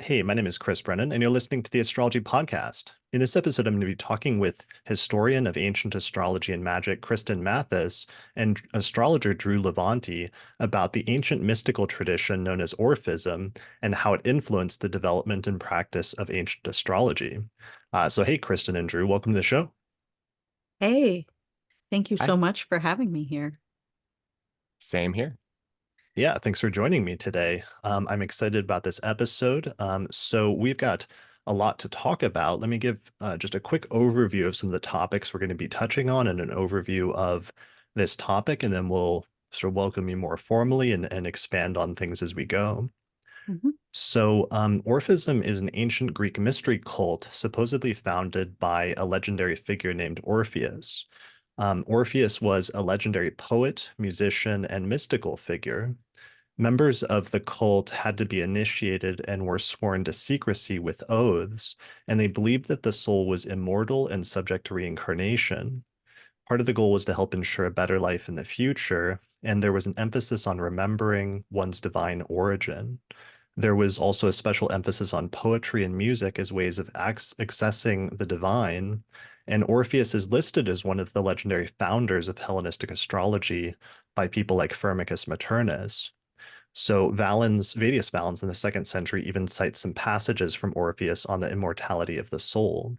Hey, my name is Chris Brennan, and you're listening to the Astrology Podcast. In this episode, I'm going to be talking with historian of ancient astrology and magic, Kristin Mathis, and astrologer Drew Levanti about the ancient mystical tradition known as Orphism and how it influenced the development and practice of ancient astrology. Hey, Kristin and Drew, welcome to the show. Hey, thank you Hi. so much for having me here. Same here. Yeah, thanks for joining me today. I'm excited about this episode. So we've got a lot to talk about. Let me give just a quick overview of some of the topics we're going to be touching on and an overview of this topic, and then we'll sort of welcome you more formally and expand on things as we go. Mhm. So, Orphism is an ancient Greek mystery cult supposedly founded by a legendary figure named Orpheus. Orpheus was a legendary poet, musician, and mystical figure. Members of the cult had to be initiated and were sworn to secrecy with oaths, and they believed that the soul was immortal and subject to reincarnation. Part of the goal was to help ensure a better life in the future, and there was an emphasis on remembering one's divine origin. There was also a special emphasis on poetry and music as ways of accessing the divine, and Orpheus is listed as one of the legendary founders of Hellenistic astrology by people like Firmicus Maternus. So Vedius Valens in the second century even cites some passages from Orpheus on the immortality of the soul.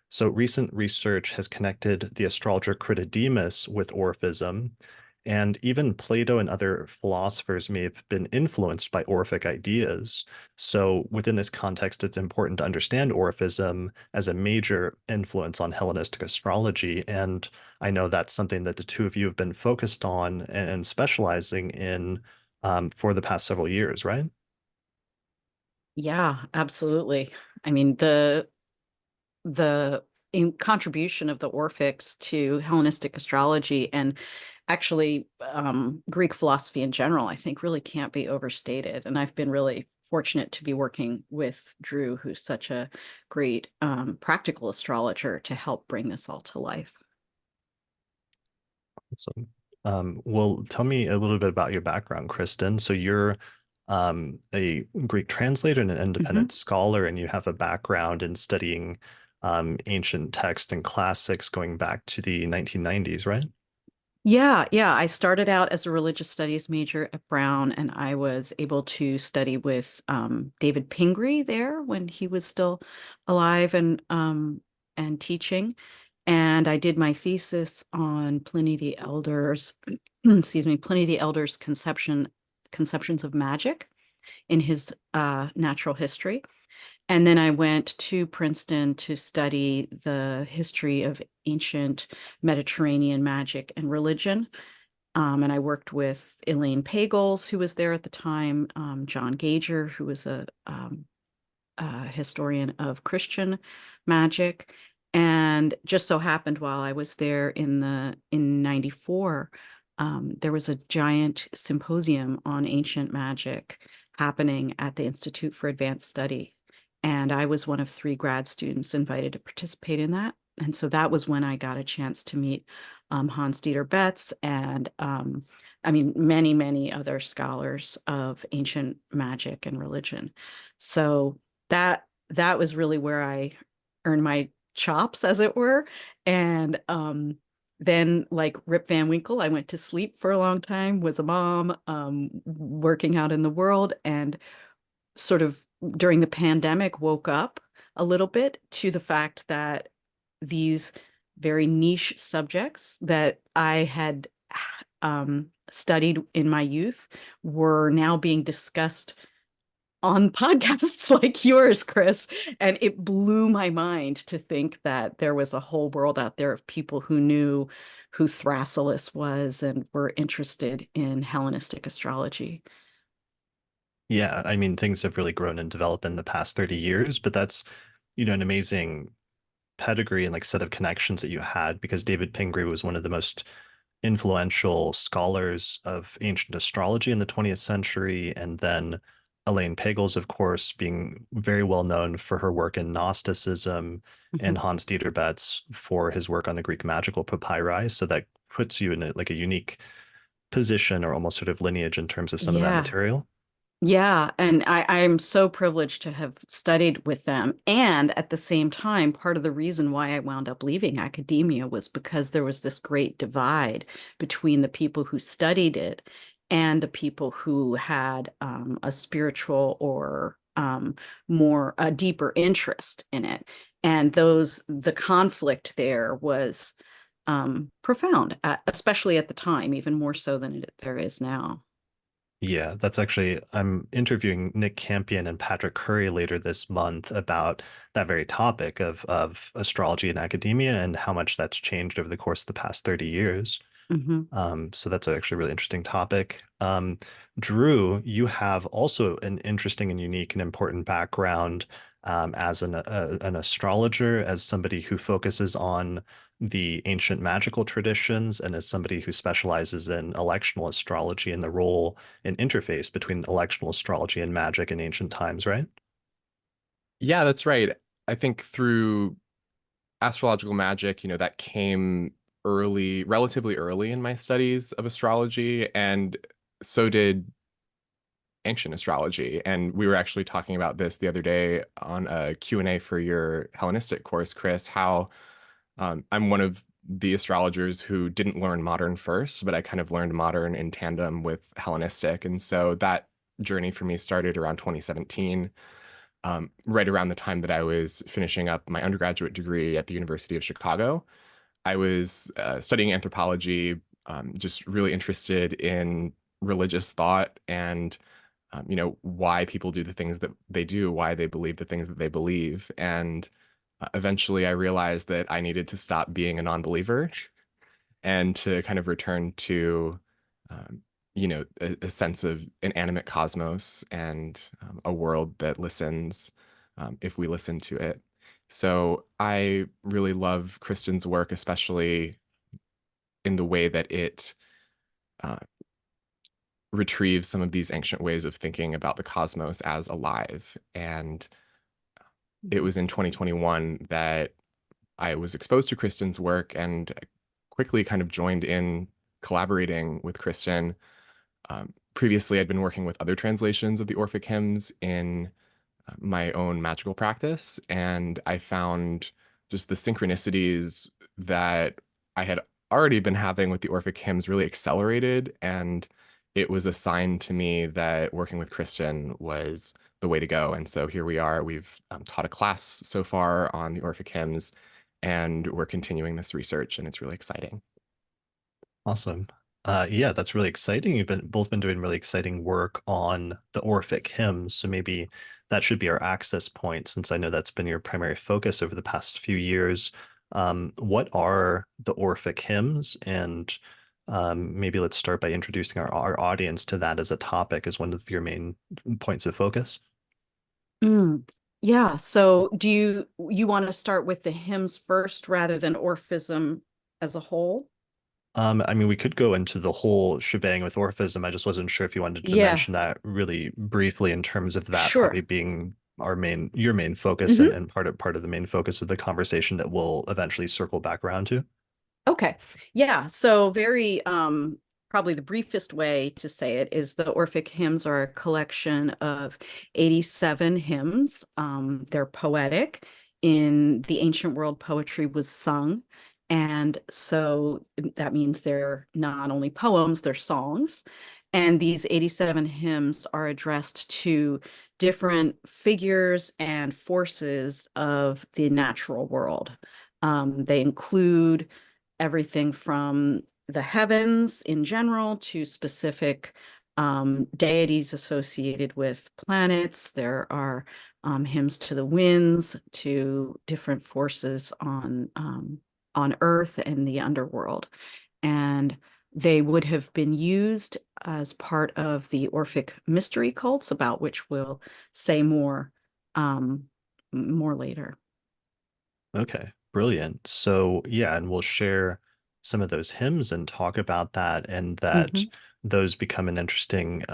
So recent research has connected the astrologer Critodemus with Orphism, and even Plato and other philosophers may have been influenced by Orphic ideas. So within this context, it's important to understand Orphism as a major influence on Hellenistic astrology. And I know that's something that the two of you have been focused on and specializing in for the past several years, right? Yeah, absolutely. I mean, the contribution of the Orphics to Hellenistic astrology and actually Greek philosophy in general, I think really can't be overstated. And I've been really fortunate to be working with Drew, who's such a great practical astrologer, to help bring this all to life. So, well, tell me a little bit about your background, Kristin. So you're a Greek translator and an Mhm. independent scholar, and you have a background in studying ancient texts and classics going back to the 1990s, right? Yeah. I started out as a religious studies major at Brown, and I was able to study with David Pingree there when he was still alive and teaching. And I did my thesis on Pliny the Elder's, excuse me, Pliny the Elder's conceptions of magic in his natural history. And then I went to Princeton to study the history of ancient Mediterranean magic and religion. And I worked with Elaine Pagels, who was there at the time, John Gager, who was a historian of Christian magic. And just so happened while I was there in 94, there was a giant symposium on ancient magic happening at the Institute for Advanced Study. And I was one of three grad students invited to participate in that. And so that was when I got a chance to meet Hans-Dieter Betz and I mean, many other scholars of ancient magic and religion. So that was really where I earned my chops, as it were. And then, like Rip Van Winkle, I went to sleep for a long time, was a mom, working out in the world, and sort of during the pandemic woke up a little bit to the fact that these very niche subjects that I had studied in my youth were now being discussed on podcasts like yours, Chris. And it blew my mind to think that there was a whole world out there of people who knew who Thrasyllus was and were interested in Hellenistic astrology. Yeah, I mean, things have really grown and developed in the past 30 years, but that's, an amazing pedigree and like set of connections that you had because David Pingree was one of the most influential scholars of ancient astrology in the 20th century. And then Elaine Pagels, of course, being very well known for her work in Gnosticism, and Mhm. Hans Dieter Betz for his work on the Greek magical papyri. So that puts you in like a unique position or almost sort of lineage in terms of some of that Yeah. material. Yeah, and I'm so privileged to have studied with them. And at the same time, part of the reason why I wound up leaving academia was because there was this great divide between the people who studied it and the people who had a spiritual or more a deeper interest in it. And the conflict there was profound, especially at the time, even more so than there is now. Yeah, that's actually, I'm interviewing Nick Campion and Patrick Curry later this month about that very topic of astrology in academia and how much that's changed over the course of the past 30 years. Hmm. So that's actually a really interesting topic. Drew, you have also an interesting and unique and important background as an astrologer, as somebody who focuses on the ancient magical traditions, and as somebody who specializes in electional astrology and the role and interface between electional astrology and magic in ancient times, right? Yeah, that's right. I think through astrological magic, that came early, relatively early in my studies of astrology, and so did ancient astrology. And we were actually talking about this the other day on a Q&A for your Hellenistic course, Chris, how I'm one of the astrologers who didn't learn modern first, but I kind of learned modern in tandem with Hellenistic. And so that journey for me started around 2017, right around the time that I was finishing up my undergraduate degree at the University of Chicago. I was studying anthropology, just really interested in religious thought and why people do the things that they do, why they believe the things that they believe. And eventually I realized that I needed to stop being a non-believer and to kind of return to, um, a sense of an animate cosmos and a world that listens if we listen to it. So I really love Kristin's work, especially in the way that it uh, retrieves some of these ancient ways of thinking about the cosmos as alive. And it was in 2021 that I was exposed to Kristin's work and quickly kind of joined in collaborating with Kristin. Previously, I'd been working with other translations of the Orphic hymns in my own magical practice, and I found just the synchronicities that I had already been having with the Orphic hymns really accelerated, and it was a sign to me that working with Kristin was the way to go. And so here we are. We've taught a class so far on the Orphic hymns, and we're continuing this research, and it's really exciting. Awesome. Yeah, that's really exciting. You've been both been doing really exciting work on the Orphic hymns, so maybe that should be our access point, since I know that's been your primary focus over the past few years. What are the Orphic hymns? And maybe let's start by introducing our audience to that as a topic, as one of your main points of focus. Mm. Yeah. So do you want to start with the hymns first rather than Orphism as a whole? I mean, we could go into the whole shebang with Orphism. I just wasn't sure if you wanted to Yeah, mention that really briefly in terms of that probably sure. being your main focus Hmm. and part of the main focus of the conversation that we'll eventually circle back around to. Okay. Yeah. So very probably the briefest way to say it is the Orphic hymns are a collection of 87 hymns. They're poetic. In the ancient world, poetry was sung. And so that means they're not only poems, they're songs. And these 87 hymns are addressed to different figures and forces of the natural world. They include everything from the heavens in general to specific deities associated with planets. There are hymns to the winds, to different forces on Earth and the underworld. And they would have been used as part of the Orphic mystery cults, about which we'll say um, more later. Okay, brilliant. So yeah, and we'll share some of those hymns and talk about that, and that Mhm. those become an interesting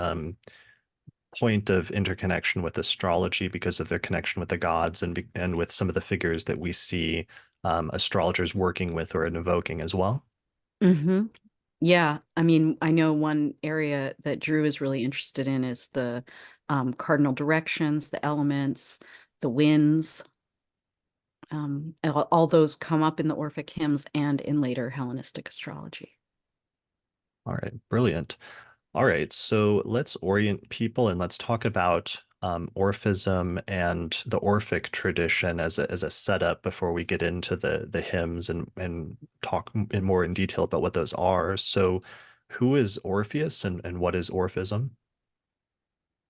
point of interconnection with astrology because of their connection with the gods and with some of the figures that we see astrologers working with or invoking as well. Hmm. Yeah, I mean, I know one area that Drew is really interested in is the cardinal directions, the elements, the winds. All those come up in the Orphic hymns and in later Hellenistic astrology. All right, brilliant. All right, so let's orient people and let's talk about Orphism and the Orphic tradition as a setup before we get into the hymns and talk in more in detail about what those are. So who is Orpheus and what is Orphism?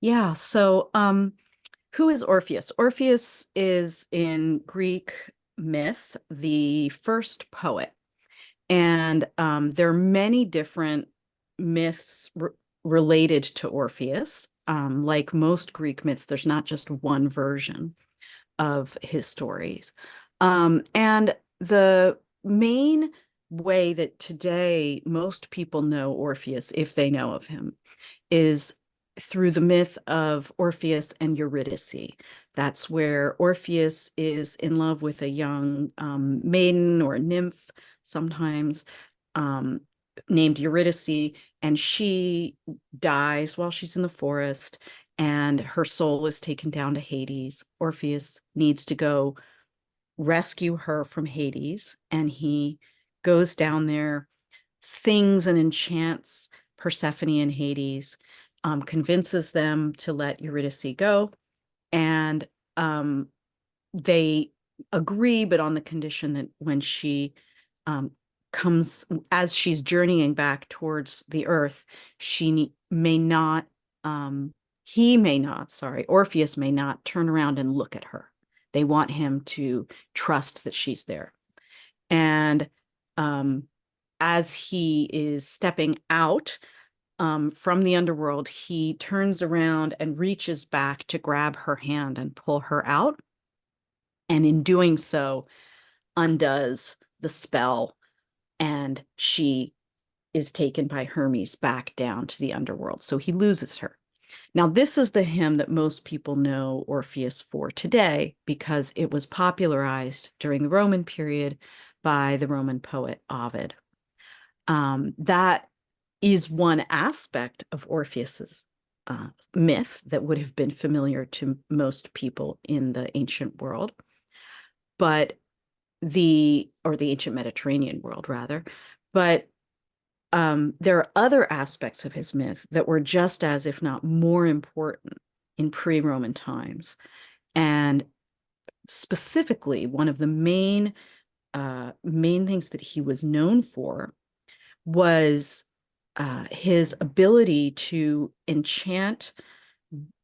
Yeah, so who is Orpheus? Orpheus is in Greek myth the first poet. And there are many different myths related to Orpheus. Like most Greek myths, there's not just one version of his stories. And the main way that today most people know Orpheus, if they know of him, is through the myth of Orpheus and Eurydice. That's where Orpheus is in love with a young maiden or a nymph, sometimes named Eurydice, and she dies while she's in the forest, and her soul is taken down to Hades. Orpheus needs to go rescue her from Hades, and he goes down there, sings and enchants Persephone and Hades, convinces them to let Eurydice go, and they agree, but on the condition that when she comes, as she's journeying back towards the earth, she may not, he may not, sorry, Orpheus may not turn around and look at her. They want him to trust that she's there. And as he is stepping out from the underworld, he turns around and reaches back to grab her hand and pull her out. And in doing so, undoes the spell, and she is taken by Hermes back down to the underworld. So he loses her. Now, this is the hymn that most people know Orpheus for today because it was popularized during the Roman period by the Roman poet Ovid. That is one aspect of Orpheus's myth that would have been familiar to most people in the ancient world, but the ancient Mediterranean world, rather. But there are other aspects of his myth that were just as, if not more important in pre-Roman times. And specifically, one of the main things that he was known for was his ability to enchant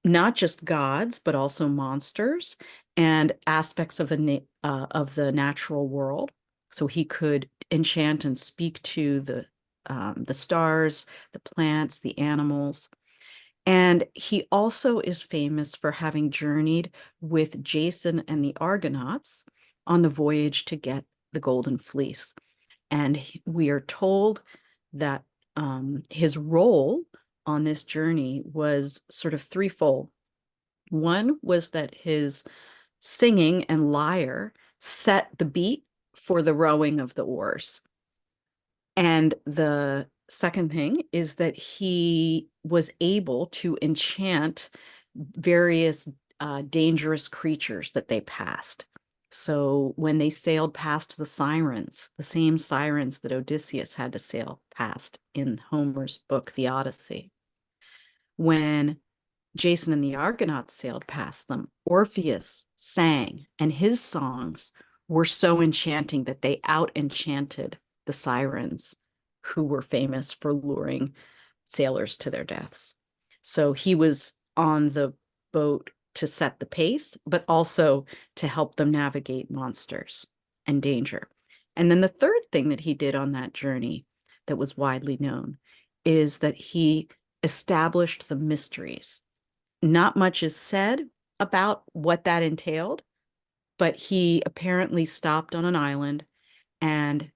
not just gods, but also monsters and aspects of the natural world. So he could enchant and speak to the stars, the plants, the animals. And he also is famous for having journeyed with Jason and the Argonauts on the voyage to get the Golden Fleece. And we are told that his role on this journey was sort of threefold. One was that his singing and lyre set the beat for the rowing of the oars. And the second thing is that he was able to enchant various dangerous creatures that they passed. So when they sailed past the sirens, the same sirens that Odysseus had to sail past in Homer's book, The Odyssey, when Jason and the Argonauts sailed past them, Orpheus sang, and his songs were so enchanting that they out-enchanted the sirens, who were famous for luring sailors to their deaths. So he was on the boat to set the pace, but also to help them navigate monsters and danger. And then the third thing that he did on that journey that was widely known is that he established the mysteries. Not much is said about what that entailed, but he apparently stopped on an island and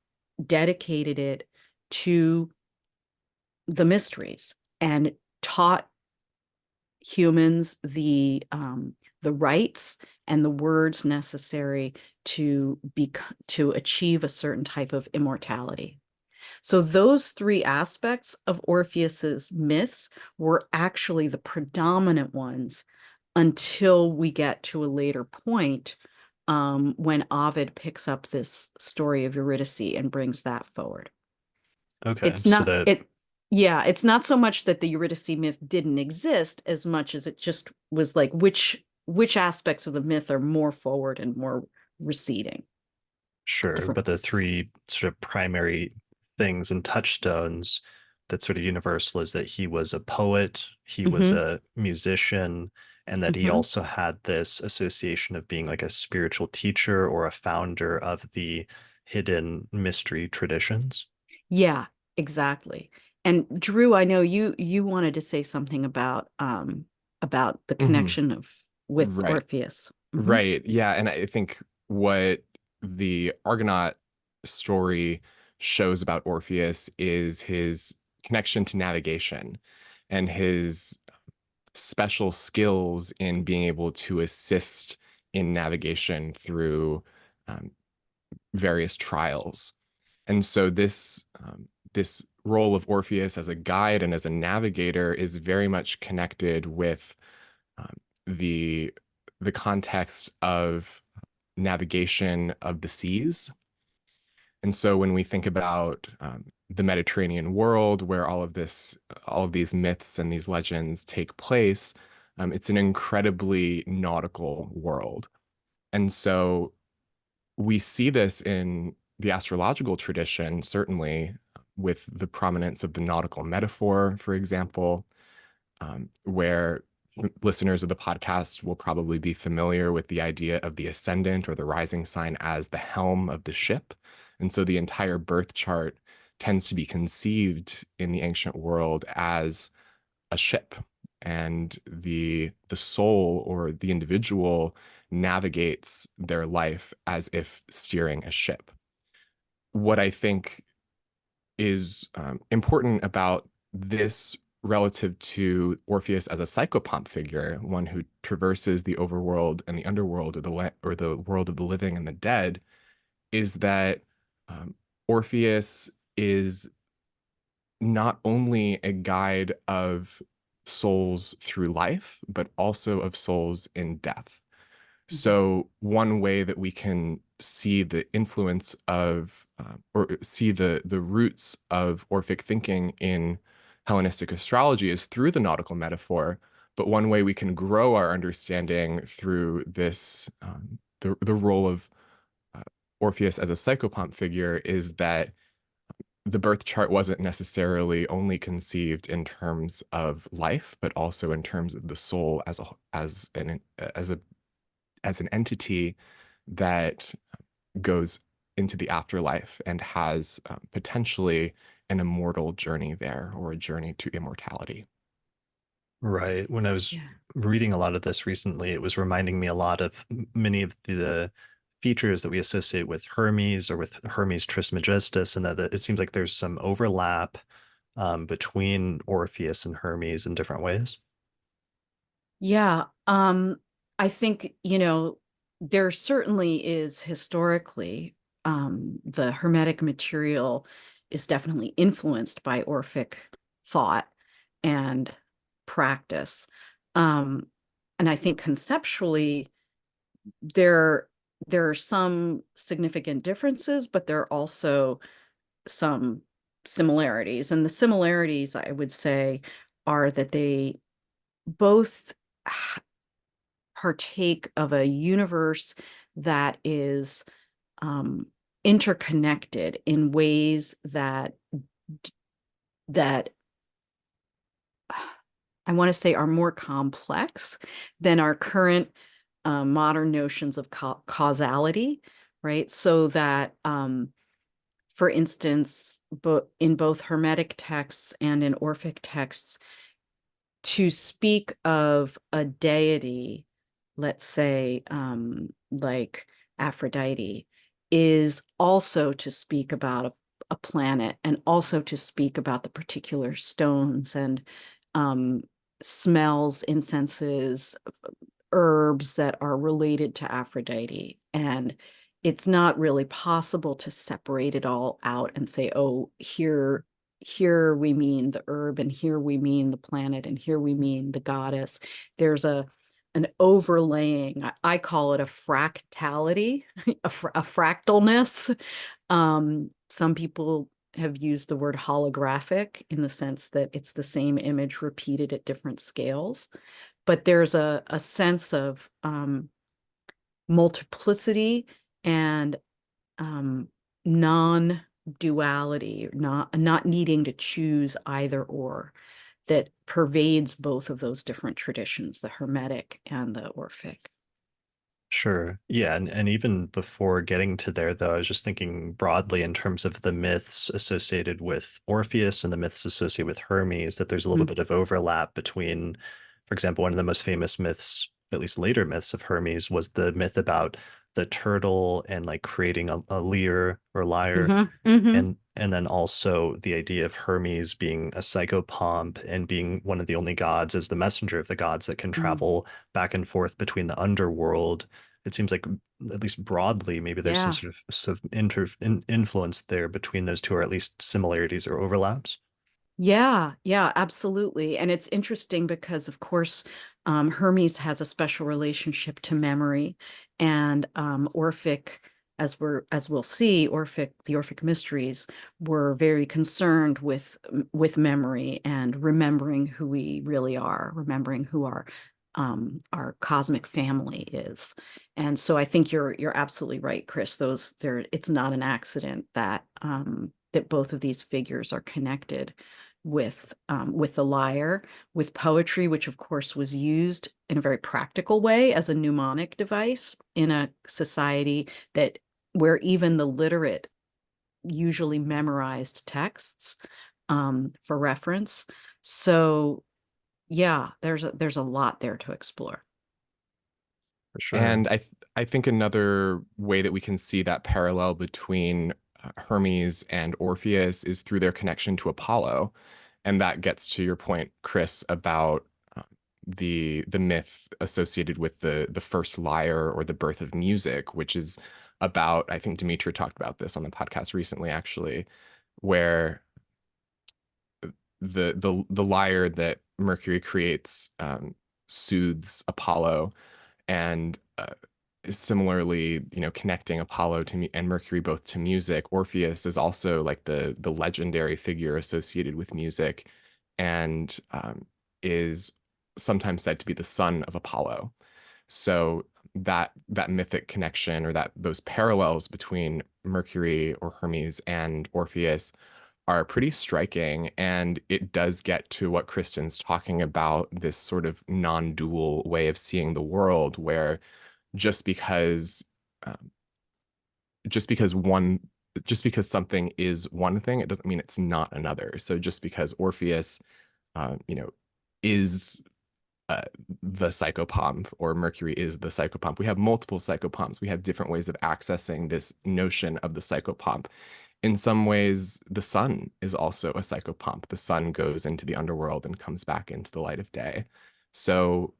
dedicated it to the mysteries and taught humans the rites and the words necessary to achieve a certain type of immortality. So those three aspects of Orpheus's myths were actually the predominant ones until we get to a later point, when Ovid picks up this story of Eurydice and brings that forward. Okay, It's so not that it Yeah, it's not so much that the Eurydice myth didn't exist as much as it just was like which aspects of the myth are more forward and more receding. sure, Different but the ones. three sort of primary things and touchstones that sort of universal is that he was a poet, he was Hmm. a musician, and that he Hmm. also had this association of being like a spiritual teacher or a founder of the hidden mystery traditions. Yeah, exactly. And Drew, I know you wanted to say something about the Hmm. connection of with Right. Orpheus. Hmm. Right. Yeah. And I think what the Argonaut story shows about Orpheus is his connection to navigation and his special skills in being able to assist in navigation through um, various trials. And so this role of Orpheus as a guide and as a navigator is very much connected with um, the the context of navigation of the seas. And so when we think about the Mediterranean world, where all of these myths and these legends take place, it's an incredibly nautical world. And so we see this in the astrological tradition, certainly with the prominence of the nautical metaphor, for example, where listeners of the podcast will probably be familiar with the idea of the ascendant or the rising sign as the helm of the ship. And so the entire birth chart tends to be conceived in the ancient world as a ship. And the soul or the individual navigates their life as if steering a ship. What I think is important about this relative to Orpheus as a psychopomp figure, one who traverses the overworld and the underworld, or the world of the living and the dead, is that Orpheus is not only a guide of souls through life, but also of souls in death. Hmm. So one way that we can see the influence of, or see the roots of Orphic thinking in Hellenistic astrology is through the nautical metaphor. But one way we can grow our understanding through this, the role of uh, Orpheus as a psychopomp figure is that the birth chart wasn't necessarily only conceived in terms of life, but also in terms of the soul as an entity that goes into the afterlife and has potentially an immortal journey there, or a journey to immortality. Right. When I was Yeah. reading a lot of this recently, it was reminding me a lot of many of the features that we associate with Hermes or with Hermes Trismegistus, and that it seems like there's some overlap between Orpheus and Hermes in different ways. Yeah, I think, there certainly is historically, the Hermetic material is definitely influenced by Orphic thought and practice. Um, and I think conceptually there there are some significant differences, but there are also some similarities. And the similarities, I would say, are that they both partake of a universe that is um, interconnected in ways that I want to say are more complex than our current modern notions of causality, right? So that, for instance, in both Hermetic texts and in Orphic texts, to speak of a deity, let's say, like Aphrodite, is also to speak about a planet, and also to speak about the particular stones and um, smells, incenses, herbs that are related to Aphrodite. And it's not really possible to separate it all out and say, oh, here we mean the herb, and here we mean the planet, and here we mean the goddess. There's an overlaying. I call it a fractality, a fractalness. Some people have used the word holographic in the sense that it's the same image repeated at different scales. But there's a sense of multiplicity and non-duality, not needing to choose either or, that pervades both of those different traditions, the Hermetic and the Orphic. Sure. Yeah. And even before getting to there, though, I was just thinking broadly in terms of the myths associated with Orpheus and the myths associated with Hermes, that there's a little bit of overlap between, for example, one of the most famous myths, at least later myths of Hermes, was the myth about the turtle and like creating a lyre or lyre. And then also the idea of Hermes being a psychopomp and being one of the only gods as the messenger of the gods that can travel back and forth between the underworld. It seems like, at least broadly, maybe there's some Yeah. sort of influence there between those two, or at least similarities or overlaps. Yeah, yeah, absolutely. And it's interesting because, of course, Hermes has a special relationship to memory, and Orphic, as we'll see, the Orphic mysteries were very concerned with memory and remembering who we really are, remembering who our cosmic family is. And so I think you're absolutely right, Chris. It's not an accident that that both of these figures are connected with the lyre, with poetry, which of course was used in a very practical way as a mnemonic device in a society that where even the literate usually memorized texts for reference. So yeah, there's a lot there to explore. For sure. And I think another way that we can see that parallel between Hermes and Orpheus is through their connection to Apollo. And that gets to your point, Chris, about the myth associated with the first lyre or the birth of music, which is about, I think Dimitri talked about this on the podcast recently, actually, where the lyre that Mercury creates soothes Apollo, and similarly, connecting Apollo to and Mercury both to music. Orpheus is also like the legendary figure associated with music, and is sometimes said to be the son of Apollo. So that mythic connection, or that those parallels between Mercury or Hermes and Orpheus, are pretty striking. And it does get to what Kristin's talking about, this sort of non-dual way of seeing the world, where just because um, just because one just because something is one thing, it doesn't mean it's not another. So just because Orpheus is uh, the psychopomp, or Mercury is the psychopomp, we have multiple psychopomps. We have different ways of accessing this notion of the psychopomp. In some ways, the sun is also a psychopomp. The sun goes into the underworld and comes back into the light of day. So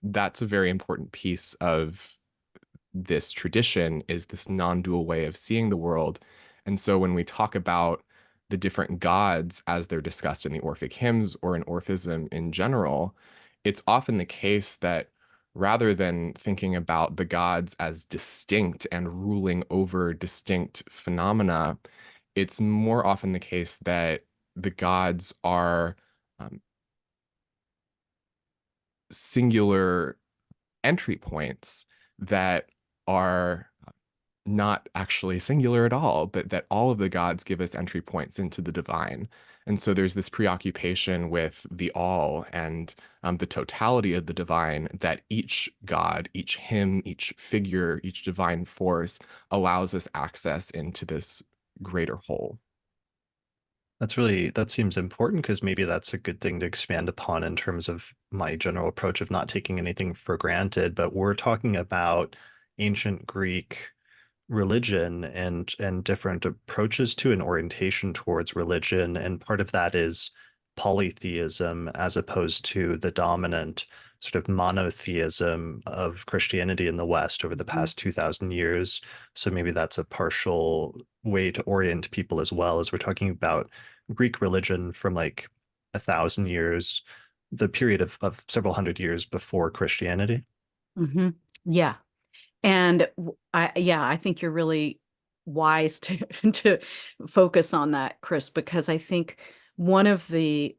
that's a very important piece of this tradition, is this non-dual way of seeing the world. And so when we talk about the different gods as they're discussed in the Orphic hymns or in Orphism in general, it's often the case that rather than thinking about the gods as distinct and ruling over distinct phenomena, it's more often the case that the gods are singular entry points that are not actually singular at all, but that all of the gods give us entry points into the divine. And so there's this preoccupation with the all and the totality of the divine, that each god, each hymn, each figure, each divine force allows us access into this greater whole. That seems important, because maybe that's a good thing to expand upon in terms of my general approach of not taking anything for granted. But we're talking about ancient Greek religion and different approaches to and orientation towards religion. And part of that is polytheism as opposed to the dominant sort of monotheism of Christianity in the West over the Mhm. past 2,000 years. So maybe that's a partial way to orient people as well, as we're talking about Greek religion from like 1,000 years, the period of several hundred years before Christianity. Mhm. Yeah. And I think you're really wise to to focus on that, Chris, because I think one of the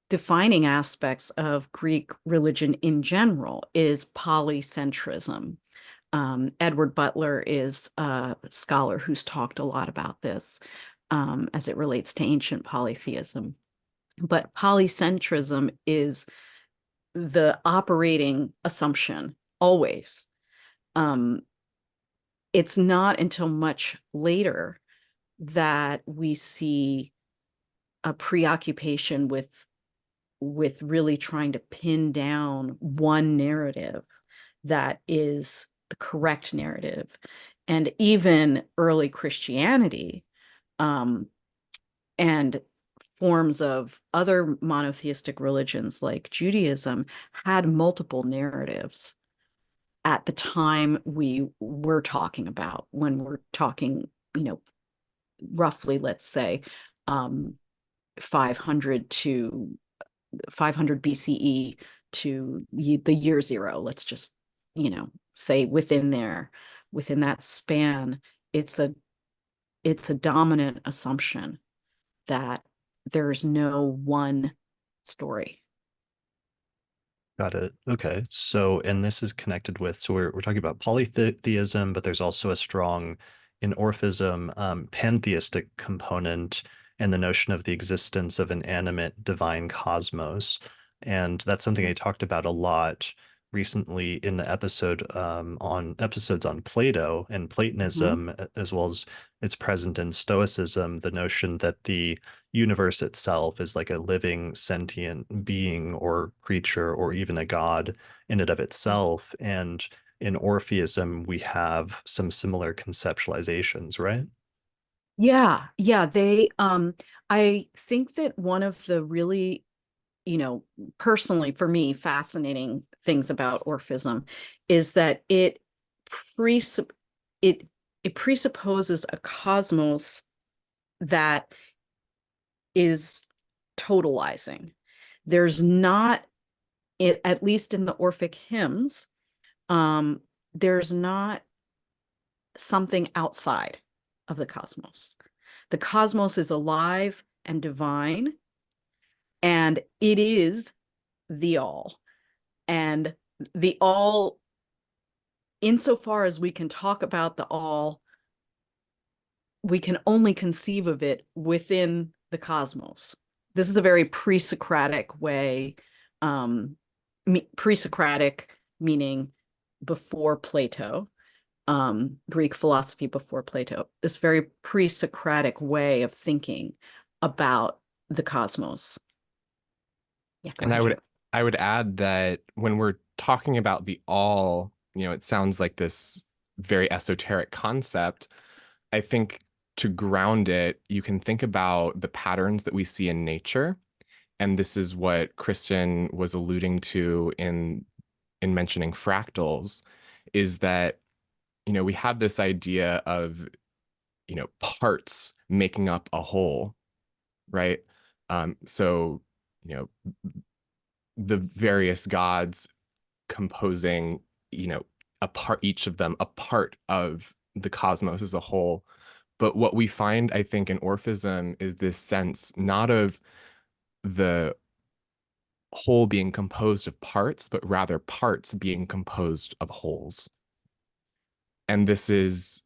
defining aspects of Greek religion in general is polycentrism. Edward Butler is a scholar who's talked a lot about this as it relates to ancient polytheism. But polycentrism is the operating assumption always. Um, it's not until much later that we see a preoccupation with really trying to pin down one narrative that is the correct narrative. And even early Christianity um, and forms of other monotheistic religions like Judaism had multiple narratives at the time we were talking about when we're talking, you know, roughly, let's say, um, 500 to 500 BCE to the year zero. Let's just, say within there, within that span, it's a it's a dominant assumption that there's no one story. Got it. Okay. So, and this is connected with, so we're talking about polytheism, but there's also a strong, in Orphism, pantheistic component and the notion of the existence of an animate divine cosmos. And that's something I talked about a lot recently in the episodes on Plato and Mhm. Platonism, as well as it's present in Stoicism, the notion that the universe itself is like a living sentient being or creature or even a god in and of itself. And in Orpheism, we have some similar conceptualizations, right? Yeah, yeah, I think that one of the really, personally for me, fascinating things about Orphism is that presupp it it presupposes a cosmos that is totalizing. There's not, at least in the Orphic hymns, um, there's not something outside of the cosmos. The cosmos is alive and divine, and it is the all. And the all, insofar as we can talk about the all, we can only conceive of it within the cosmos. This is a very pre-Socratic way, pre-Socratic meaning before Plato, Greek philosophy before Plato, this very pre-Socratic way of thinking about the cosmos. Yeah, go And ahead, Drew. I would add that when we're talking about the all, it sounds like this very esoteric concept. I think to ground it, you can think about the patterns that we see in nature. And this is what Kristin was alluding to in mentioning fractals, is that, we have this idea of, parts making up a whole, right? So, you know, the various gods composing, a part, each of them a part of the cosmos as a whole. But what we find, I think, in Orphism is this sense not of the whole being composed of parts, but rather parts being composed of wholes. And this is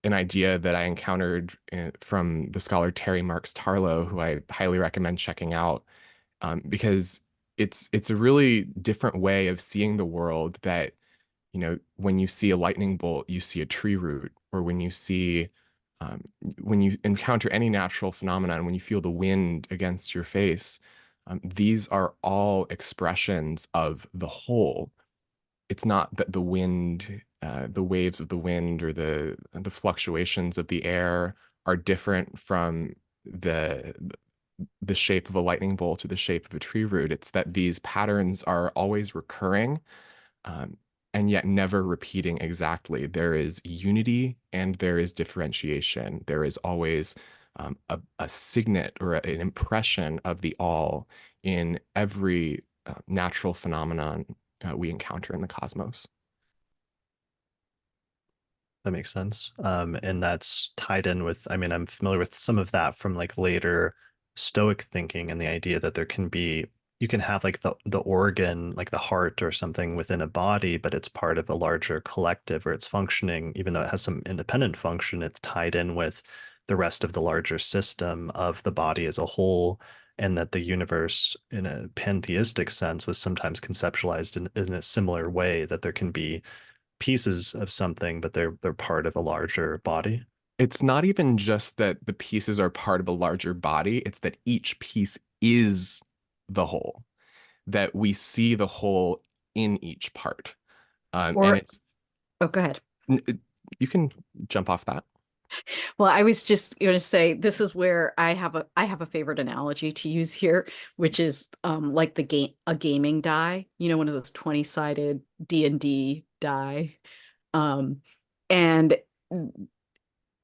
an idea that I encountered from the scholar Terry Marks Tarlow, who I highly recommend checking out, because it's a really different way of seeing the world that, when you see a lightning bolt, you see a tree root, or um, when you encounter any natural phenomenon, when you feel the wind against your face, these are all expressions of the whole. It's not that the wind, the waves of the wind, or the fluctuations of the air are different from the the shape of a lightning bolt or the shape of a tree root. It's that these patterns are always recurring, um, and yet never repeating exactly. There is unity and there is differentiation. There is always a signet or an impression of the all in every natural phenomenon we encounter in the cosmos. That makes sense. And that's tied in with, I mean, I'm familiar with some of that from like later Stoic thinking and the idea that there can be, you can have like the organ, like the heart or something within a body, but it's part of a larger collective or it's functioning, even though it has some independent function, it's tied in with the rest of the larger system of the body as a whole. And that the universe, in a pantheistic sense, was sometimes conceptualized in a similar way, that there can be pieces of something, but they're part of a larger body. It's not even just that the pieces are part of a larger body, it's that each piece is the whole, that we see the whole in each part. And Or, it's, oh, go ahead. you can jump off that. Well, I was just going to say this is where I have a favorite analogy to use here, which is like a gaming die, one of those 20-sided D&D die. Um, and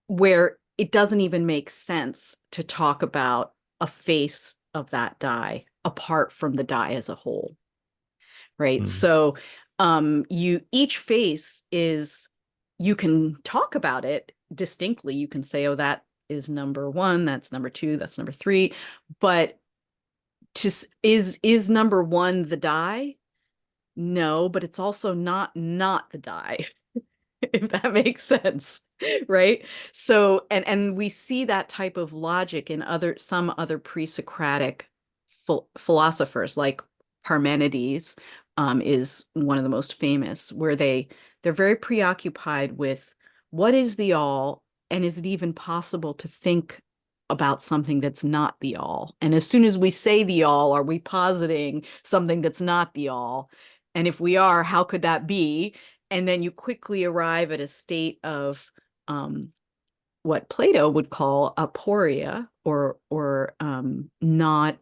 where it doesn't even make sense to talk about a face of that die apart from the die as a whole, right? Mm. So each face is, you can talk about it distinctly. You can say, oh, that is number one, that's number two, that's number three. But is number one the die? No, but it's also not the die. If that makes sense, right? So, and we see that type of logic in some other pre-Socratic philosophers, like Parmenides, is one of the most famous, where they're very preoccupied with what is the all, and is it even possible to think about something that's not the all? And as soon as we say the all, are we positing something that's not the all? And if we are, how could that be? And then you quickly arrive at a state of what Plato would call aporia, or not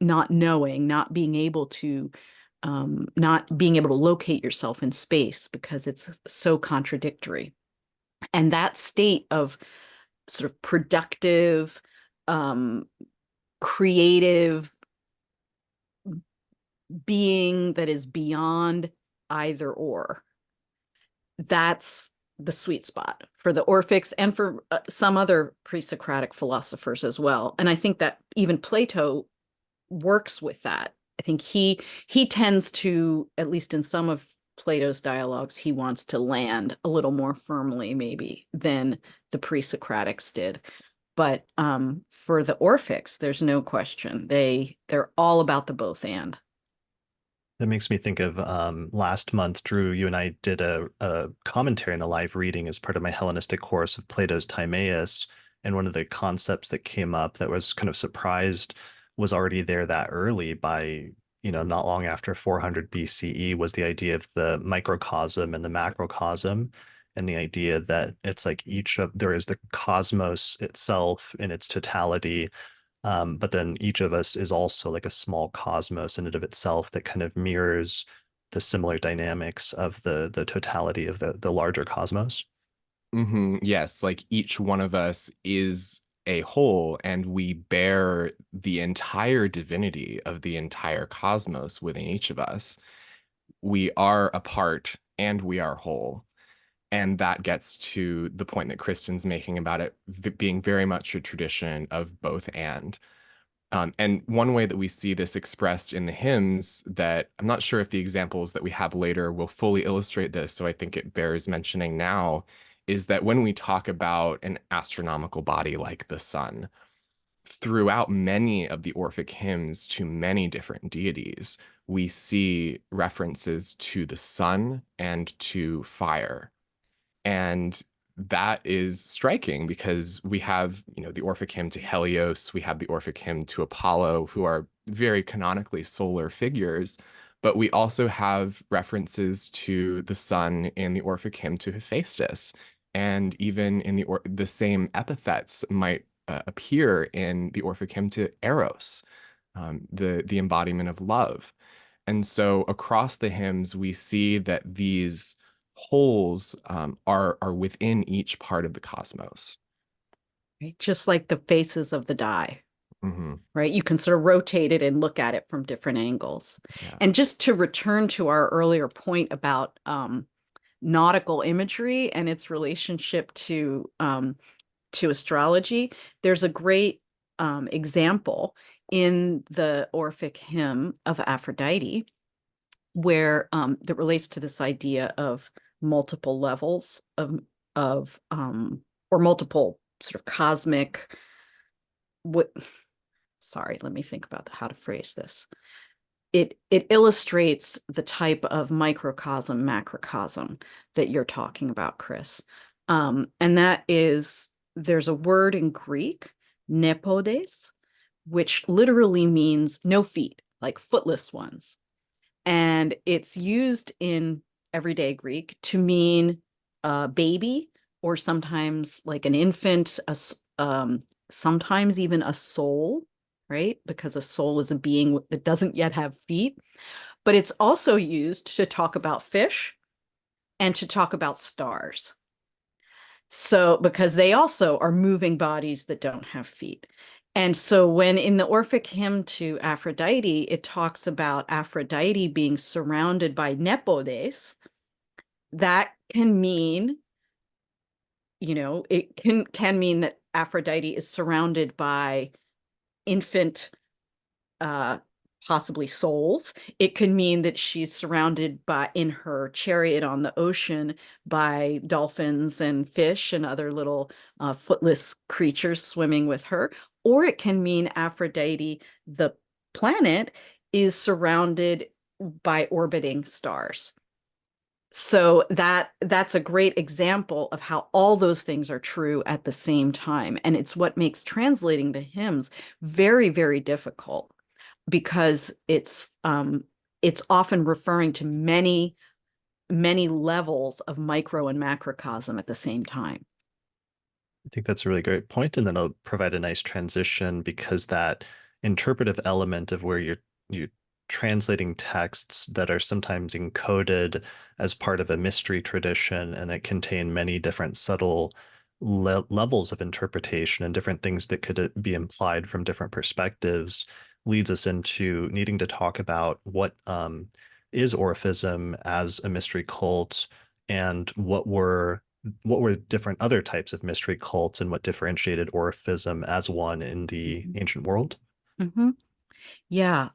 knowing, not being able to locate yourself in space because it's so contradictory. And that state of sort of productive, creative being that is beyond either or, that's the sweet spot for the Orphics and for some other pre-Socratic philosophers as well. And I think that even Plato works with that. I think he tends to, at least in some of Plato's dialogues, he wants to land a little more firmly maybe than the pre-Socratics did. But for the Orphics, there's no question. They're all about the both and. That makes me think of last month, Drew, you and I did a commentary and a live reading as part of my Hellenistic course of Plato's Timaeus. And one of the concepts that came up that was kind of surprised was already there that early by, not long after 400 BCE was the idea of the microcosm and the macrocosm. And the idea that it's like there is the cosmos itself in its totality, but then each of us is also like a small cosmos in and of itself that kind of mirrors the similar dynamics of the totality of the larger cosmos. Yes, like each one of us is a whole, and we bear the entire divinity of the entire cosmos within each of us. We are a part and we are whole. And that gets to the point that Kristin's making about it being very much a tradition of both and. And one way that we see this expressed in the hymns, that I'm not sure if the examples that we have later will fully illustrate this, so I think it bears mentioning now, is that when we talk about an astronomical body like the sun, throughout many of the Orphic hymns to many different deities, we see references to the sun and to fire. And that is striking because we have, the Orphic hymn to Helios, we have the Orphic hymn to Apollo, who are very canonically solar figures, but we also have references to the sun in the Orphic hymn to Hephaestus. And even in the same epithets might appear in the Orphic hymn to Eros, the embodiment of love. And so across the hymns, we see that these wholes are within each part of the cosmos. Right? Just like the faces of the die. Mm-hmm. Right? You can sort of rotate it and look at it from different angles. Yeah. And just to return to our earlier point about nautical imagery and its relationship to astrology, there's a great example in the Orphic hymn of Aphrodite, where that relates to this idea of multiple levels of or multiple sort of cosmic what sorry, let me think about how to phrase this. It illustrates the type of microcosm, macrocosm that you're talking about, Chris. And that is, there's a word in Greek, nepodes, which literally means no feet, like footless ones. And it's used in everyday Greek to mean a baby, or sometimes like an infant, sometimes even a soul, right? Because a soul is a being that doesn't yet have feet. But it's also used to talk about fish and to talk about stars. So, because they also are moving bodies that don't have feet. And so when in the Orphic hymn to Aphrodite, it talks about Aphrodite being surrounded by nepodes, that can mean, it can mean that Aphrodite is surrounded by infant, possibly souls. It can mean that she's surrounded by, in her chariot on the ocean, by dolphins and fish and other little footless creatures swimming with her. Or it can mean Aphrodite, the planet, is surrounded by orbiting stars. So that's a great example of how all those things are true at the same time. And it's what makes translating the hymns very, very difficult, because it's often referring to many, many levels of micro and macrocosm at the same time. I think that's a really great point, and then I'll provide a nice transition, because that interpretive element of where you're translating texts that are sometimes encoded as part of a mystery tradition and that contain many different subtle levels of interpretation and different things that could be implied from different perspectives, leads us into needing to talk about what is Orphism as a mystery cult, and what were different other types of mystery cults and what differentiated Orphism as one in the ancient world? Mm-hmm. Yeah.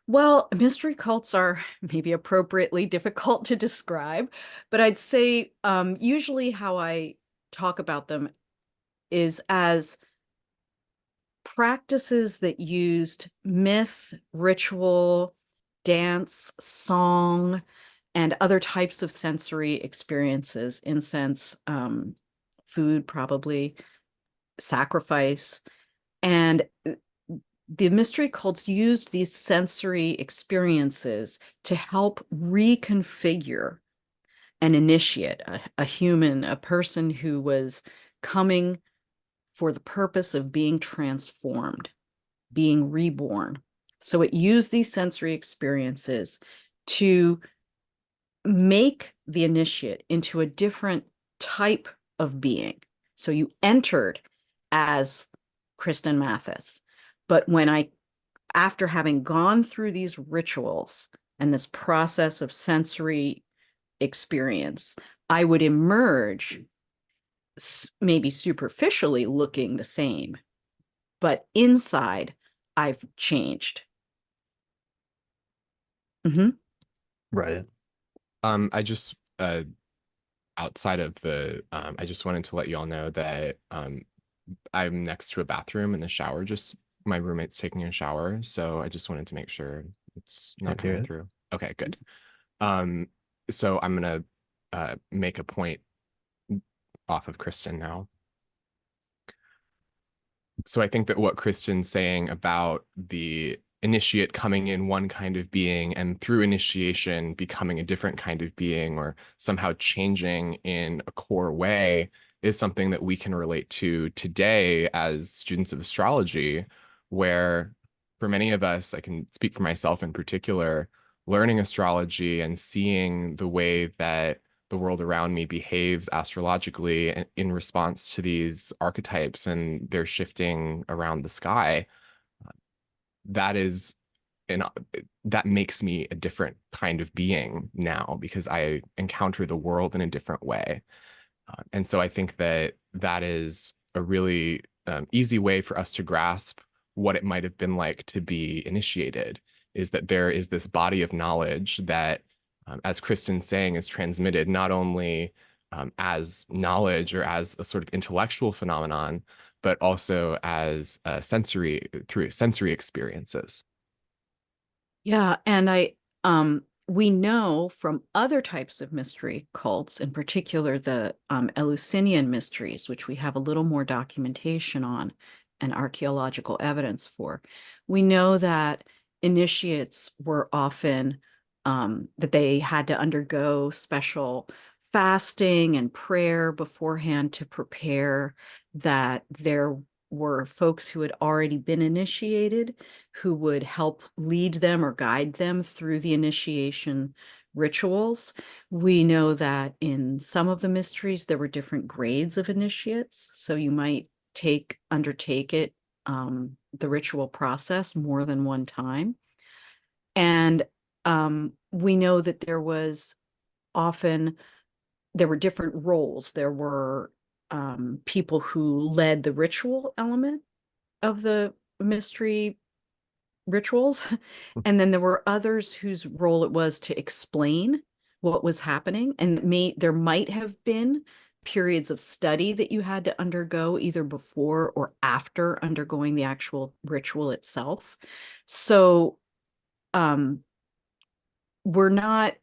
Well, mystery cults are maybe appropriately difficult to describe, but I'd say usually how I talk about them is as practices that used myth, ritual, dance, song, and other types of sensory experiences, incense, food, probably, sacrifice. And the mystery cults used these sensory experiences to help reconfigure an initiate, a human, a person who was coming for the purpose of being transformed, being reborn. So it used these sensory experiences to make the initiate into a different type of being. So you entered as Kristin Mathis, but after having gone through these rituals and this process of sensory experience, I would emerge maybe superficially looking the same, but inside I've changed. Mm-hmm. Right. I just outside of the I just wanted to let you all know that I'm next to a bathroom and the shower just my roommate's taking a shower, so I just wanted to make sure it's not coming through. Okay, good. So I'm gonna make a point off of Kristin now. So I think that what Kristin's saying about the initiate coming in one kind of being and through initiation becoming a different kind of being, or somehow changing in a core way, is something that we can relate to today as students of astrology, where for many of us, I can speak for myself in particular, learning astrology and seeing the way that the world around me behaves astrologically in response to these archetypes and they're shifting around the sky, that is and that makes me a different kind of being now because I encounter the world in a different way. And so I think that that is a really easy way for us to grasp what it might have been like to be initiated, is that there is this body of knowledge that, as Kristin's saying, is transmitted not only as knowledge or as a sort of intellectual phenomenon, but also as through sensory experiences. Yeah, and we know from other types of mystery cults, in particular the Eleusinian mysteries, which we have a little more documentation on and archaeological evidence for. We know that initiates were often that they had to undergo special fasting and prayer beforehand to prepare, that there were folks who had already been initiated who would help lead them or guide them through the initiation rituals. We know that in some of the mysteries, there were different grades of initiates. So you might undertake it, the ritual process more than one time. And we know that there were different roles. There were people who led the ritual element of the mystery rituals. And then there were others whose role it was to explain what was happening. And there might have been periods of study that you had to undergo either before or after undergoing the actual ritual itself. So we're not,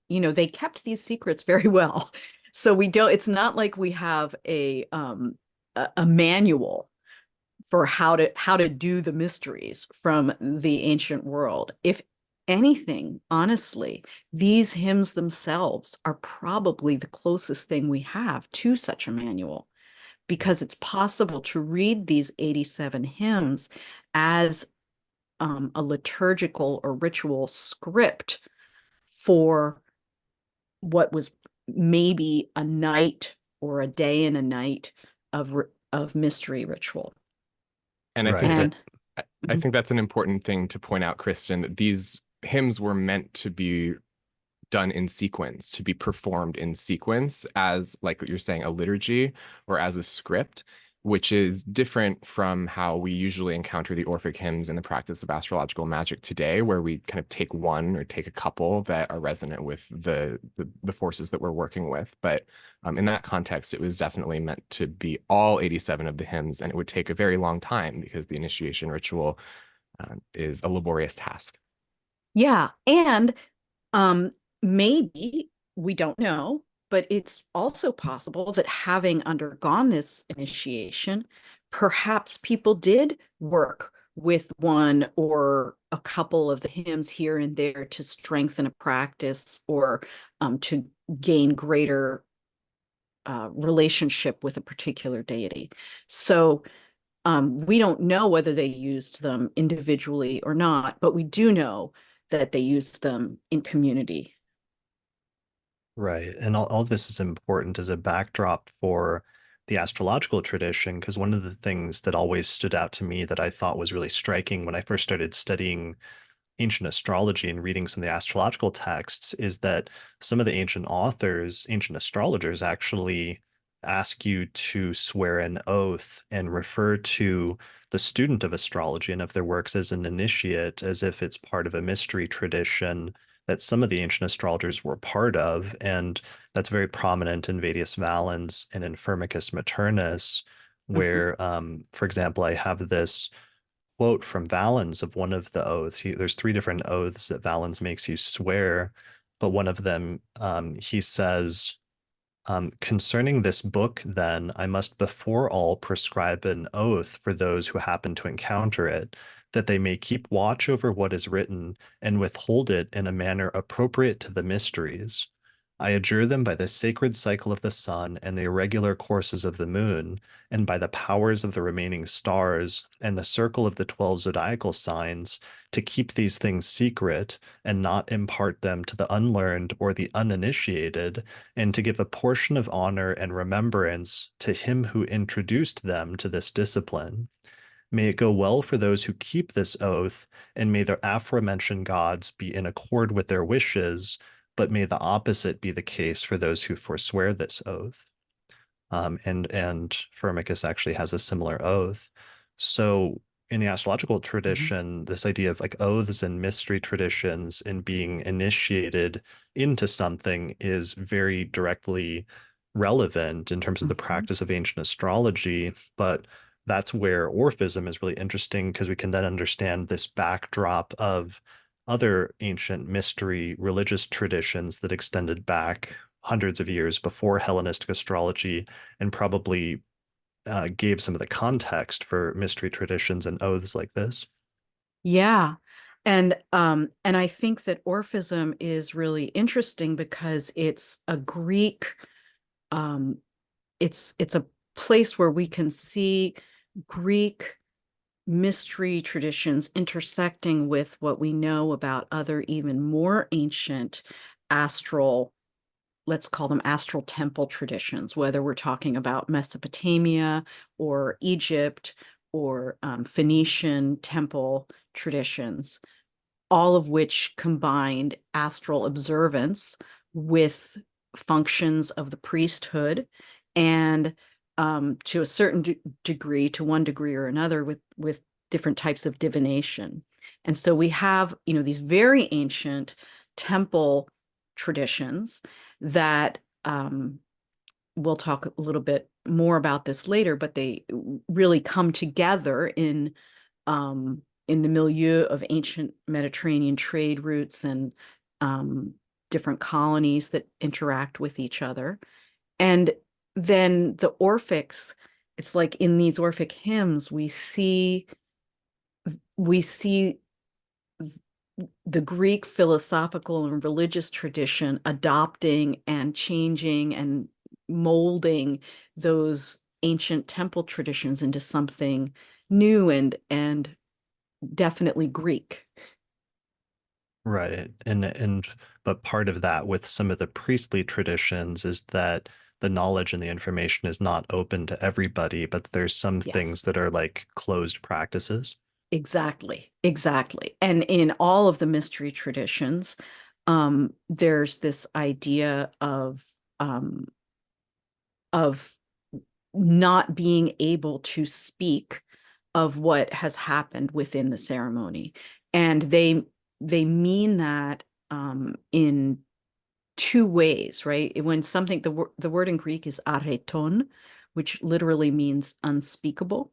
they kept these secrets very well. So it's not like we have a manual for how to do the mysteries from the ancient world. If anything, honestly, these hymns themselves are probably the closest thing we have to such a manual, because it's possible to read these 87 hymns as a liturgical or ritual script for what was maybe a night or a day and a night of mystery ritual. And I think Right. I think that's an important thing to point out, Kristin, that these hymns were meant to be done in sequence, to be performed in sequence as, like you're saying, a liturgy or as a script, which is different from how we usually encounter the Orphic hymns in the practice of astrological magic today, where we kind of take one or take a couple that are resonant with the forces that we're working with. But in that context, it was definitely meant to be all 87 of the hymns, and it would take a very long time because the initiation ritual is a laborious task. Yeah, and maybe, we don't know, but it's also possible that having undergone this initiation, perhaps people did work with one or a couple of the hymns here and there to strengthen a practice or to gain greater relationship with a particular deity. So we don't know whether they used them individually or not, but we do know that they used them in community. Right. And all of this is important as a backdrop for the astrological tradition, because one of the things that always stood out to me that I thought was really striking when I first started studying ancient astrology and reading some of the astrological texts is that some of the ancient authors, ancient astrologers, actually ask you to swear an oath and refer to the student of astrology and of their works as an initiate, as if it's part of a mystery tradition that some of the ancient astrologers were part of. And that's very prominent in Vedius Valens and in Firmicus Maternus, Mhm. where, for example, I have this quote from Valens of one of the oaths. There's three different oaths that Valens makes you swear, but one of them, he says, concerning this book, then, I must before all prescribe an oath for those who happen to encounter it, that they may keep watch over what is written and withhold it in a manner appropriate to the mysteries. I adjure them by the sacred cycle of the sun and the irregular courses of the moon, and by the powers of the remaining stars and the circle of the 12 zodiacal signs, to keep these things secret and not impart them to the unlearned or the uninitiated, and to give a portion of honor and remembrance to him who introduced them to this discipline. May it go well for those who keep this oath, and may the aforementioned gods be in accord with their wishes, but may the opposite be the case for those who forswear this oath. And Firmicus actually has a similar oath. So in the astrological tradition, this idea of like oaths and mystery traditions and being initiated into something is very directly relevant in terms of the practice of ancient astrology. But that's where Orphism is really interesting because we can then understand this backdrop of other ancient mystery religious traditions that extended back hundreds of years before Hellenistic astrology and probably gave some of the context for mystery traditions and oaths like this. Yeah. And I think that Orphism is really interesting because it's a Greek, it's a place where we can see Greek mystery traditions intersecting with what we know about other even more ancient astral, let's call them astral temple traditions, whether we're talking about Mesopotamia or Egypt or Phoenician temple traditions, all of which combined astral observance with functions of the priesthood and to a certain degree, to one degree or another, with different types of divination. And so we have, these very ancient temple traditions that we'll talk a little bit more about this later, but they really come together in the milieu of ancient Mediterranean trade routes and different colonies that interact with each other. And then the Orphics, it's like in these Orphic hymns, we see the Greek philosophical and religious tradition adopting and changing and molding those ancient temple traditions into something new and definitely Greek. Right. And but part of that with some of the priestly traditions is that the knowledge and the information is not open to everybody, but there's some things Yes. that are like closed practices. Exactly, exactly. And in all of the mystery traditions, there's this idea of not being able to speak of what has happened within the ceremony. And they mean that in two ways, right? When something, the word in Greek is areton, which literally means unspeakable.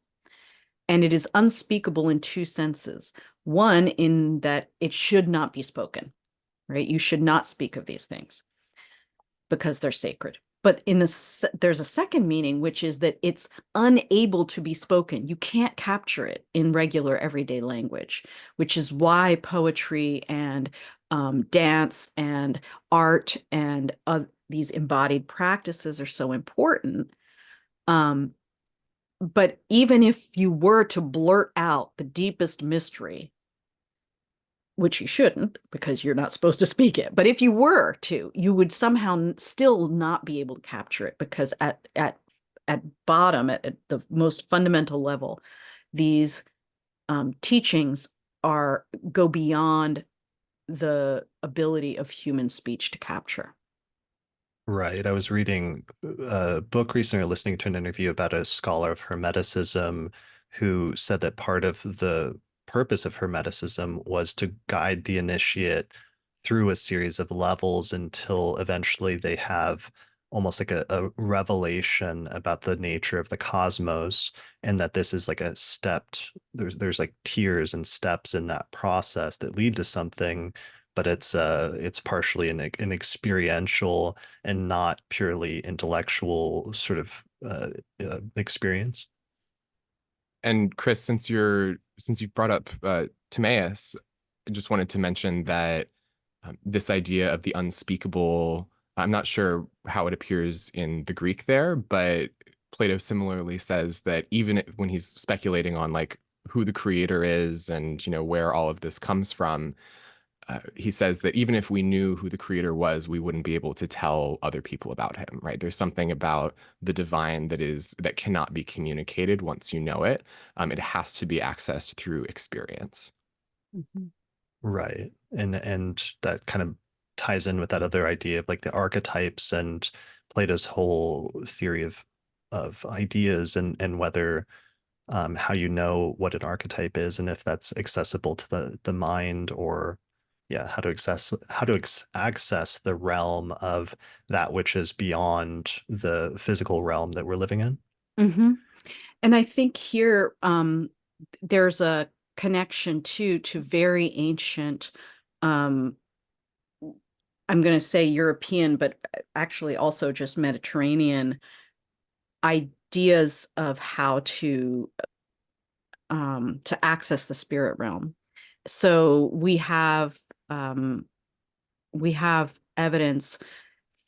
And it is unspeakable in two senses. One, in that it should not be spoken, right? You should not speak of these things because they're sacred. But there's a second meaning, which is that it's unable to be spoken. You can't capture it in regular everyday language, which is why poetry and dance and art and these embodied practices are so important. But even if you were to blurt out the deepest mystery, which you shouldn't because you're not supposed to speak it, but if you were to, you would somehow still not be able to capture it because at bottom, at the most fundamental level, these teachings go beyond the ability of human speech to capture. Right. I was reading a book recently, or listening to an interview about a scholar of Hermeticism who said that part of the purpose of Hermeticism was to guide the initiate through a series of levels until eventually they have almost like a revelation about the nature of the cosmos, and that this is like a stepped, there's like tiers and steps in that process that lead to something, but it's partially an experiential and not purely intellectual sort of experience. And Chris, since you've brought up Timaeus, I just wanted to mention that this idea of the unspeakable I'm not sure how it appears in the Greek there, but Plato similarly says that even when he's speculating on like who the creator is and where all of this comes from, he says that even if we knew who the creator was, we wouldn't be able to tell other people about him, right? There's something about the divine that cannot be communicated once you know it. It has to be accessed through experience. Mhm. Right. And that kind of ties in with that other idea of like the archetypes and Plato's whole theory of ideas and whether how you know what an archetype is and if that's accessible to the mind, or yeah, how to access the realm of that which is beyond the physical realm that we're living in. Mhm. And I think here there's a connection too to very ancient, um, I'm going to say European, but actually also just Mediterranean ideas of how to access the spirit realm. So we have evidence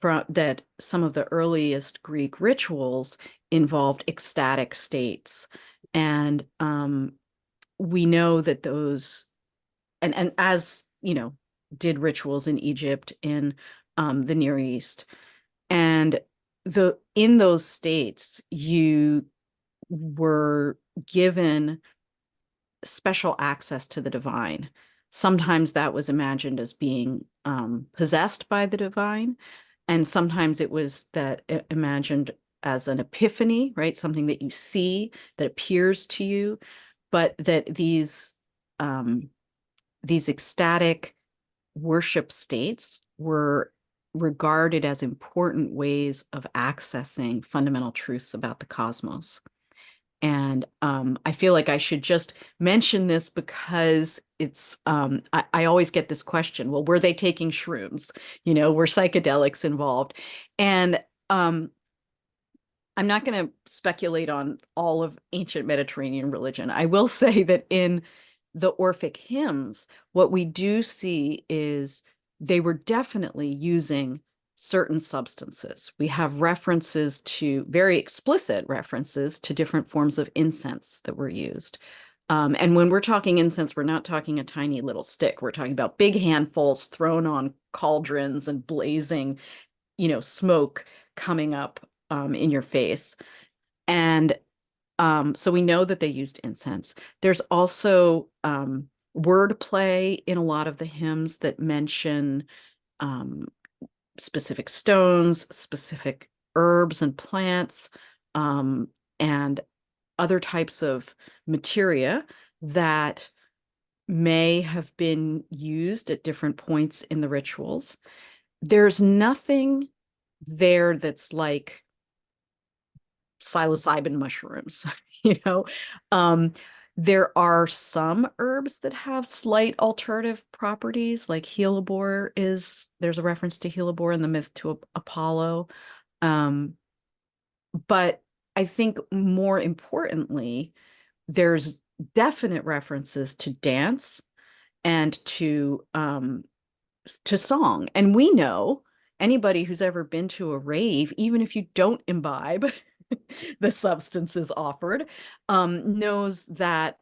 from that some of the earliest Greek rituals involved ecstatic states, and we know that those and as did rituals in Egypt, in the Near East, and the in those states you were given special access to the divine. Sometimes that was imagined as being possessed by the divine, and sometimes it was imagined as an epiphany, right? Something that you see that appears to you, but that these ecstatic worship states were regarded as important ways of accessing fundamental truths about the cosmos. And I feel like I should just mention this because I always get this question, well, were they taking shrooms? Were psychedelics involved? And I'm not going to speculate on all of ancient Mediterranean religion. I will say that in the Orphic hymns, what we do see is they were definitely using certain substances. We have very explicit references to different forms of incense that were used. And when we're talking incense, we're not talking a tiny little stick. We're talking about big handfuls thrown on cauldrons and blazing, smoke coming up in your face. And so we know that they used incense. There's also wordplay in a lot of the hymns that mention um, specific stones, specific herbs and plants, um, and other types of materia that may have been used at different points in the rituals. There's nothing there that's like psilocybin mushrooms, you know. Um, there are some herbs that have slight alternative properties, like there's a reference to hellebore in the myth to Apollo. Um, but I think more importantly, there's definite references to dance and to song. And we know anybody who's ever been to a rave, even if you don't imbibe the substances offered, knows that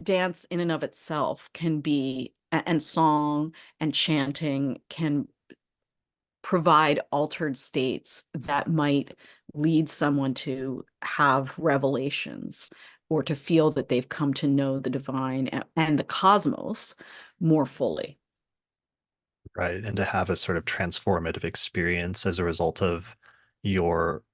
dance in and of itself can be, and song and chanting can provide altered states that might lead someone to have revelations or to feel that they've come to know the divine and the cosmos more fully. Right. And to have a sort of transformative experience as a result of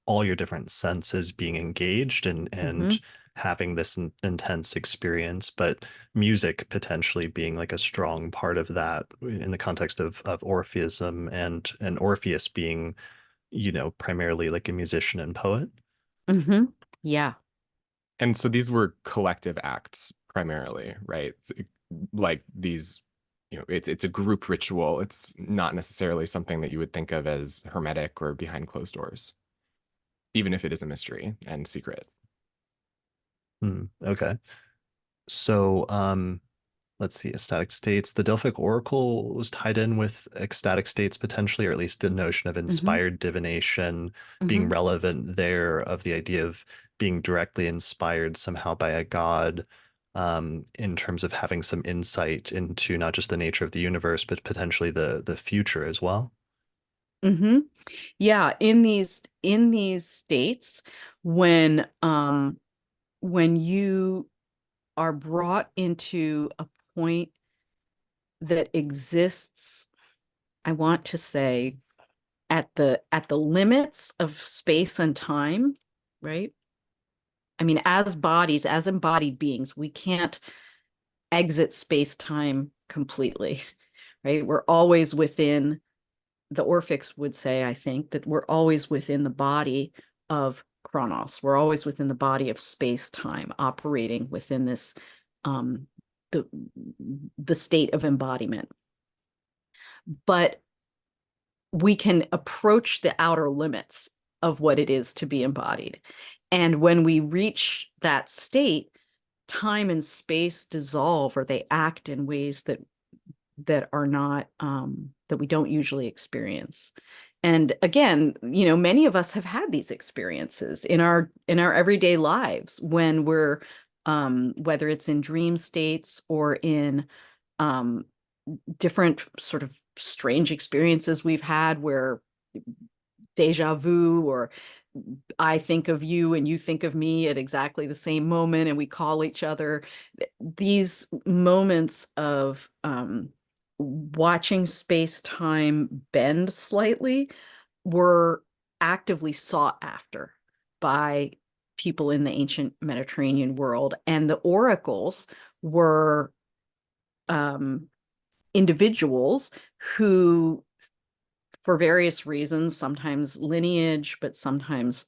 all your different senses being engaged and Mhm. having this intense experience, but music potentially being like a strong part of that in the context of Orphism and Orpheus being, primarily like a musician and poet. Mhm. Yeah. And so these were collective acts primarily, right? Like these, it's a group ritual. It's not necessarily something that you would think of as hermetic or behind closed doors, even if it is a mystery and secret. Okay. So, let's see, ecstatic states. The Delphic Oracle was tied in with ecstatic states potentially, or at least the notion of Hmm. inspired divination being Hmm. relevant there, of the idea of being directly inspired somehow by a god, in terms of having some insight into not just the nature of the universe, but potentially the future as well. Hmm. Yeah, in these states, when you are brought into a point that exists, I want to say, at the limits of space and time, right? I mean, as bodies, as embodied beings, we can't exit space time completely, right? We're always within, the Orphics would say, I think, that we're always within the body of Chronos. We're always within the body of space time, operating within this, um, the the state of embodiment. But we can approach the outer limits of what it is to be embodied. And when we reach that state, time and space dissolve, or they act in ways that are not, that we don't usually experience. And again, many of us have had these experiences in our everyday lives, when we're, whether it's in dream states or in, um, different sort of strange experiences we've had, where deja vu, or I think of you and you think of me at exactly the same moment and we call each other. These moments of, watching space time bend slightly were actively sought after by people in the ancient Mediterranean world. And the oracles were, um, individuals who, for various reasons, sometimes lineage, but sometimes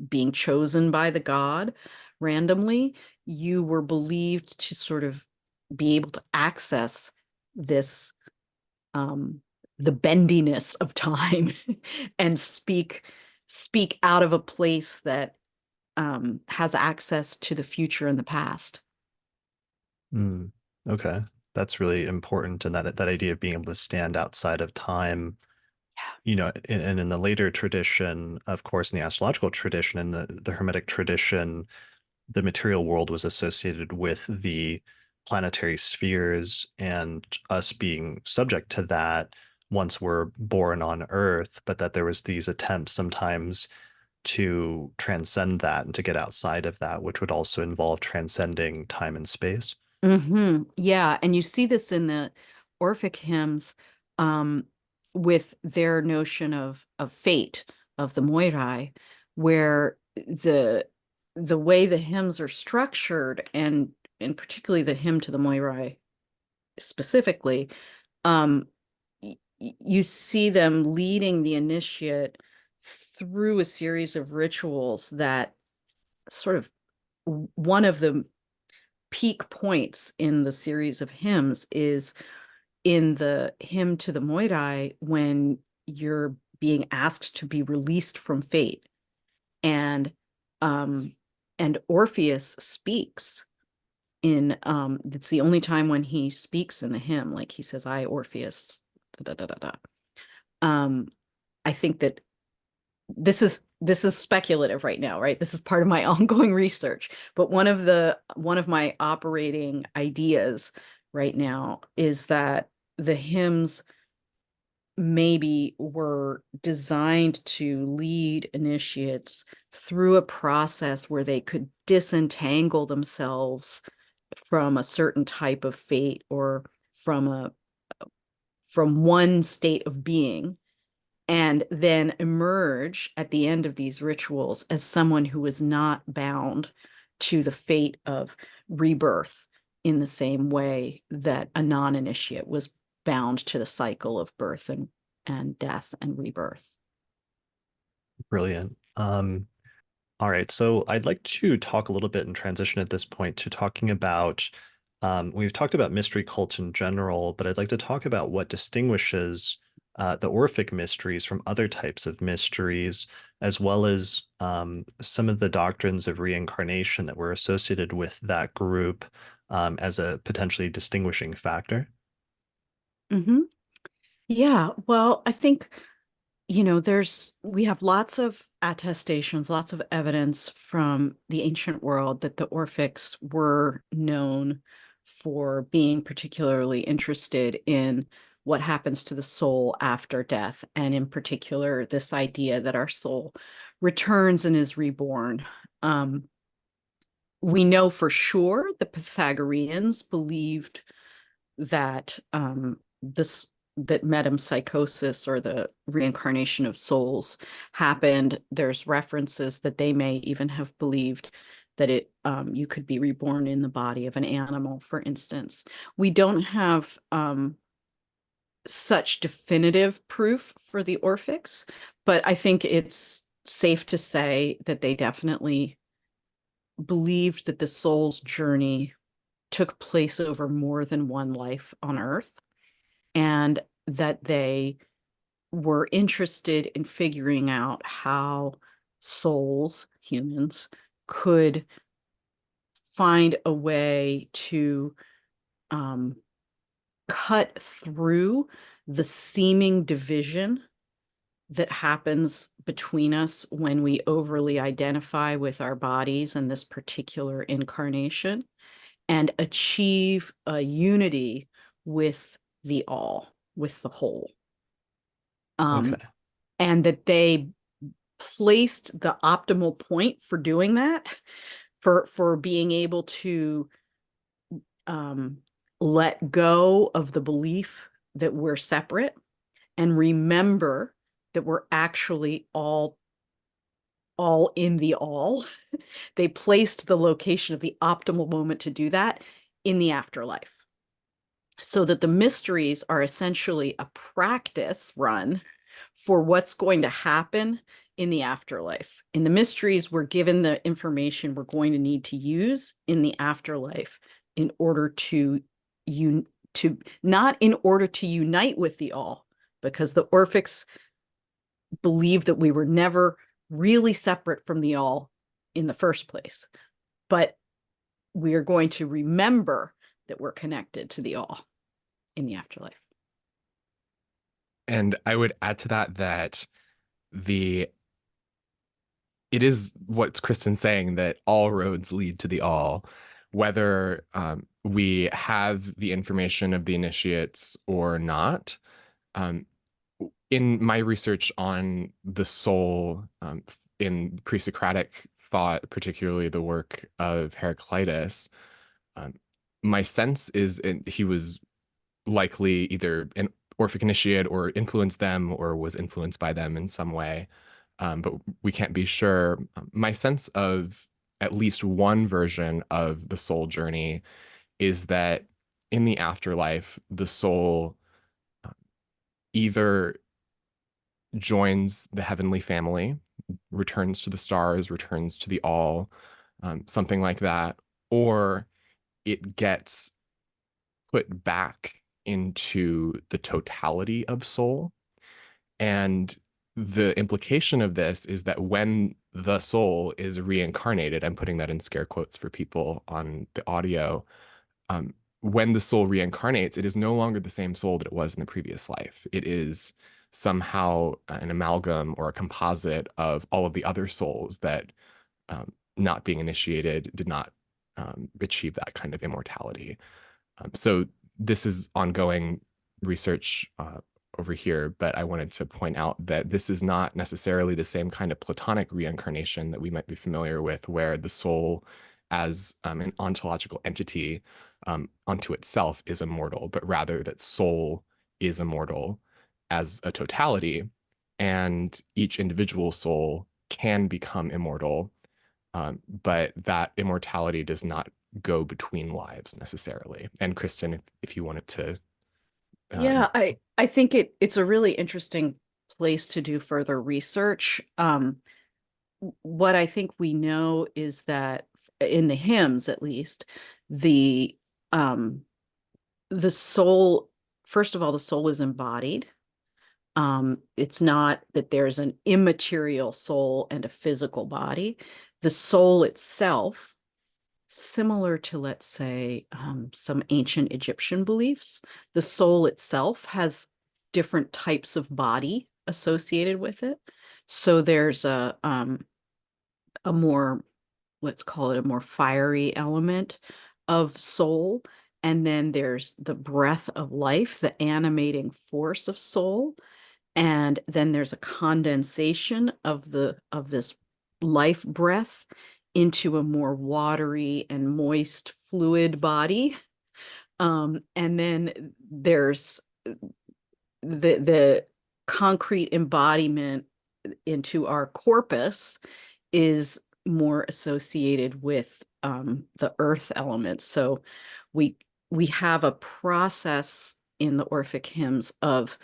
being chosen by the god randomly, you were believed to sort of be able to access this, um, the bendiness of time and speak out of a place that, has access to the future and the past. Mm, okay. That's really important. And that idea of being able to stand outside of time, and in the later tradition, of course, in the astrological tradition, in the Hermetic tradition, the material world was associated with the planetary spheres, and us being subject to that once we're born on Earth, but that there was these attempts sometimes to transcend that and to get outside of that, which would also involve transcending time and space. Yeah, and you see this in the Orphic hymns, um, with their notion of fate, of the Moirai, where the way the hymns are structured, and particularly the hymn to the Moirai specifically, um, you see them leading the initiate through a series of rituals that sort of, one of the peak points in the series of hymns is in the hymn to the Moirai, when you're being asked to be released from fate, and um and Orpheus speaks in, it's the only time when he speaks in the hymn, like he says, I Orpheus, da da da da da. um I think that this is speculative right now, right? This is part of my ongoing research, but one of my operating ideas right now is that the hymns maybe were designed to lead initiates through a process where they could disentangle themselves from a certain type of fate, or from one state of being, and then emerge at the end of these rituals as someone who is not bound to the fate of rebirth in the same way that a non-initiate was bound to the cycle of birth and death and rebirth. Brilliant. All right, so I'd like to talk a little bit and transition at this point to talking about, we've talked about mystery cults in general, but I'd like to talk about what distinguishes the Orphic mysteries from other types of mysteries, as well as some of the doctrines of reincarnation that were associated with that group, as a potentially distinguishing factor. Mm-hmm. Yeah, well, I think, we have lots of attestations, lots of evidence from the ancient world that the Orphics were known for being particularly interested in what happens to the soul after death, and in particular, this idea that our soul returns and is reborn. We know for sure the Pythagoreans believed that this that metempsychosis, or the reincarnation of souls, happened. There's references that they may even have believed that you could be reborn in the body of an animal, for instance. We don't have such definitive proof for the Orphics, but I think it's safe to say that they definitely believed that the soul's journey took place over more than one life on Earth, and that they were interested in figuring out how souls, humans, could find a way to cut through the seeming division that happens between us when we overly identify with our bodies and this particular incarnation, and achieve a unity with the all, with the whole. Okay. And that they placed the optimal point for doing that, for being able to let go of the belief that we're separate and remember that we're actually all in the all. They placed the location of the optimal moment to do that in the afterlife, so that the mysteries are essentially a practice run for what's going to happen in the afterlife. In the mysteries, we're given the information we're going to need to use in the afterlife in order not in order to unite with the all, because the Orphics believe that we were never really separate from the all in the first place, but we are going to remember that we're connected to the all in the afterlife. And I would add to that it is what Kristin's saying, that all roads lead to the all, whether we have the information of the initiates or not. In my research on the soul, in pre-Socratic thought, particularly the work of Heraclitus, my sense is he was likely either an Orphic initiate or influenced them or was influenced by them in some way. But we can't be sure. My sense of at least one version of the soul journey is that in the afterlife, the soul either joins the heavenly family, returns to the stars, returns to the all, something like that, or it gets put back into the totality of soul. And the implication of this is that when the soul is reincarnated, I'm putting that in scare quotes for people on the audio, when the soul reincarnates, it is no longer the same soul that it was in the previous life. It is somehow an amalgam or a composite of all of the other souls that, not being initiated, did not achieve that kind of immortality. So this is ongoing research over here, but I wanted to point out that this is not necessarily the same kind of Platonic reincarnation that we might be familiar with, where the soul as an ontological entity unto itself is immortal, but rather that soul is immortal as a totality, and each individual soul can become immortal, but that immortality does not go between lives necessarily. And Kristin, if you wanted to. Yeah, I think it's a really interesting place to do further research. What I think we know is that in the hymns, at least, the soul, first of all, the soul is embodied. It's not that there's an immaterial soul and a physical body. The soul itself similar to, let's say, some ancient Egyptian beliefs. The soul itself has different types of body associated with it. So there's a more, let's call it a more fiery element of soul. And then there's the breath of life, the animating force of soul. And then there's a condensation of this life breath into a more watery and moist fluid body. And then there's the concrete embodiment into our corpus is more associated with the earth elements. So we have a process in the Orphic hymns of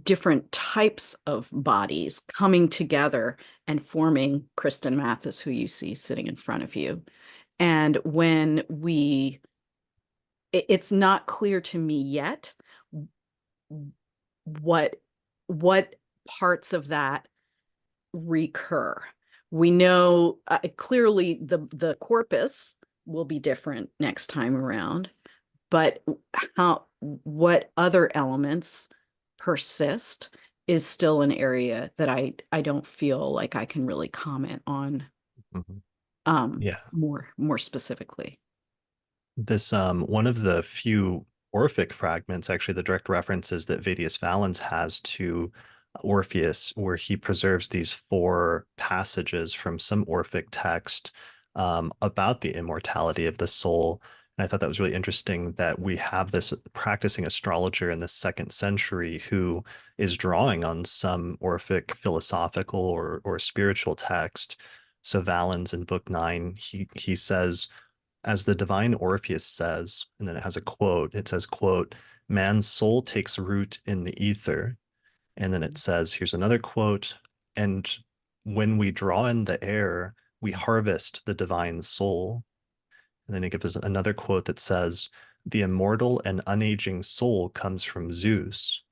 different types of bodies coming together and forming Kristin Mathis, who you see sitting in front of you. And when it's not clear to me yet what parts of that recur. We know clearly the corpus will be different next time around, but what other elements persist is still an area that I don't feel like I can really comment on Yeah. more specifically. This one of the few Orphic fragments, actually the direct references that Vedius Valens has to Orpheus, where he preserves these 4 passages from some Orphic text about the immortality of the soul. And I thought that was really interesting that we have this practicing astrologer in the 2nd century who is drawing on some Orphic philosophical or spiritual text. So Valens in book 9, he says, as the divine Orpheus says, and then it has a quote, it says, quote, man's soul takes root in the ether. And then it says, here's another quote, and when we draw in the air, we harvest the divine soul. And then it gives us another quote that says, the immortal and unaging soul comes from Zeus.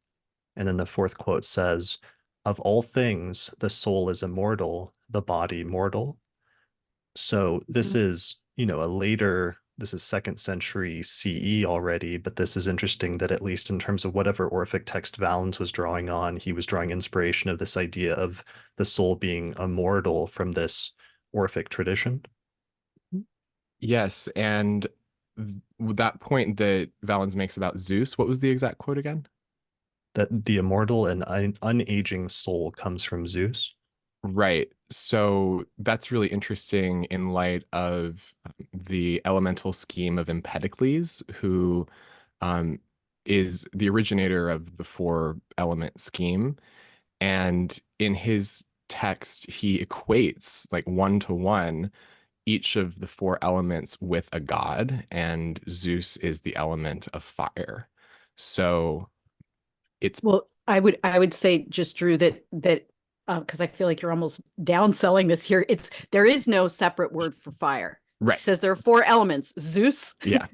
And then the 4th quote says, of all things, the soul is immortal, the body mortal. So this is, this is 2nd century CE already, but this is interesting that at least in terms of whatever Orphic text Valens was drawing on, he was drawing inspiration of this idea of the soul being immortal from this Orphic tradition. Yes, and that point that Valens makes about Zeus, what was the exact quote again? That the immortal and unaging soul comes from Zeus. Right. So that's really interesting in light of the elemental scheme of Empedocles, who um, is the originator of the 4 element scheme. And in his text, he equates like 1-to-1 each of the 4 elements with a god, and Zeus is the element of fire. So it's Well, I would say just Drew that because I feel like you're almost downselling this here. There is no separate word for fire. It right. says there are 4 elements. Zeus, Yeah.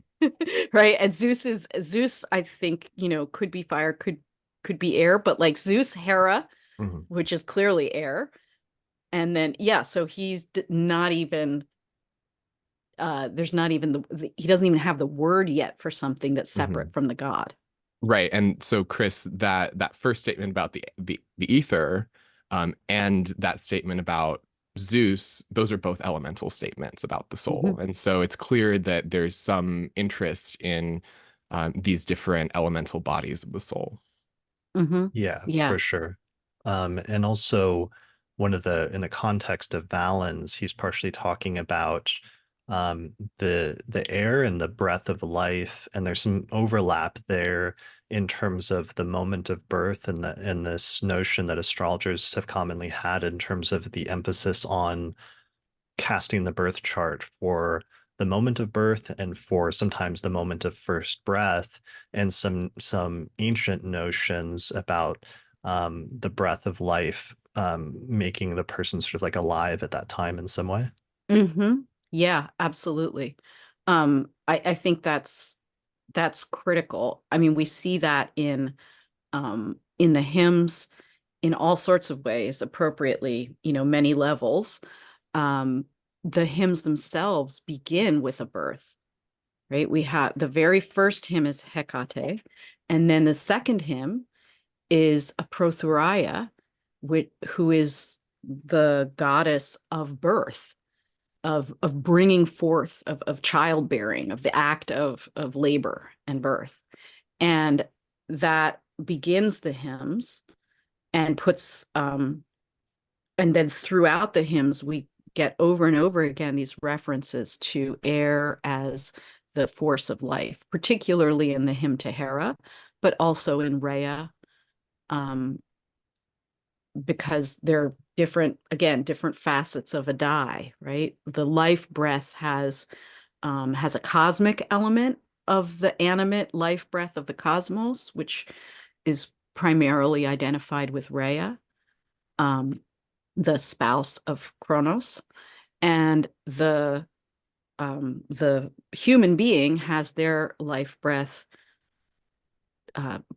right? And Zeus, I think, could be fire, could be air, but like Zeus, Hera, Mhm. which is clearly air. And then so he's not even there's not even he doesn't even have the word yet for something that's separate Mhm. from the god. Right. And so Chris, that first statement about the ether, and that statement about Zeus, those are both elemental statements about the soul. Mhm. And so it's clear that there's some interest in these different elemental bodies of the soul. Mhm. Yeah, Yeah. for sure. And also in the context of Valens, he's partially talking about the air and the breath of life, and there's some overlap there in terms of the moment of birth and this notion that astrologers have commonly had in terms of the emphasis on casting the birth chart for the moment of birth and for sometimes the moment of first breath, and some ancient notions about the breath of life making the person sort of like alive at that time in some way. Mm-hmm. Yeah, absolutely. I think that's critical. I mean, we see that in the hymns in all sorts of ways, appropriately, many levels. Um, the hymns themselves begin with a birth, right? We have the very first hymn is Hecate, and then the second hymn is a Prothuriah, who is the goddess of birth, of bringing forth, of childbearing, of the act of labor and birth. And that begins the hymns and puts, and then throughout the hymns, we get over and over again these references to air as the force of life, particularly in the hymn to Hera, but also in Rhea, because they're different, again, different facets of a die, right? The life breath has a cosmic element of the animate life breath of the cosmos, which is primarily identified with Rhea, the spouse of Kronos, and the human being has their life breath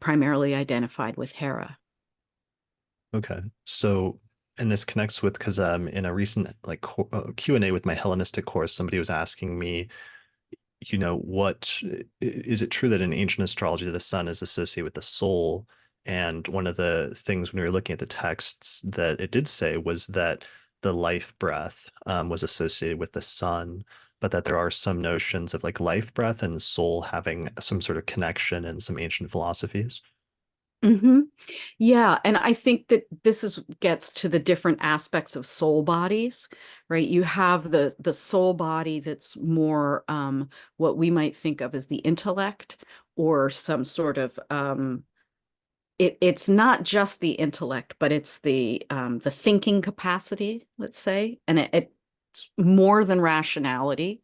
primarily identified with Hera. Okay. So, and this connects with, because in a recent like Q&A with my Hellenistic course, somebody was asking me, what is it true that in ancient astrology the sun is associated with the soul? And one of the things when we were looking at the texts that it did say was that the life breath was associated with the sun, but that there are some notions of like life breath and soul having some sort of connection in some ancient philosophies. Mm-hmm. Yeah, and I think that gets to the different aspects of soul bodies, right? You have the soul body that's more what we might think of as the intellect, or some sort of it's not just the intellect, but it's the thinking capacity, let's say, and it's more than rationality,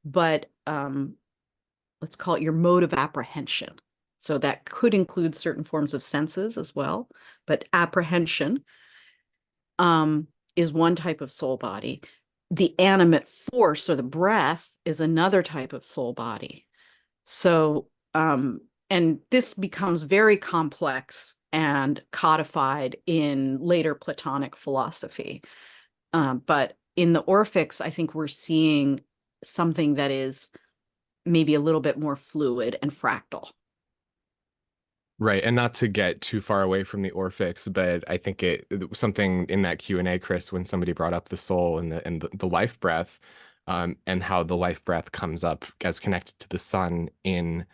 but let's call it your mode of apprehension. So that could include certain forms of senses as well, but apprehension is one type of soul body. The animate force, or the breath, is another type of soul body. So, and this becomes very complex and codified in later Platonic philosophy. But in the Orphics, I think we're seeing something that is maybe a little bit more fluid and fractal. Right, and not to get too far away from the Orphics, but I think it was something in that Q&A, Chris, when somebody brought up the soul and the life breath, and how the life breath comes up as connected to the sun in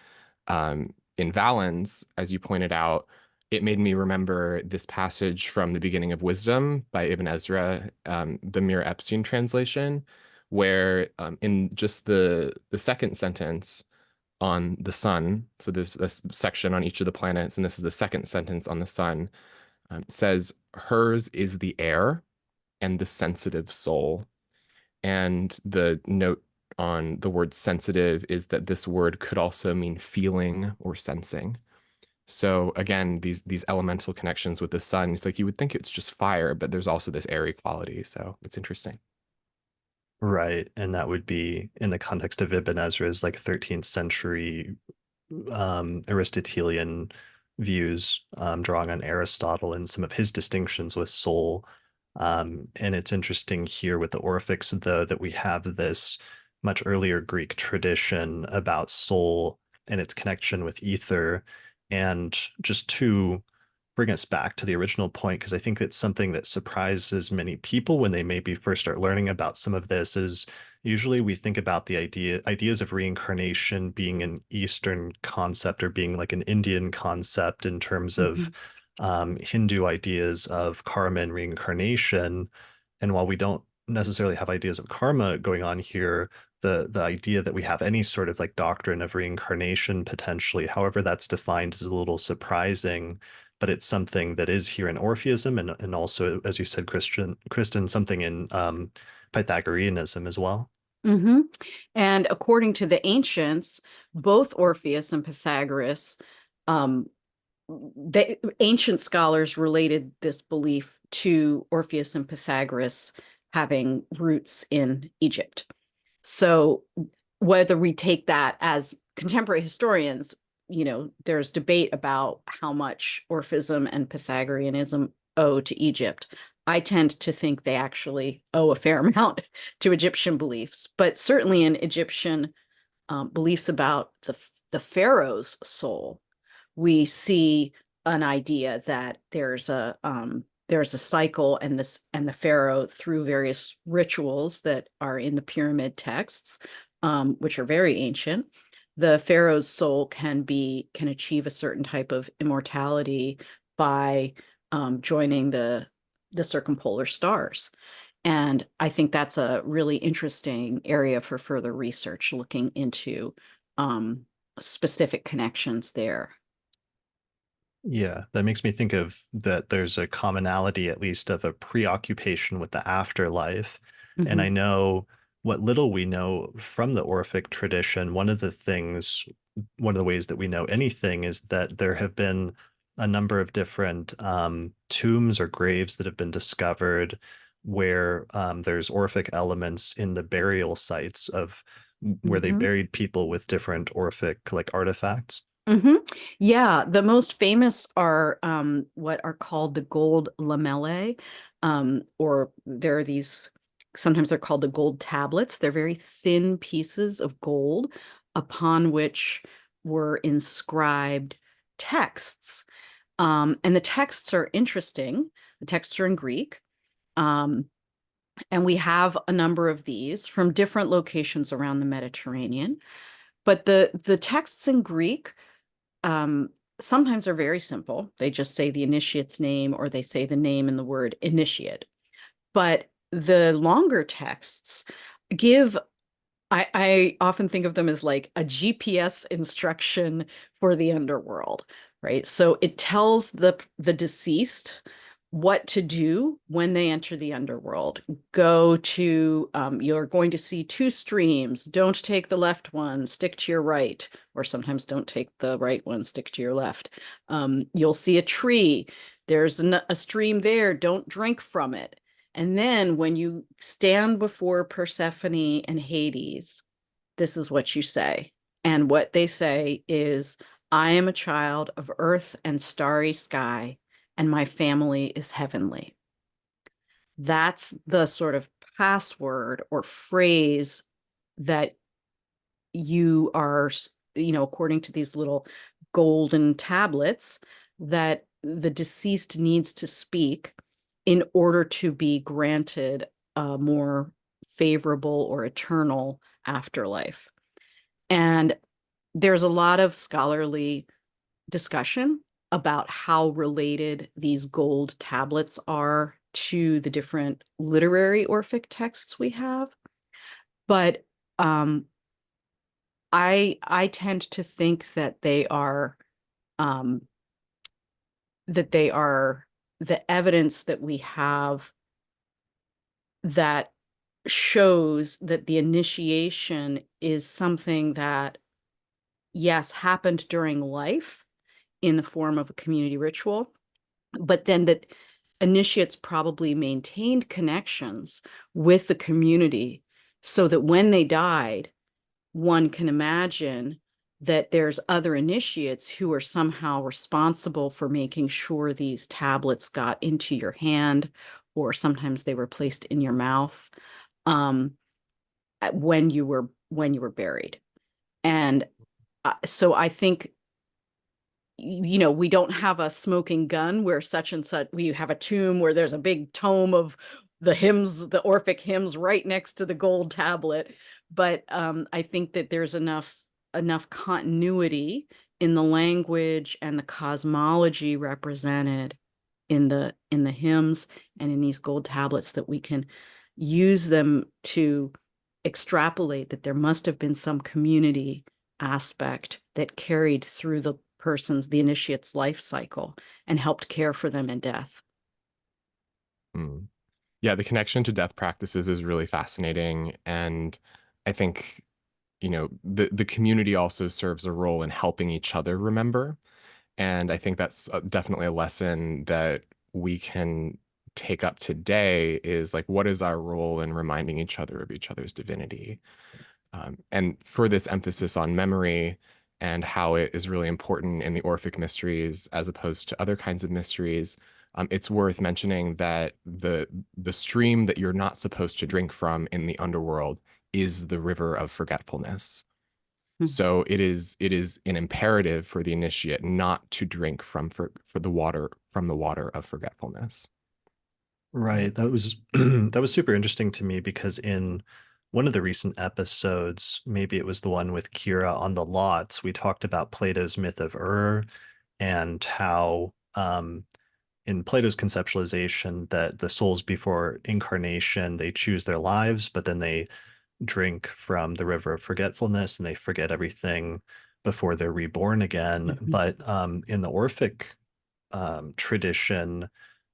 Valens, as you pointed out. It made me remember this passage from the Beginning of Wisdom by Ibn Ezra, the Mir Epstein translation, where in just the second sentence on the sun, so there's a section on each of the planets, and this is the second sentence on the sun, says, hers is the air and the sensitive soul. And the note on the word sensitive is that this word could also mean feeling or sensing. So again, these elemental connections with the sun, it's like you would think it's just fire, but there's also this airy quality. So it's interesting. Right. And that would be in the context of Ibn Ezra's like 13th century Aristotelian views, drawing on Aristotle and some of his distinctions with soul. And it's interesting here with the Orphics, though, that we have this much earlier Greek tradition about soul and its connection with ether. And just to bring us back to the original point, because I think it's something that surprises many people when they maybe first start learning about some of this, is usually we think about the ideas of reincarnation being an Eastern concept or being like an Indian concept in terms of Hindu ideas of karma and reincarnation. And while we don't necessarily have ideas of karma going on here, the idea that we have any sort of like doctrine of reincarnation potentially, however that's defined, is a little surprising, but it's something that is here in Orphism, and also, as you said, Kristin, something in Pythagoreanism as well. Mm-hmm. And according to the ancients, both Orpheus and Pythagoras, the ancient scholars related this belief to Orpheus and Pythagoras having roots in Egypt. So whether we take that as contemporary historians, there's debate about how much Orphism and Pythagoreanism owe to Egypt. I tend to think they actually owe a fair amount to Egyptian beliefs, but certainly in Egyptian beliefs about the pharaoh's soul, we see an idea that there's a cycle, and the pharaoh, through various rituals that are in the pyramid texts, which are very ancient, the pharaoh's soul can achieve a certain type of immortality by joining the circumpolar stars. And I think that's a really interesting area for further research, looking into specific connections there. Yeah, that makes me think of that there's a commonality, at least, of a preoccupation with the afterlife. And I Mhm. know what little we know from the Orphic tradition, one of the ways that we know anything is that there have been a number of different tombs or graves that have been discovered where there's Orphic elements in the burial sites of where they Mhm. buried people with different Orphic like artifacts. Hmm. Yeah, the most famous are what are called the gold lamellae, or there are these, sometimes they're called the gold tablets. They're very thin pieces of gold upon which were inscribed texts. And the texts are interesting. The texts are in Greek. Um, and we have a number of these from different locations around the Mediterranean. But the texts in Greek um, sometimes are very simple. They just say the initiate's name, or they say the name and the word initiate. But the longer texts give, I often think of them as like a GPS instruction for the underworld, right? So it tells the deceased what to do when they enter the underworld. Go to, you're going to see two streams. Don't take the left one, stick to your right, or sometimes don't take the right one, stick to your left. You'll see a tree. There's a stream there. Don't drink from it. And then when you stand before Persephone and Hades, this is what you say. And what they say is, I am a child of earth and starry sky, and my family is heavenly. That's the sort of password or phrase that you are, according to these little golden tablets, that the deceased needs to speak in order to be granted a more favorable or eternal afterlife. And there's a lot of scholarly discussion about how related these gold tablets are to the different literary Orphic texts we have. But um, I tend to think that um, they are the evidence that we have that shows that the initiation is something that, yes, happened during life in the form of a community ritual, but then that initiates probably maintained connections with the community so that when they died, one can imagine that there's other initiates who are somehow responsible for making sure these tablets got into your hand, or sometimes they were placed in your mouth um, when you were buried. And so I think, we don't have a smoking gun where such and such, we have a tomb where there's a big tome of the hymns, the Orphic hymns, right next to the gold tablet. But I think that there's enough continuity in the language and the cosmology represented in the hymns and in these gold tablets that we can use them to extrapolate that there must have been some community aspect that carried through the initiate's life cycle and helped care for them in death. Mm. Yeah, the connection to death practices is really fascinating. And I think, the community also serves a role in helping each other remember. And I think that's definitely a lesson that we can take up today, is like, what is our role in reminding each other of each other's divinity? And for this emphasis on memory and how it is really important in the Orphic mysteries as opposed to other kinds of mysteries, It's worth mentioning that the stream that you're not supposed to drink from in the underworld is the river of forgetfulness. So it is an imperative for the initiate not to drink for the water of forgetfulness. Right. That was that was super interesting to me because in one of the recent episodes, maybe it was the one with Kira on the lots, we talked about Plato's myth of and how in Plato's conceptualization that the souls before incarnation, they choose their lives, but then they drink from the river of forgetfulness and they forget everything before they're reborn again. But in the Orphic tradition,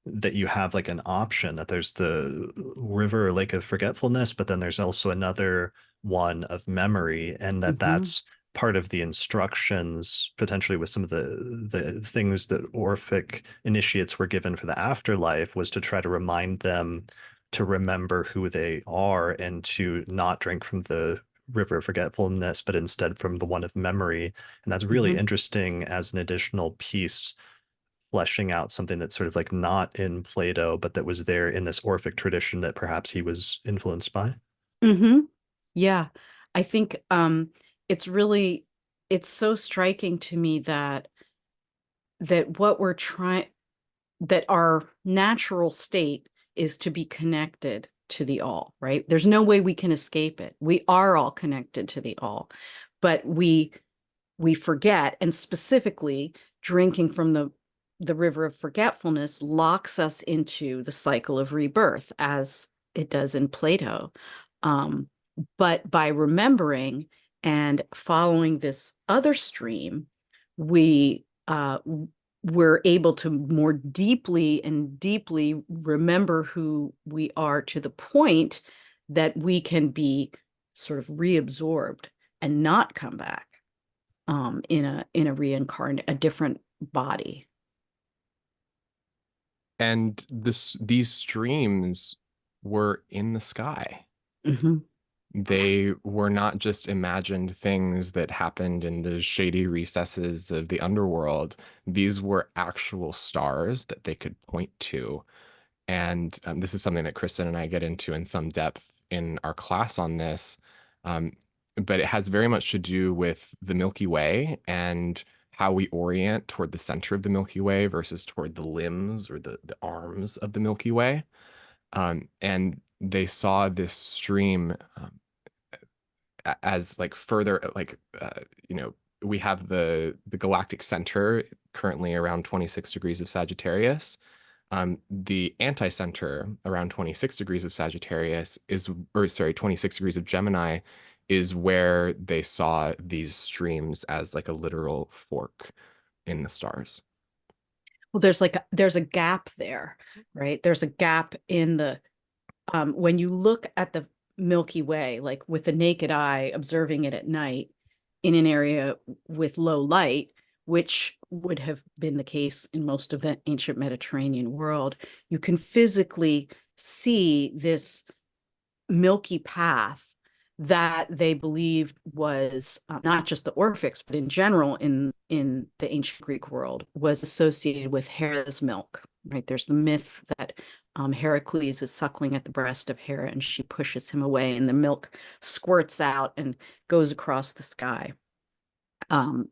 that you have like an option that there's the river or lake of forgetfulness, but then there's also another one of memory, and that's part of the instructions potentially with some of the things that Orphic initiates were given for the afterlife was to try to remind them to remember who they are and to not drink from the river of forgetfulness, but instead from the one of memory. And that's really interesting as an additional piece fleshing out something that's sort of like not in Plato, but that was there in this Orphic tradition that perhaps he was influenced by. Yeah, I think it's really it's so striking to me that what we're trying that our natural state is to be connected to the all, right? There's no way we can escape it. We are all connected to the all, but we forget, and specifically drinking from the river of forgetfulness locks us into the cycle of rebirth as it does in Plato. But by remembering and following this other stream, we're able to more deeply and deeply remember who we are to the point that we can be sort of reabsorbed and not come back in a different body. And these streams were in the sky. They were not just imagined things that happened in the shady recesses of the underworld. These were actual stars that they could point to. And this is something that Kristin and I get into in some depth in our class on this. But it has very much to do with the Milky Way and how we orient toward the center of the Milky Way versus toward the limbs or the arms of the Milky Way. And they saw this stream as like further we have the galactic center currently around 26 degrees of Sagittarius. The anti-center around 26 degrees of Sagittarius 26 degrees of Gemini is where they saw these streams as like a literal fork in the stars. Well, there's a gap there, right? There's a gap in the when you look at the Milky Way, like with the naked eye, observing it at night in an area with low light, which would have been the case in most of the ancient Mediterranean world, you can physically see this milky path that they believed was not just the Orphics, but in general in the ancient Greek world was associated with Hera's milk, right? There's the myth that Heracles is suckling at the breast of Hera and she pushes him away and the milk squirts out and goes across the sky.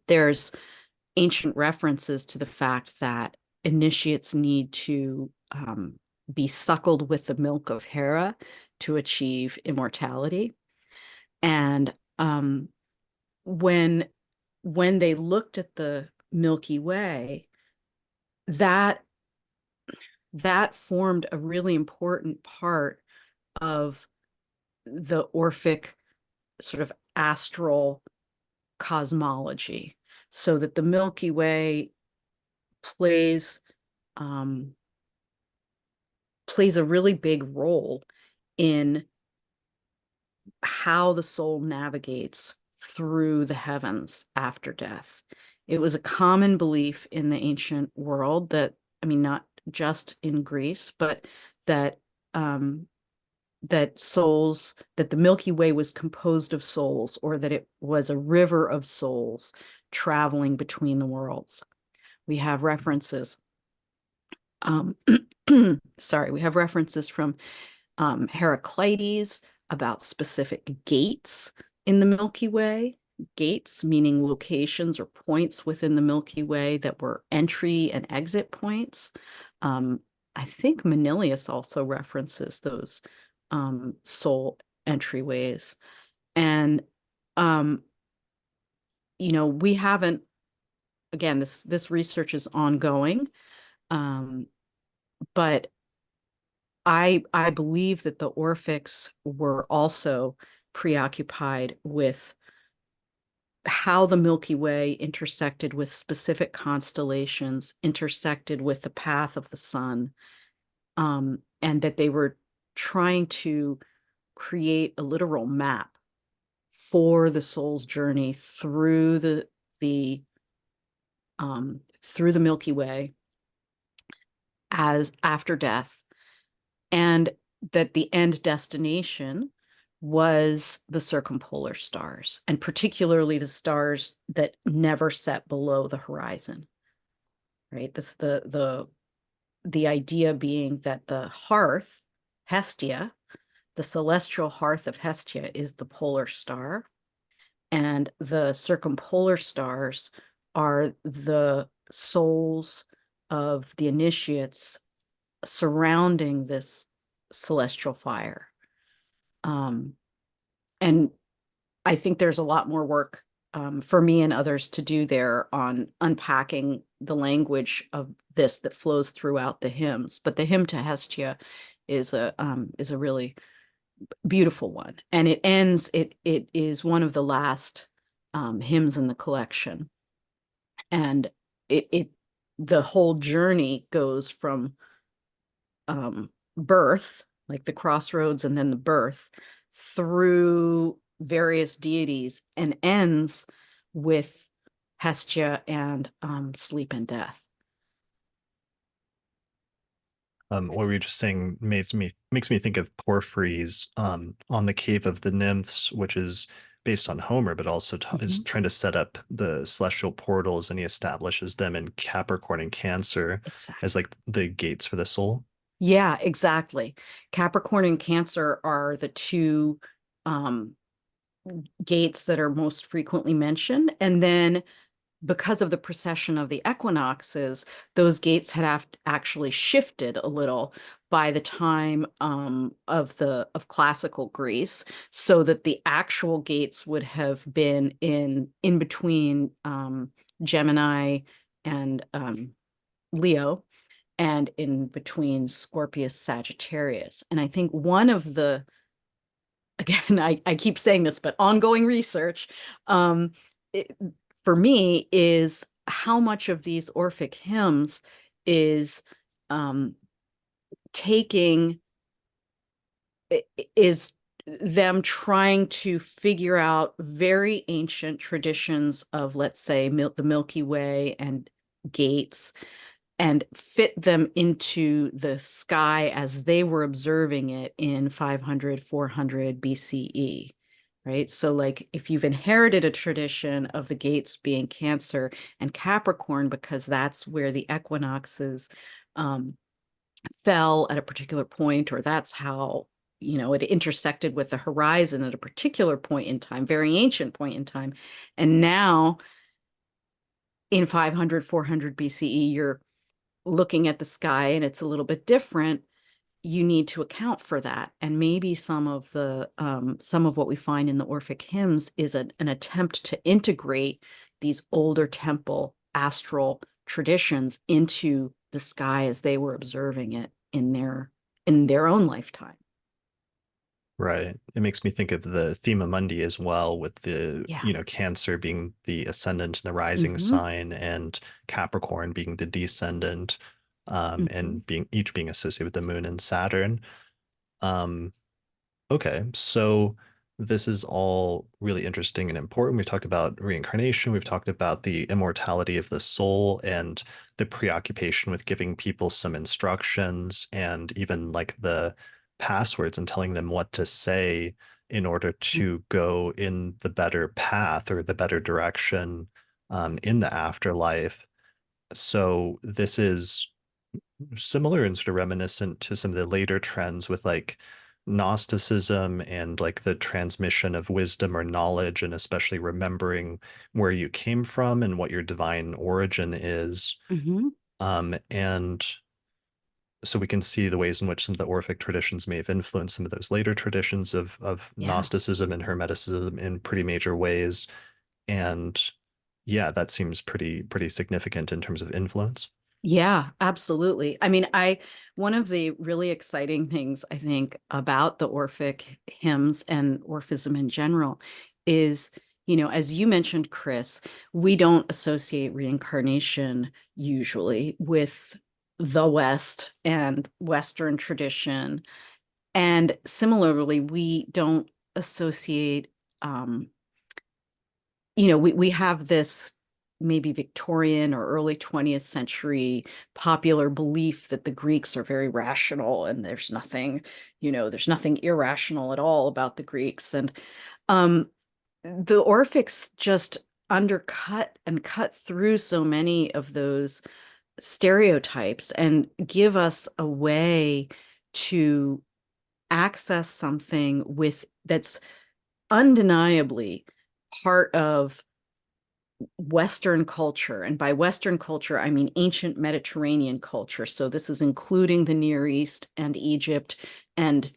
There's ancient references to the fact that initiates need to be suckled with the milk of Hera to achieve immortality. And when they looked at the Milky Way, that formed a really important part of the Orphic sort of astral cosmology, so that the Milky Way plays a really big role in how the soul navigates through the heavens after death. It was a common belief in the ancient world that, I mean, not just in Greece, but that that the Milky Way was composed of souls, or that it was a river of souls traveling between the worlds. We have references Um, sorry, we have references from Heraclides about specific gates in the Milky Way. Gates meaning locations or points within the Milky Way that were entry and exit points. I think Manilius also references those soul entryways. And we haven't, again, this research is ongoing, but I believe that the Orphics were also preoccupied with how the Milky Way intersected with specific constellations, intersected with the path of the sun, and that they were trying to create a literal map for the soul's journey through the through the Milky Way as after death, and that the end destination was the circumpolar stars, and particularly the stars that never set below the horizon. Right? This the idea being that the hearth, Hestia, the celestial hearth of Hestia, is the polar star, and the circumpolar stars are the souls of the initiates surrounding this celestial fire. And I think there's a lot more work for me and others to do there on unpacking the language of this that flows throughout the hymns. But the hymn to Hestia is a really beautiful one, and it is one of the last hymns in the collection, and the whole journey goes from birth, like the crossroads and then the birth, through various deities, and ends with Hestia and sleep and death. What were you just saying makes me think of Porphyry's on the Cave of the Nymphs, which is based on Homer, but also is trying to set up the celestial portals, and he establishes them in Capricorn and Cancer as like the gates for the soul. Yeah, exactly. Capricorn and Cancer are the two gates that are most frequently mentioned. And then because of the precession of the equinoxes, those gates had actually shifted a little by the time of classical Greece, so that the actual gates would have been in between Gemini and Leo, and in between Scorpius, Sagittarius. And I think one of the, again, I keep saying this, but ongoing research for me is how much of these Orphic hymns is is them trying to figure out very ancient traditions of, let's say, the Milky Way and gates, and fit them into the sky as they were observing it in 500, 400 BCE, right? So like if you've inherited a tradition of the gates being Cancer and Capricorn, because that's where the equinoxes fell at a particular point, or that's how, it intersected with the horizon at a particular point in time, very ancient point in time. And now in 500, 400 BCE, you're looking at the sky and it's a little bit different. You need to account for that. And maybe some of what we find in the Orphic hymns is an attempt to integrate these older temple astral traditions into the sky as they were observing it in their own lifetime. Right. It makes me think of the Thema Mundi as well, with the, Cancer being the ascendant and the rising sign, and Capricorn being the descendant, and each being associated with the moon and Saturn. Okay, so this is all really interesting and important. We've talked about reincarnation, we've talked about the immortality of the soul, and the preoccupation with giving people some instructions, and even like the passwords and telling them what to say in order to go in the better path or the better direction in the afterlife. So this is similar and sort of reminiscent to some of the later trends with like Gnosticism and like the transmission of wisdom or knowledge, and especially remembering where you came from and what your divine origin is. Hmm. And so we can see the ways in which some of the Orphic traditions may have influenced some of those later traditions of Yeah. Gnosticism and Hermeticism in pretty major ways. And yeah, that seems pretty significant in terms of influence. Yeah, absolutely. I mean, one of the really exciting things I think about the Orphic hymns and Orphism in general is, as you mentioned, Chris, we don't associate reincarnation usually with the West and Western tradition. And similarly, we don't associate, um, we have this maybe Victorian or early 20th century popular belief that the Greeks are very rational and there's nothing irrational at all about the Greeks. And um, the Orphics just undercut and cut through so many of those stereotypes and give us a way to access something with that's undeniably part of Western culture. And by Western culture, I mean ancient Mediterranean culture. So this is including the Near East and Egypt and,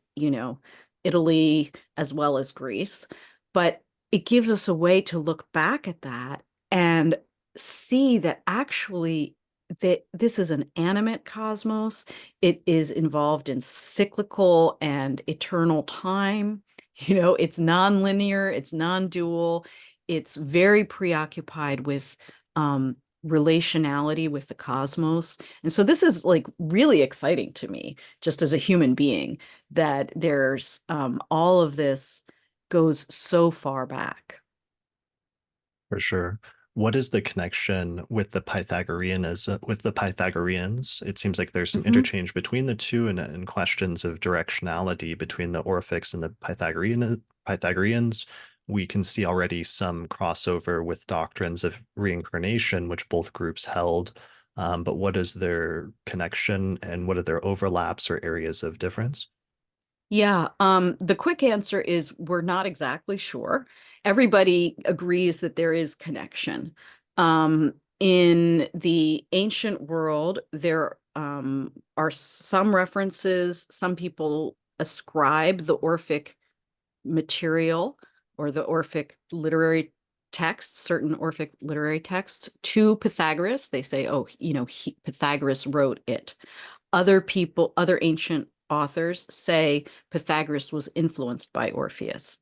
Italy as well as Greece. But it gives us a way to look back at that and see that actually that this is an animate cosmos. It is involved in cyclical and eternal time. It's non-linear, it's non-dual, it's very preoccupied with relationality with the cosmos. And so this is like really exciting to me, just as a human being, that there's all of this goes so far back. For sure. What is the connection with the with the Pythagoreans? It seems like there's some Mhm. interchange between the two and questions of directionality between the Orphics and the Pythagoreans. We can see already some crossover with doctrines of reincarnation, which both groups held. But what is their connection and what are their overlaps or areas of difference? Yeah, the quick answer is we're not exactly sure. Everybody agrees that there is connection. In the ancient world, there are some references. Some people ascribe the Orphic material or the Orphic literary texts, certain Orphic literary texts, to Pythagoras. They say, oh, Pythagoras wrote it. Other people, other ancient authors say Pythagoras was influenced by Orpheus.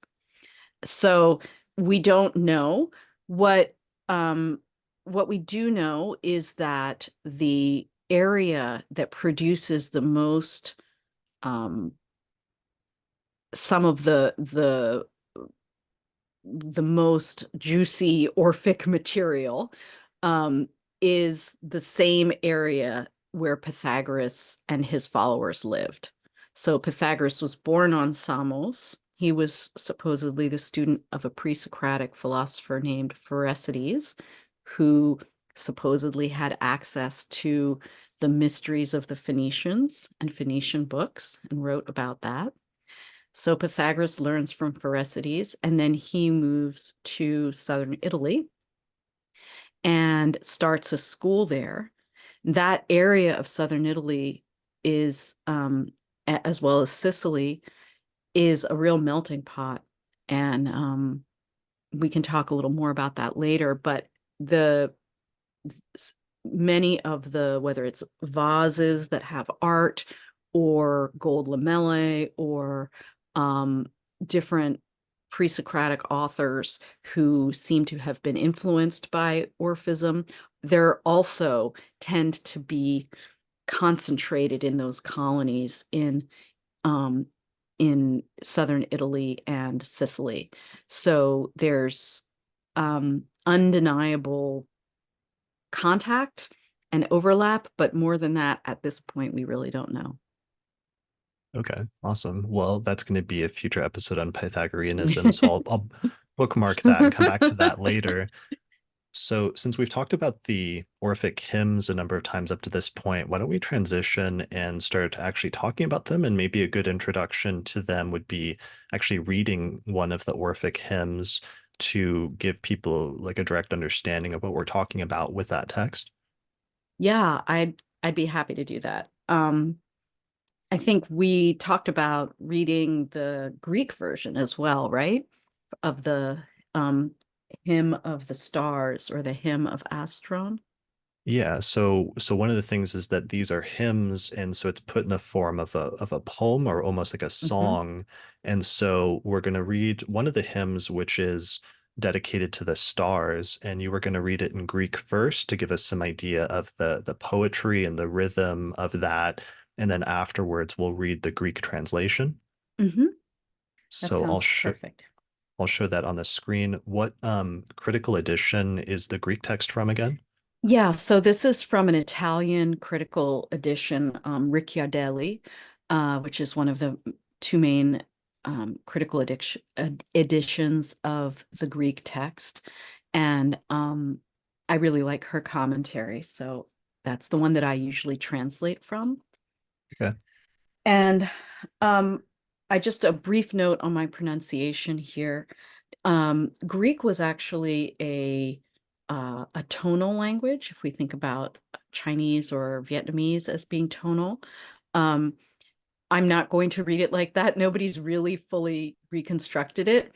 So we don't know what what we do know is that the area that produces the most some of the most juicy Orphic material um, is the same area where Pythagoras and his followers lived. So Pythagoras was born on Samos. He was supposedly the student of a pre-Socratic philosopher named Pherecydes, who supposedly had access to the mysteries of the Phoenicians and Phoenician books and wrote about that. So Pythagoras learns from Pherecydes, and then he moves to southern Italy and starts a school there. That area of southern Italy is, as well as Sicily, is a real melting pot. And we can talk a little more about that later, but the many of the, whether it's vases that have art or gold lamellae or um, different pre-Socratic authors who seem to have been influenced by Orphism, there also tend to be concentrated in those colonies um, in southern Italy and Sicily. So there's undeniable contact and overlap, but more than that, at this point, we really don't know. Okay, awesome. Well, that's going to be a future episode on Pythagoreanism, so I'll bookmark that and come back to that later. So, since we've talked about the Orphic hymns a number of times up to this point, why don't we transition and start actually talking about them? And maybe a good introduction to them would be actually reading one of the Orphic hymns to give people like a direct understanding of what we're talking about with that text. Yeah, I'd be happy to do that. I think we talked about reading the Greek version as well, right? Of the um, Hymn of the Stars or the Hymn of Astron. Yeah, so one of the things is that these are hymns, and so it's put in the form of a poem or almost like a Hmm. song. And so we're going to read one of the hymns, which is dedicated to the stars, and you were going to read it in Greek first to give us some idea of the poetry and the rhythm of that, and then afterwards we'll read the Greek translation. Hmm. That So sounds perfect. I'll show that on the screen. What critical edition is the Greek text from again? Yeah, so this is from an Italian critical edition, Ricciardelli, which is one of the two main critical editions of the Greek text. And I really like her commentary. So that's the one that I usually translate from. Okay. And um, I just a brief note on my pronunciation here. Greek was actually a tonal language, if we think about Chinese or Vietnamese as being tonal. Um, I'm not going to read it like that. Nobody's really fully reconstructed it.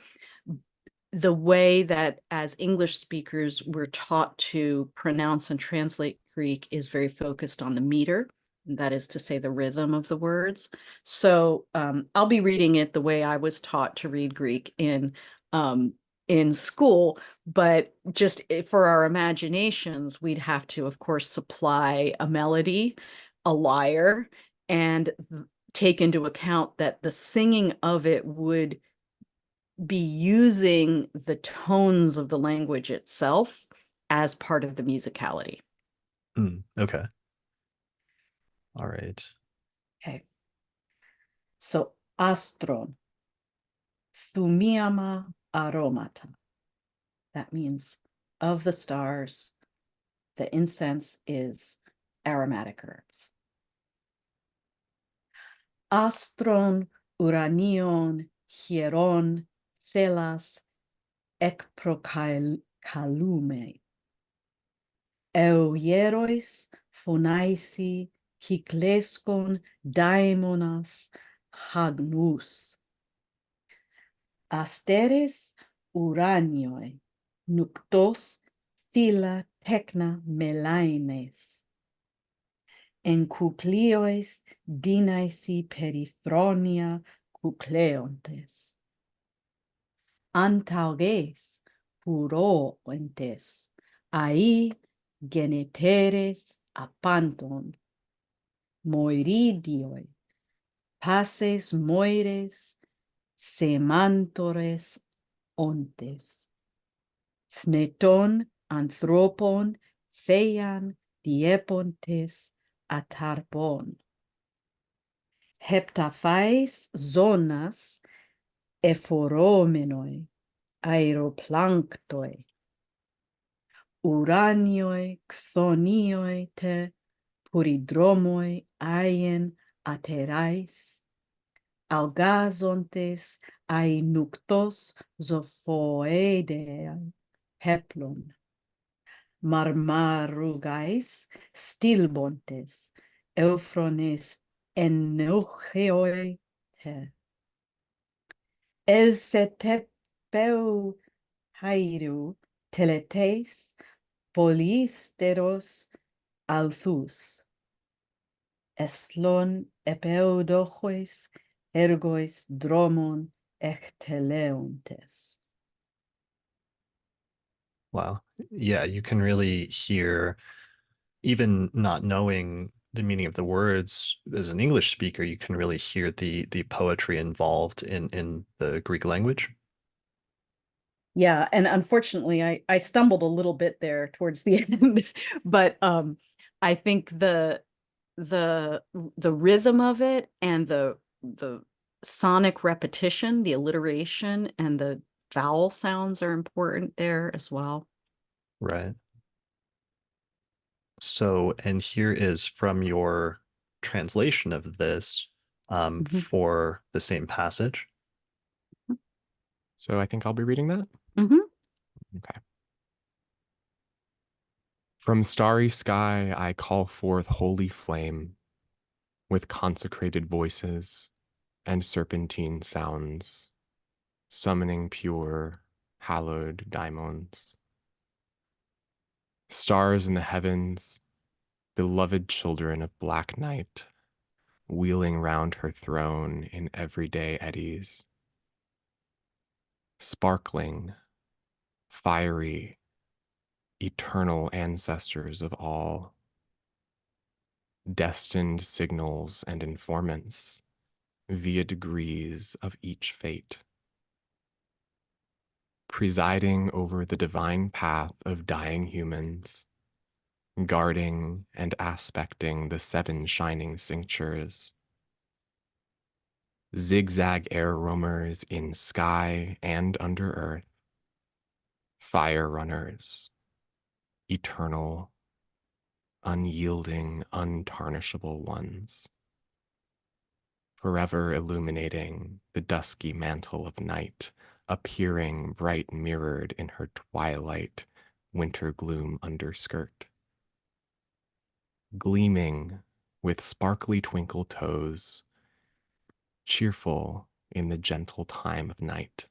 The way that as English speakers we're taught to pronounce and translate Greek is very focused on the meter. That is to say, the rhythm of the words. So I'll be reading it the way I was taught to read Greek in school, but just for our imaginations, we'd have to, of course, supply a melody, a lyre, and take into account that the singing of it would be using the tones of the language itself as part of the musicality. Okay. All right. Okay. So astron, thumiama aromata. That means of the stars, the incense is aromatic herbs. Astron, uranion, hieron, thelas, ekprokalume. Euierois, phonaisi, κυκλέσκον daimonas, hagnus. Asteres, uranioi, nuktos, thila tekna melaines. En kukliois, dinaisi perithronia kukleontes. Antauges, puroentes, ai geneteres apanton, moiridioi, pases moires, semantores ontes, sneton anthropon, theian diepontes atarpon. Heptaphais zonas ephoromenoi, aeroplanktoi, uranioi, xonioi te, puridromoi aien aterais, algazontes ai nuktos zophoedeai, heplon, marmarugais, stilbontes, eufrones enoucheoi te. El setepeu hairu teletes polisteros althus. Estlon epeudochois ergois dromon echteleontes. Wow. Yeah, you can really hear, even not knowing the meaning of the words as an English speaker, you can really hear the poetry involved in the Greek language. Yeah, and unfortunately I stumbled a little bit there towards the end, but I think the the rhythm of it and the sonic repetition, the alliteration and the vowel sounds are important there as well. Right. So, and here is from your translation of this Mhm. for the same passage. So I think I'll be reading that. Mhm. Okay. From starry sky I call forth holy flame with consecrated voices and serpentine sounds, summoning pure, hallowed daimons. Stars in the heavens, beloved children of black night, wheeling round her throne in everyday eddies, sparkling, fiery, eternal ancestors of all, destined signals and informants via degrees of each fate, presiding over the divine path of dying humans, guarding and aspecting the seven shining cinctures, zigzag air roamers in sky and under earth, fire runners, eternal, unyielding, untarnishable ones, forever illuminating the dusky mantle of night, appearing bright mirrored in her twilight winter gloom underskirt, gleaming with sparkly twinkle toes, cheerful in the gentle time of night.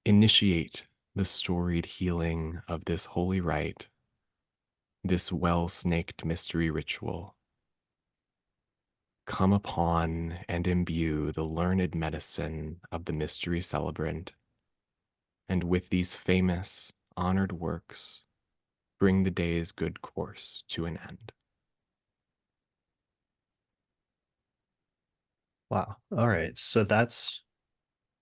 Initiate the storied healing of this holy rite, this well-snaked mystery ritual. Come upon and imbue the learned medicine of the mystery celebrant, and with these famous, honored works, bring the day's good course to an end. Wow. All right. So that's,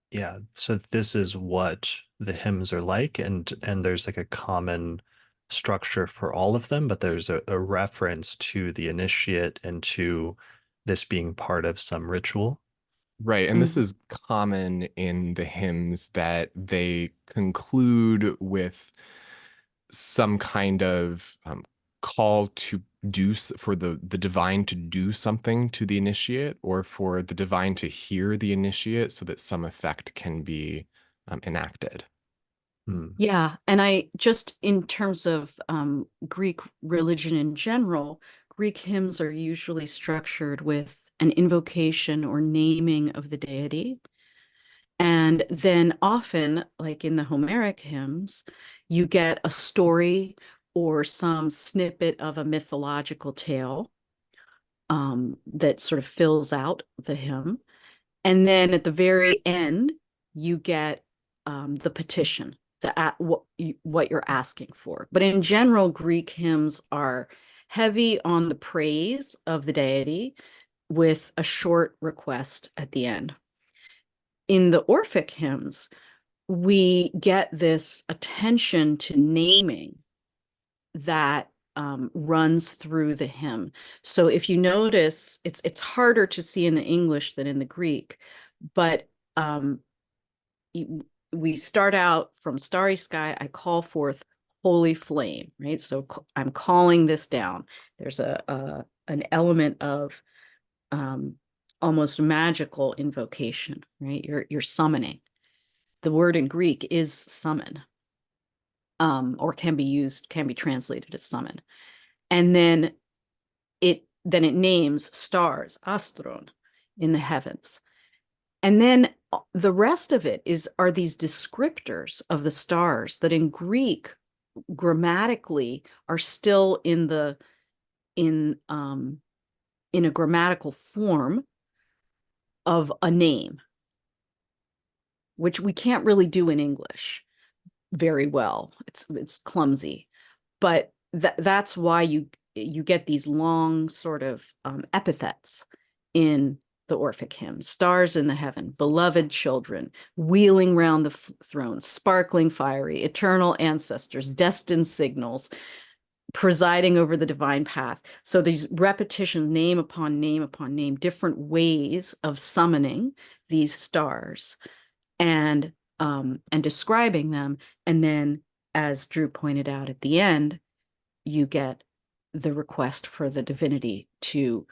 yeah. So this is what the hymns are like, and there's like a common structure for all of them, but there's a reference to the initiate and to this being part of some ritual. Right, and this Mhm. is common in the hymns that they conclude with some kind of call to for the divine to do something to the initiate, or for the divine to hear the initiate so that some effect can be enacted. Hmm. Yeah, and I just in terms of Greek religion in general, Greek hymns are usually structured with an invocation or naming of the deity. And then often, like in the Homeric hymns, you get a story or some snippet of a mythological tale that sort of fills out the hymn. And then at the very end, you get the petition, what you're asking for. But in general, Greek hymns are heavy on the praise of the deity with a short request at the end. In the Orphic hymns, we get this attention to naming that runs through the hymn. So if you notice, it's harder to see in the English than in the Greek, but um, we start out from starry sky, I call forth holy flame, right? So I'm calling this down. There's an element of almost magical invocation, right? You're summoning. The word in Greek is summon, or can be translated as summon. And then it names stars, astron, in the heavens. And then the rest of it are these descriptors of the stars that in Greek grammatically are still in a grammatical form of a name, which we can't really do in English very well. It's clumsy, but that's why you get these long sort of epithets in the Orphic hymns: stars in the heaven, beloved children, wheeling round the throne, sparkling fiery, eternal ancestors, destined signals, presiding over the divine path. So these repetitions, name upon name upon name, different ways of summoning these stars and describing them, and then as Drew pointed out at the end, you get the request for the divinity to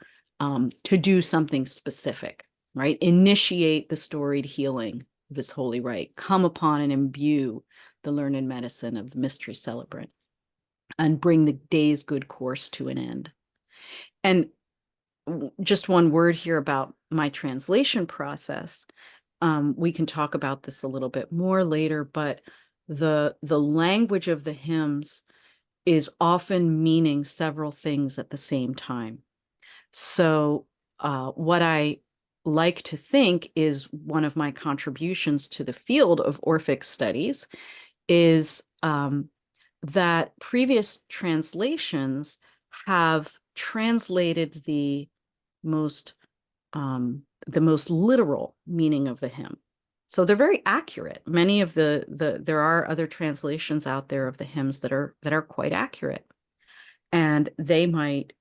do something specific, right? Initiate the storied healing, this holy rite, come upon and imbue the learned medicine of the mystery celebrant, and bring the day's good course to an end. And just one word here about my translation process. We can talk about this a little bit more later, but the language of the hymns is often meaning several things at the same time. So what I like to think is one of my contributions to the field of Orphic studies is that previous translations have translated the most literal meaning of the hymn. So they're very accurate. Many of there are other translations out there of the hymns that are quite accurate, and they might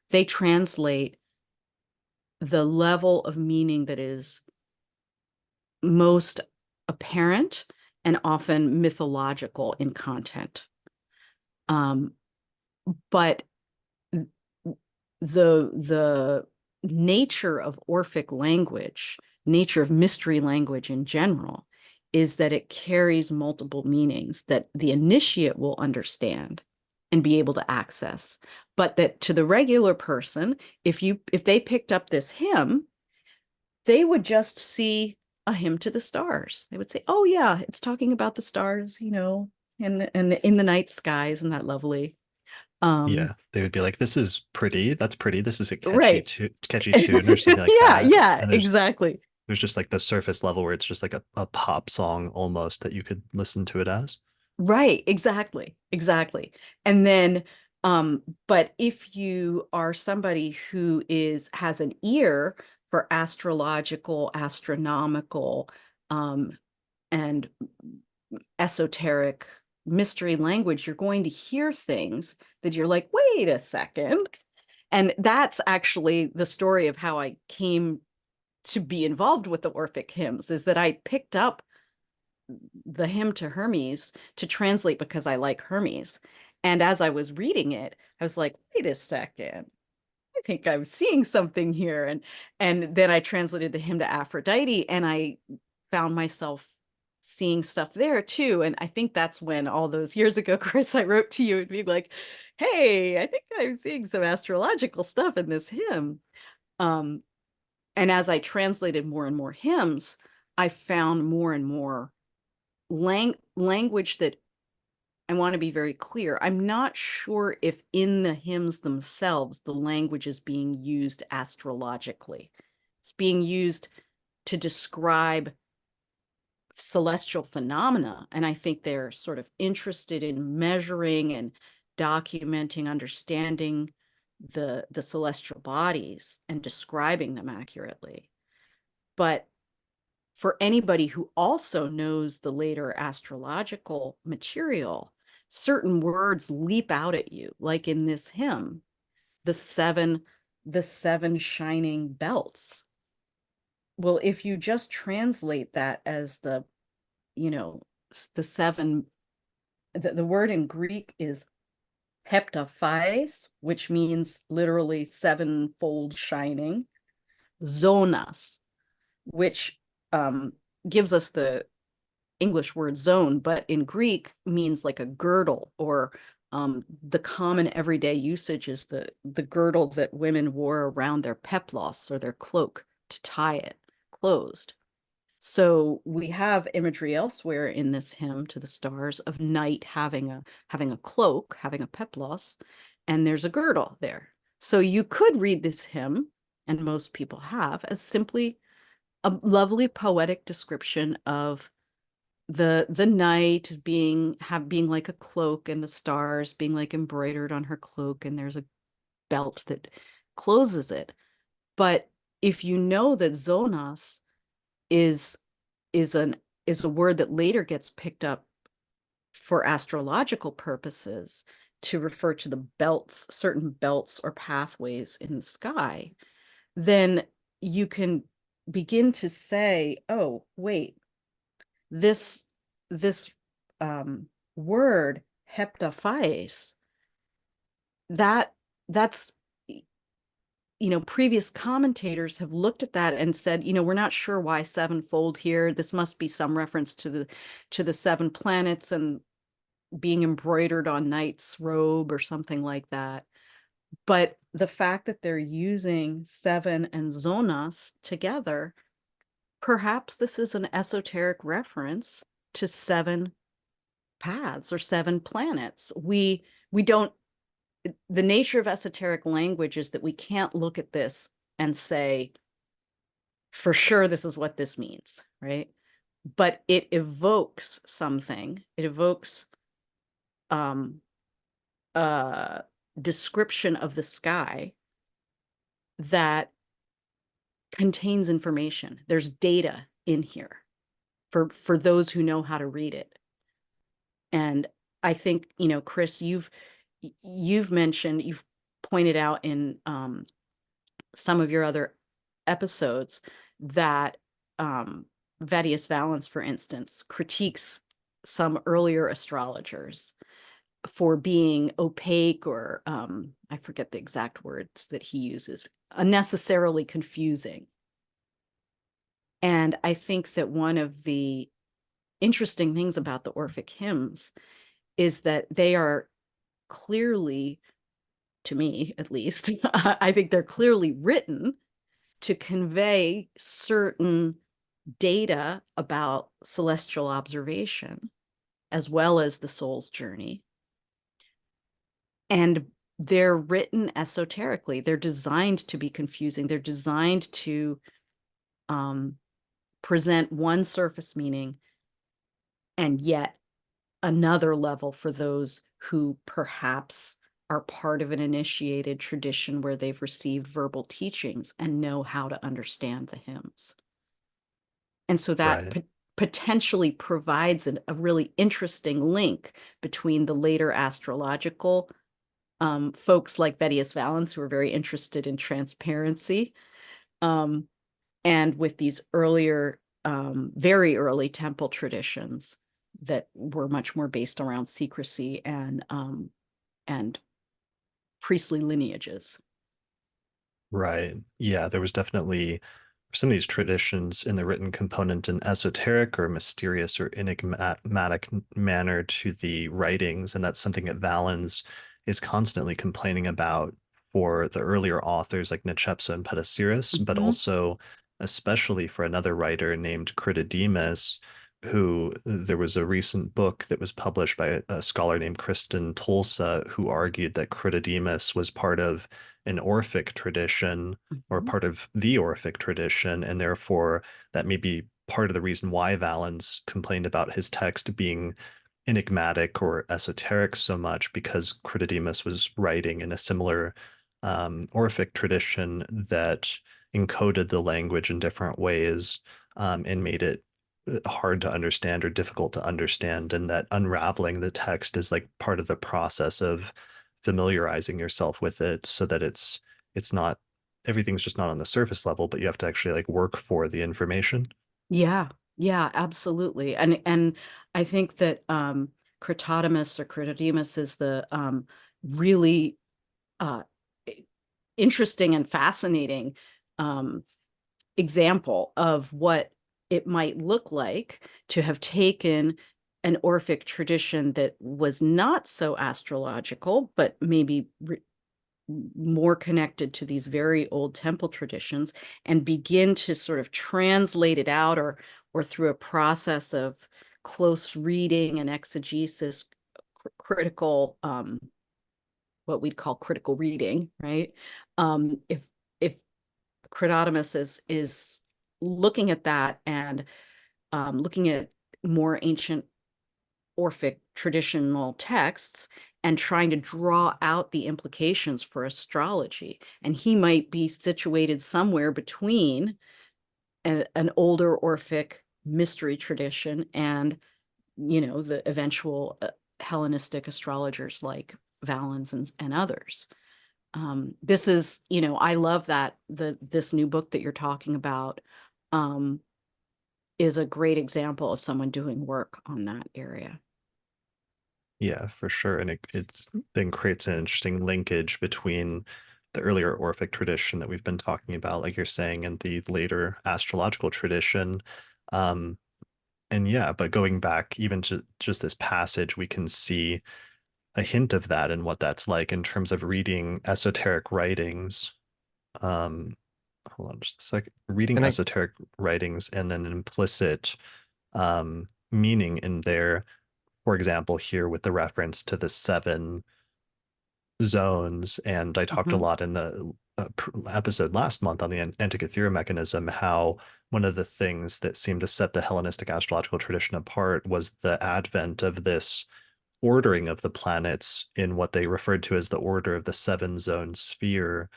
they translate the level of meaning that is most apparent and often mythological in content. But the nature of Orphic language, nature of mystery language in general, is that it carries multiple meanings that the initiate will understand and be able to access. But that to the regular person, if they picked up this hymn, they would just see a hymn to the stars. They would say, oh yeah, it's talking about the stars, and in the night skies, and that lovely. Yeah, they would be like, "This is pretty. That's pretty. This is a Right. catchy tune, or something like Yeah, that." yeah, And exactly. there's just like the surface level where it's just like a pop song almost that you could listen to it as. Right, exactly, exactly. And then, but if you are somebody who has an ear for astrological, astronomical, and esoteric mystery language, you're going to hear things that you're like, wait a second. And that's actually the story of how I came to be involved with the Orphic hymns, is that I picked up the hymn to Hermes to translate because I like Hermes. And as I was reading it, I was like, wait a second, I think I'm seeing something here. And then I translated the hymn to Aphrodite, and I found myself seeing stuff there too. And I think that's when, all those years ago, Chris, I wrote to you and be like, hey, I think I'm seeing some astrological stuff in this hymn. And as I translated more and more hymns, I found more and more language that, I want to be very clear, I'm not sure if in the hymns themselves the language is being used astrologically. It's being used to describe celestial phenomena, and I think they're sort of interested in measuring and documenting, understanding the celestial bodies and describing them accurately. But for anybody who also knows the later astrological material, certain words leap out at you, like in this hymn, the seven shining belts. Well, if you just translate that as the seven, the word in Greek is heptaphyes, which means literally sevenfold shining, zonas, which gives us the English word zone, but in Greek means like a girdle, or the common everyday usage is the girdle that women wore around their peplos, or their cloak, to tie it closed. So we have imagery elsewhere in this hymn to the stars of night having a cloak, having a peplos, and there's a girdle there. So you could read this hymn, and most people have, as simply a lovely poetic description of the night being like a cloak, and the stars being like embroidered on her cloak, and there's a belt that closes it. But if you know that zonas is a word that later gets picked up for astrological purposes to refer to the belts, certain belts or pathways in the sky, then you can begin to say, oh, wait, this word heptaphais, that's, previous commentators have looked at that and said, we're not sure why sevenfold here. This must be some reference to the seven planets and being embroidered on night's robe or something like that. But the fact that they're using seven and zonas together, perhaps this is an esoteric reference to seven paths or seven planets. We don't, the nature of esoteric language is that we can't look at this and say, for sure, this is what this means, right? But it evokes something. It evokes a description of the sky that contains information. There's data in here for those who know how to read it. And I think, Chris, you've mentioned, you've pointed out in some of your other episodes that Vettius Valens, for instance, critiques some earlier astrologers for being opaque or I forget the exact words that he uses, unnecessarily confusing. And I think that one of the interesting things about the Orphic hymns is that they are clearly, to me at least, I think they're clearly written to convey certain data about celestial observation, as well as the soul's journey. And they're written esoterically. They're designed to be confusing. They're designed to present one surface meaning and yet another level for those who perhaps are part of an initiated tradition where they've received verbal teachings and know how to understand the hymns. And so that potentially provides a really interesting link between the later astrological folks like Vettius Valens, who are very interested in transparency, and with these earlier, very early temple traditions that were much more based around secrecy and priestly lineages. Right. Yeah, there was definitely some of these traditions in the written component an esoteric or mysterious or enigmatic manner to the writings, and that's something that Valens is constantly complaining about for the earlier authors like Nicepsa and Pythagoras, but also especially for another writer named Critodemus, who there was a recent book that was published by a scholar named Kristin Tulsa, who argued that Critodemus was part of an Orphic tradition or part of the Orphic tradition, and therefore that may be part of the reason why Valens complained about his text being enigmatic or esoteric so much, because Critodemus was writing in a similar Orphic tradition that encoded the language in different ways and made it hard to understand or difficult to understand, and that unraveling the text is like part of the process of familiarizing yourself with it, so that it's not, everything's just not on the surface level, but you have to actually like work for the information. Yeah, absolutely. And I think that Critodemus or Critodemus is the really interesting and fascinating example of what it might look like to have taken an Orphic tradition that was not so astrological, but maybe more connected to these very old temple traditions, and begin to sort of translate it out, or through a process of close reading and exegesis, critical, what we'd call critical reading, right? If Critodemus is looking at that and looking at more ancient Orphic traditional texts and trying to draw out the implications for astrology. And he might be situated somewhere between an older Orphic mystery tradition and, the eventual Hellenistic astrologers like Valens and others. This is, I love that this new book that you're talking about is a great example of someone doing work on that area. Yeah, for sure. And it then creates an interesting linkage between the earlier Orphic tradition that we've been talking about, like you're saying, and the later astrological tradition. Um, and yeah, but going back even to just this passage, we can see a hint of that and what that's like in terms of reading esoteric writings. Um, Hold on just a second. Reading And I esoteric writings and an implicit meaning in there. For example, here with the reference to the seven zones, and I talked a Mhm. lot in the episode last month on the Antikythera mechanism, how one of the things that seemed to set the Hellenistic astrological tradition apart was the advent of this ordering of the planets in what they referred to as the order of the seven zone sphere,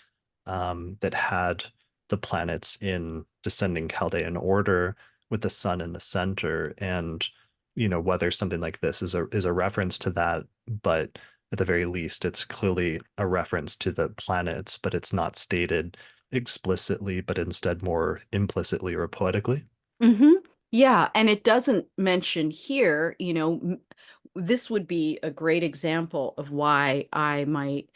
that had the planets in descending Chaldean order with the sun in the center. And, whether something like this is a reference to that, but at the very least, it's clearly a reference to the planets, but it's not stated explicitly, but instead more implicitly or poetically. Hmm. Yeah, and it doesn't mention here, this would be a great example of why I might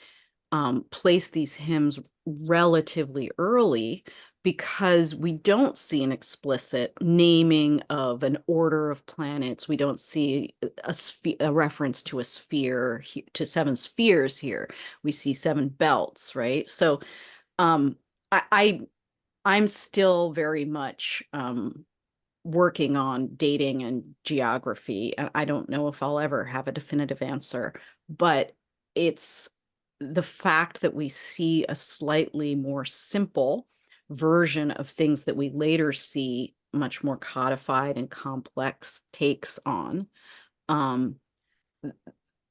place these hymns relatively early, because we don't see an explicit naming of an order of planets. We don't see a reference to a sphere, to seven spheres here. We see seven belts, right? So um, I'm still very much working on dating and geography. I don't know if I'll ever have a definitive answer, but it's the fact that we see a slightly more simple version of things that we later see much more codified and complex takes on. Um,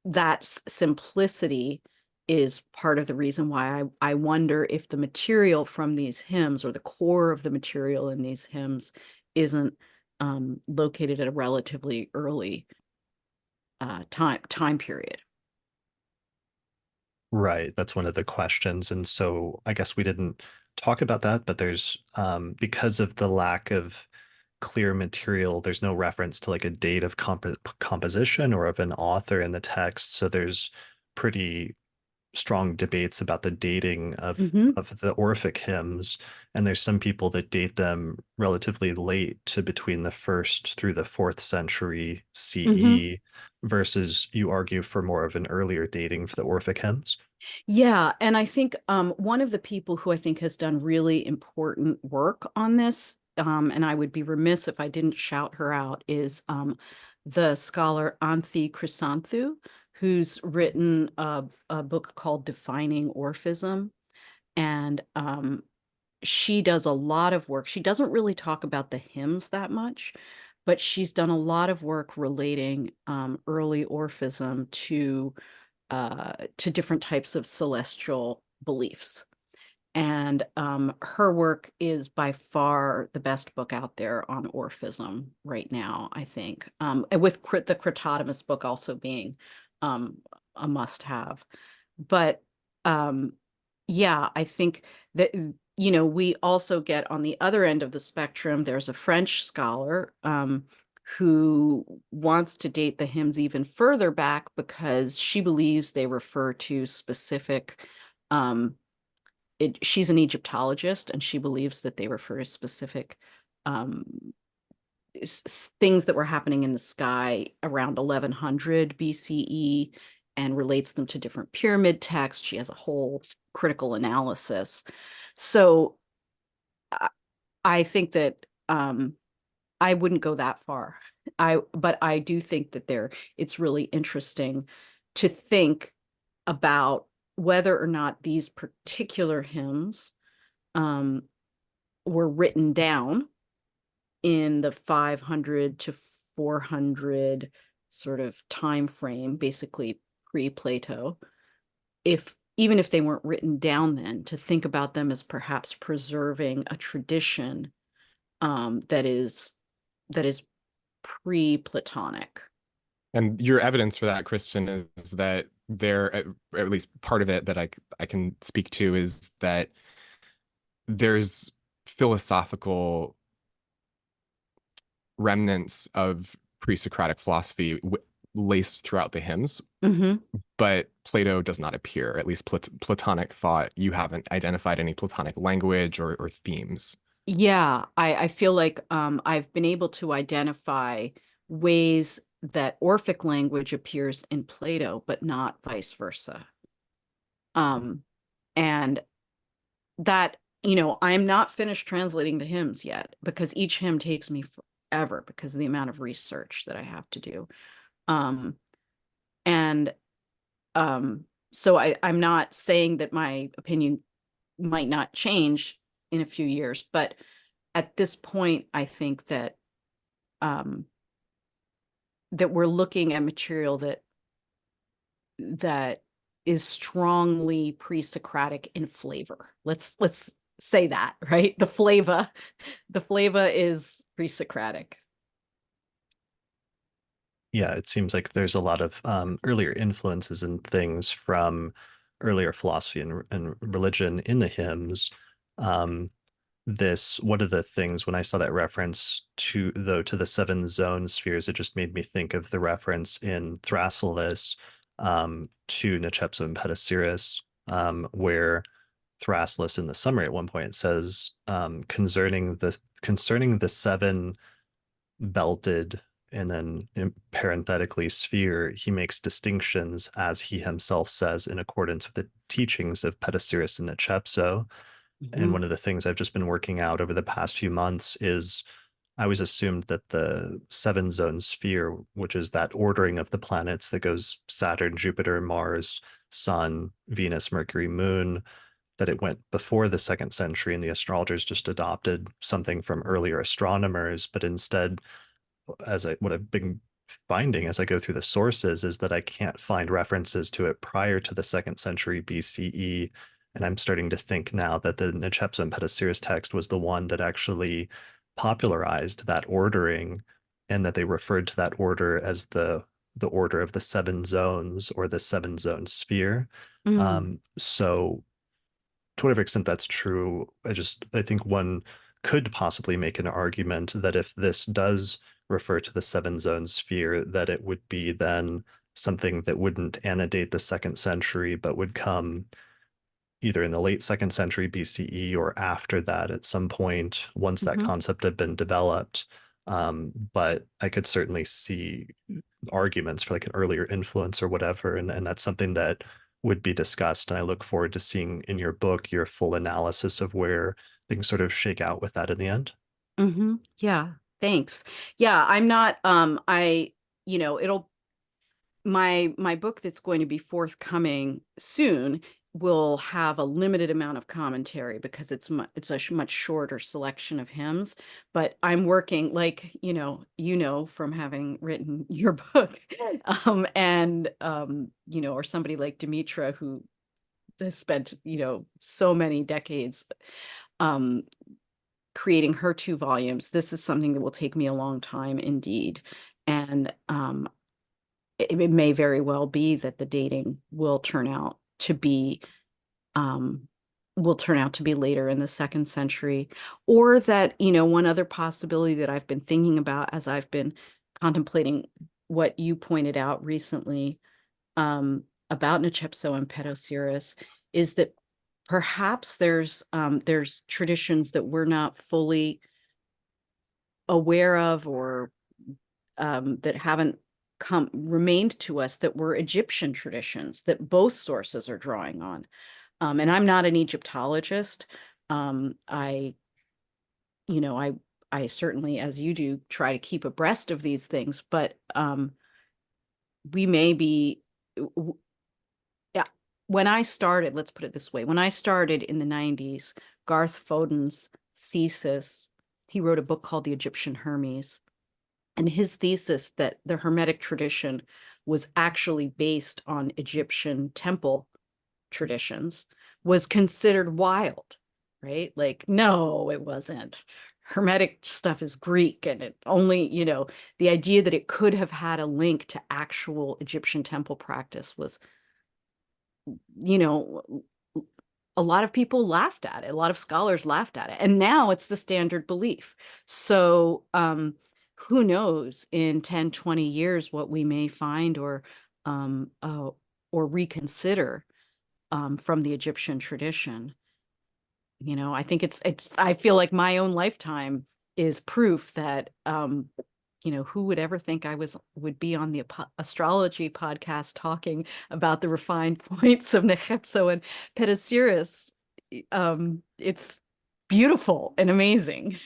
that simplicity is part of the reason why I wonder if the material from these hymns, or the core of the material in these hymns, isn't located at a relatively early time period. Right. That's one of the questions. And so I guess we didn't talk about that, but there's because of the lack of clear material, there's no reference to like a date of composition or of an author in the text. So there's pretty strong debates about the dating Hmm. of the Orphic hymns, and there's some people that date them relatively late to between the first through the fourth century Hmm. CE, versus you argue for more of an earlier dating for the Orphic hymns. Yeah, and I think one of the people who I think has done really important work on this, and I would be remiss if I didn't shout her out, is the scholar Anthi Chrysanthu, who's written a book called Defining Orphism. And she does a lot of work. She doesn't really talk about the hymns that much, but she's done a lot of work relating early Orphism to different types of celestial beliefs. And her work is by far the best book out there on Orphism right now, I think. And with the Critodemus book also being um, a must-have. But um, yeah, I think that, we also get on the other end of the spectrum, there's a French scholar who wants to date the hymns even further back because she believes they refer to specific she's an Egyptologist, and she believes that they refer to specific um, things that were happening in the sky around 1100 BCE, and relates them to different pyramid texts. She has a whole critical analysis. So I, I think that I wouldn't go that far. But I do think that it's really interesting to think about whether or not these particular hymns um, were written down in the 500 to 400 sort of time frame, basically pre-Plato. If Even if they weren't written down then, to think about them as perhaps preserving a tradition that is pre-Platonic. And your evidence for that, Kristin, is that there, at least part of it that I can speak to, is that there's philosophical remnants of pre-Socratic philosophy laced throughout the hymns, Hmm. but Plato does not appear. At least Platonic thought. You haven't identified any Platonic language or themes. Yeah, I feel like I've been able to identify ways that Orphic language appears in Plato, but not vice versa. Um, and that, I'm not finished translating the hymns yet because each hymn takes me forever because of the amount of research that I have to do. Um, and so I'm not saying that my opinion might not change in a few years, but at this point, I think that um, that we're looking at material that is strongly pre-Socratic in flavor. Let's say that, right? The flavor is pre-Socratic. Yeah, it seems like there's a lot of earlier influences and things from earlier philosophy and religion in the hymns. Um, one of the things when I saw that reference to the seven zone spheres, it just made me think of the reference in Thrasyllus to Nicepso and Petasiris, where Thrasyllus in the summary at one point it says concerning the seven belted and then parenthetically sphere, he makes distinctions, as he himself says, in accordance with the teachings of Petasiris and Nicepso. And one of the things I've just been working out over the past few months is I always assumed that the seven zone sphere, which is that ordering of the planets that goes Saturn, Jupiter, Mars, Sun, Venus, Mercury, Moon, that it went before the second century and the astrologers just adopted something from earlier astronomers, but instead what I've been finding as I go through the sources is that I can't find references to it prior to the second century BCE. And I'm starting to think now that the Nicepso and Petasiris text was the one that actually popularized that ordering, and that they referred to that order as the order of the seven zones or the seven zone sphere. Mm. So to whatever extent that's true, I think one could possibly make an argument that if this does refer to the seven zone sphere, that it would be then something that wouldn't antedate the second century, but would come either in the late second century BCE or after that at some point once that Hmm. concept had been developed. But I could certainly see arguments for like an earlier influence or whatever, and that's something that would be discussed. And I look forward to seeing in your book your full analysis of where things sort of shake out with that in the end. Hmm. Yeah, thanks. Yeah, I'm not it'll my book that's going to be forthcoming soon will have a limited amount of commentary because it's a much shorter selection of hymns, but I'm working like from having written your book and or somebody like Demetra who has spent so many decades um creating her 2 volumes. This is something that will take me a long time indeed, and it may very well be that the dating um, will turn out to be later in the second century, or that, one other possibility that I've been thinking about as I've been contemplating what you pointed out recently about Nicepso and Petosiris is that perhaps there's traditions that we're not fully aware of or that haven't remained to us that were Egyptian traditions that both sources are drawing on. And I'm not an Egyptologist. I, you know, I certainly, as you do, try to keep abreast of these things, but we may be, yeah. When I started, let's put it this way, when I started in the 90s, Garth Foden's thesis, he wrote a book called The Egyptian Hermes. And his thesis that the Hermetic tradition was actually based on Egyptian temple traditions was considered wild, right? Like, no, it wasn't. Hermetic stuff is Greek, and it only, the idea that it could have had a link to actual Egyptian temple practice was, you know, a lot of people laughed at it. A lot of scholars laughed at it. And now it's the standard belief. So, who knows in 10, 20 years what we may find or reconsider from the Egyptian tradition. You know, I think I feel like my own lifetime is proof that, you know, who would ever think I would be on the astrology podcast talking about the refined points of Nechepso and Petasiris. It's beautiful and amazing.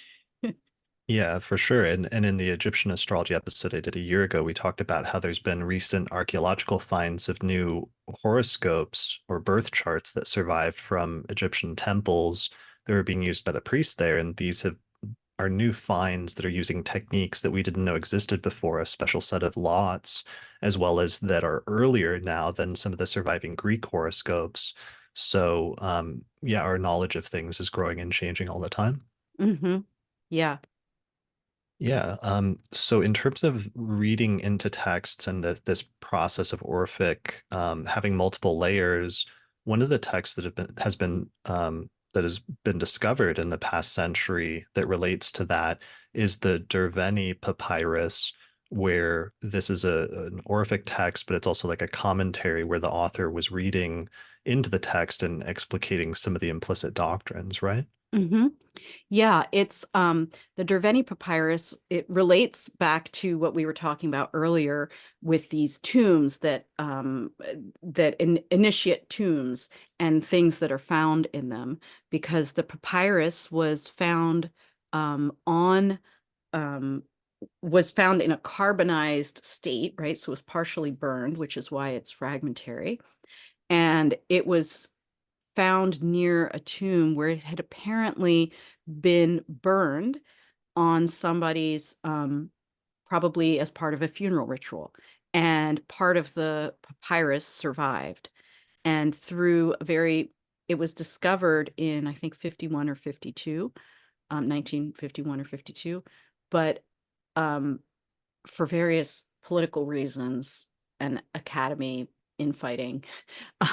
Yeah, for sure. And in the Egyptian astrology episode I did a year ago, we talked about how there's been recent archaeological finds of new horoscopes or birth charts that survived from Egyptian temples that were being used by the priests there. And these are new finds that are using techniques that we didn't know existed before, a special set of lots, as well as that are earlier now than some of the surviving Greek horoscopes. So yeah, our knowledge of things is growing and changing all the time. Mm-hmm. Yeah. Yeah. So in terms of reading into texts and this process of Orphic having multiple layers, one of the texts that that has been discovered in the past century that relates to that is the Derveni papyrus, where this is an Orphic text, but it's also like a commentary where the author was reading into the text and explicating some of the implicit doctrines, right? Mm-hmm. Yeah, it's the Derveni papyrus. It relates back to what we were talking about earlier with these tombs that initiate tombs and things that are found in them, because the papyrus on was found in a carbonized state, right? So it was partially burned, which is why it's fragmentary. And it was found near a tomb where it had apparently been burned on somebody's, probably as part of a funeral ritual. And part of the papyrus survived. And it was discovered in, I think, 51 or 52, 1951 or 52. But for various political reasons and academy infighting,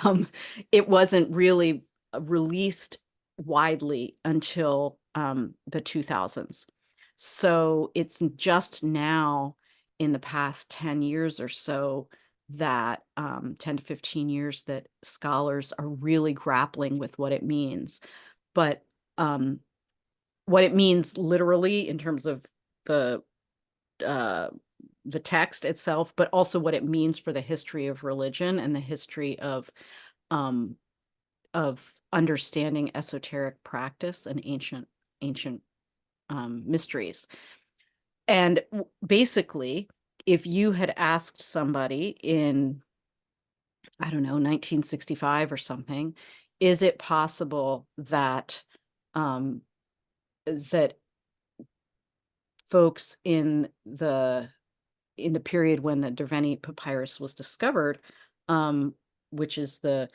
um, it wasn't really released widely until the 2000s. So it's just now in the past 10 years or so that 10 to 15 years that scholars are really grappling with what it means. But what it means literally in terms of the uh, the text itself, but also what it means for the history of religion and the history um, of understanding esoteric practice and ancient mysteries. And basically, if you had asked somebody in, I don't know, 1965 or something, is it possible that that folks in the period when the Derveni papyrus was discovered, which is the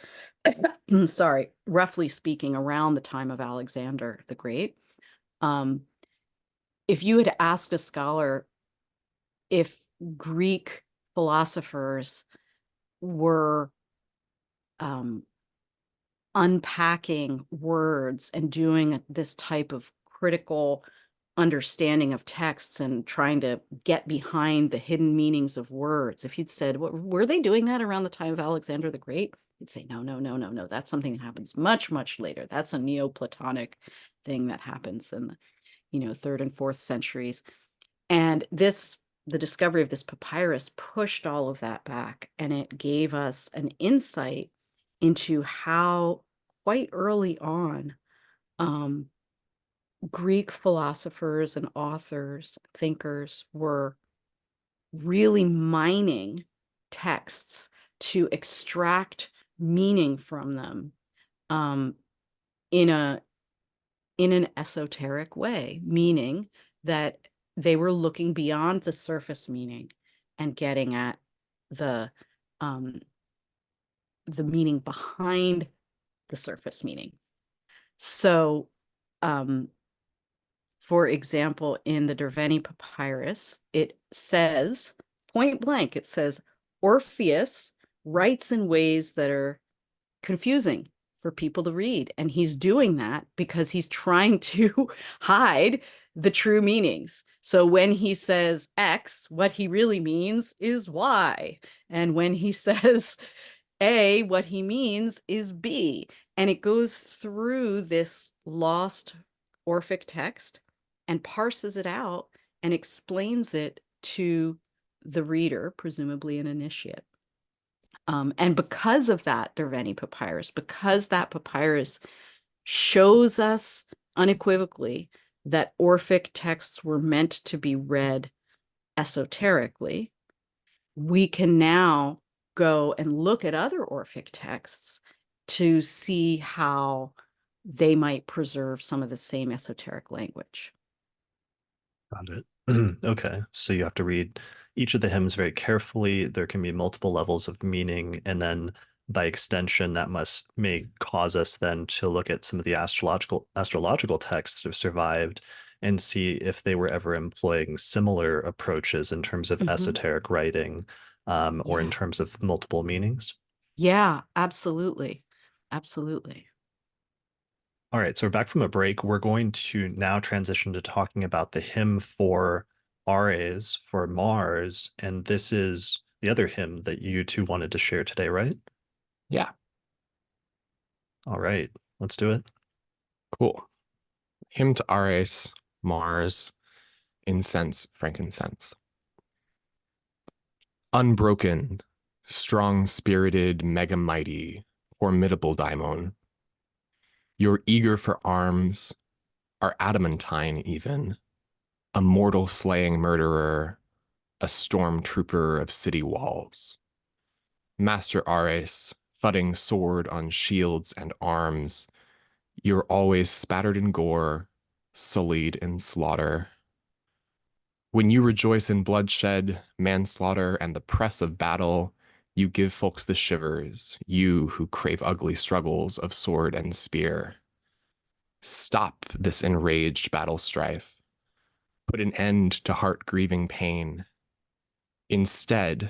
sorry, roughly speaking, around the time of Alexander the Great. If you had asked a scholar if Greek philosophers were unpacking words and doing this type of critical understanding of texts and trying to get behind the hidden meanings of words, if you'd said, were they doing that around the time of Alexander the Great? You'd say, no, no, no, no, no. That's something that happens much, much later. That's a Neoplatonic thing that happens in the, third and fourth centuries. And the discovery of this papyrus pushed all of that back, and it gave us an insight into how quite early on Greek philosophers and authors, thinkers were really mining texts to extract meaning from them in an esoteric way, meaning that they were looking beyond the surface meaning and getting at the meaning behind the surface meaning. So, for example, in the Derveni papyrus, it says, point blank, it says, Orpheus writes in ways that are confusing for people to read. And he's doing that because he's trying to hide the true meanings. So when he says X, what he really means is Y. And when he says A, what he means is B. And it goes through this lost Orphic text and parses it out and explains it to the reader, presumably an initiate. And because of that Derveni papyrus, because that papyrus shows us unequivocally that Orphic texts were meant to be read esoterically, we can now go and look at other Orphic texts to see how they might preserve some of the same esoteric language. Got it. Okay, so you have to read each of the hymns very carefully. There can be multiple levels of meaning, and then by extension, that may cause us then to look at some of the astrological texts that have survived and see if they were ever employing similar approaches in terms of esoteric writing, or in terms of multiple meanings. Yeah, absolutely. Absolutely. All right, so we're back from a break. We're going to now transition to talking about the hymn for Ares, for Mars, and this is the other hymn that you two wanted to share today, right? Yeah. All right, let's do it. Cool. Hymn to Ares, Mars, incense, frankincense. Unbroken, strong-spirited, mega-mighty, formidable daimon. You're eager for arms, are adamantine even, a mortal-slaying murderer, a stormtrooper of city walls. Master Ares, thudding sword on shields and arms, you're always spattered in gore, sullied in slaughter. When you rejoice in bloodshed, manslaughter, and the press of battle, you give folks the shivers, you who crave ugly struggles of sword and spear. Stop this enraged battle strife. Put an end to heart-grieving pain. Instead,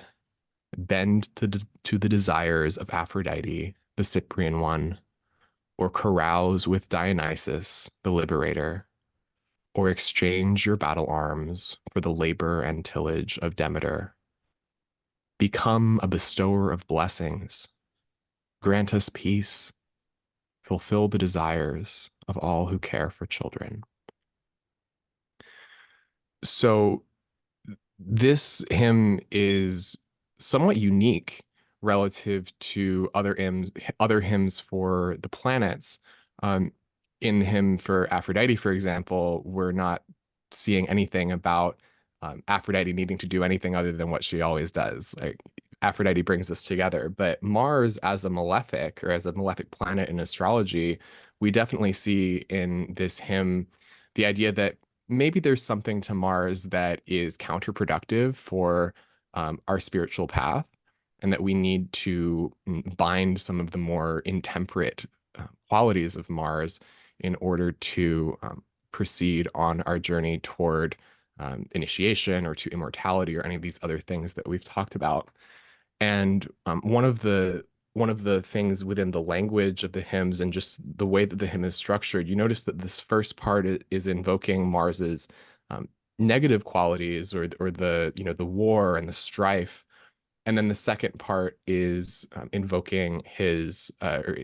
bend to the desires of Aphrodite, the Cyprian one, or carouse with Dionysus, the liberator, or exchange your battle arms for the labor and tillage of Demeter. Become a bestower of blessings. Grant us peace. Fulfill the desires of all who care for children. So this hymn is somewhat unique relative to other hymns for the planets. In the hymn for Aphrodite, for example, we're not seeing anything about Aphrodite needing to do anything other than what she always does. Like Aphrodite brings us together, but Mars as a malefic or as a malefic planet in astrology, we definitely see in this hymn the idea that maybe there's something to Mars that is counterproductive for our spiritual path, and that we need to bind some of the more intemperate qualities of Mars in order to proceed on our journey toward initiation or to immortality or any of these other things that we've talked about. And one of the things within the language of the hymns and just the way that the hymn is structured, you notice that this first part is invoking Mars's negative qualities or the the war and the strife, and then the second part is invoking his or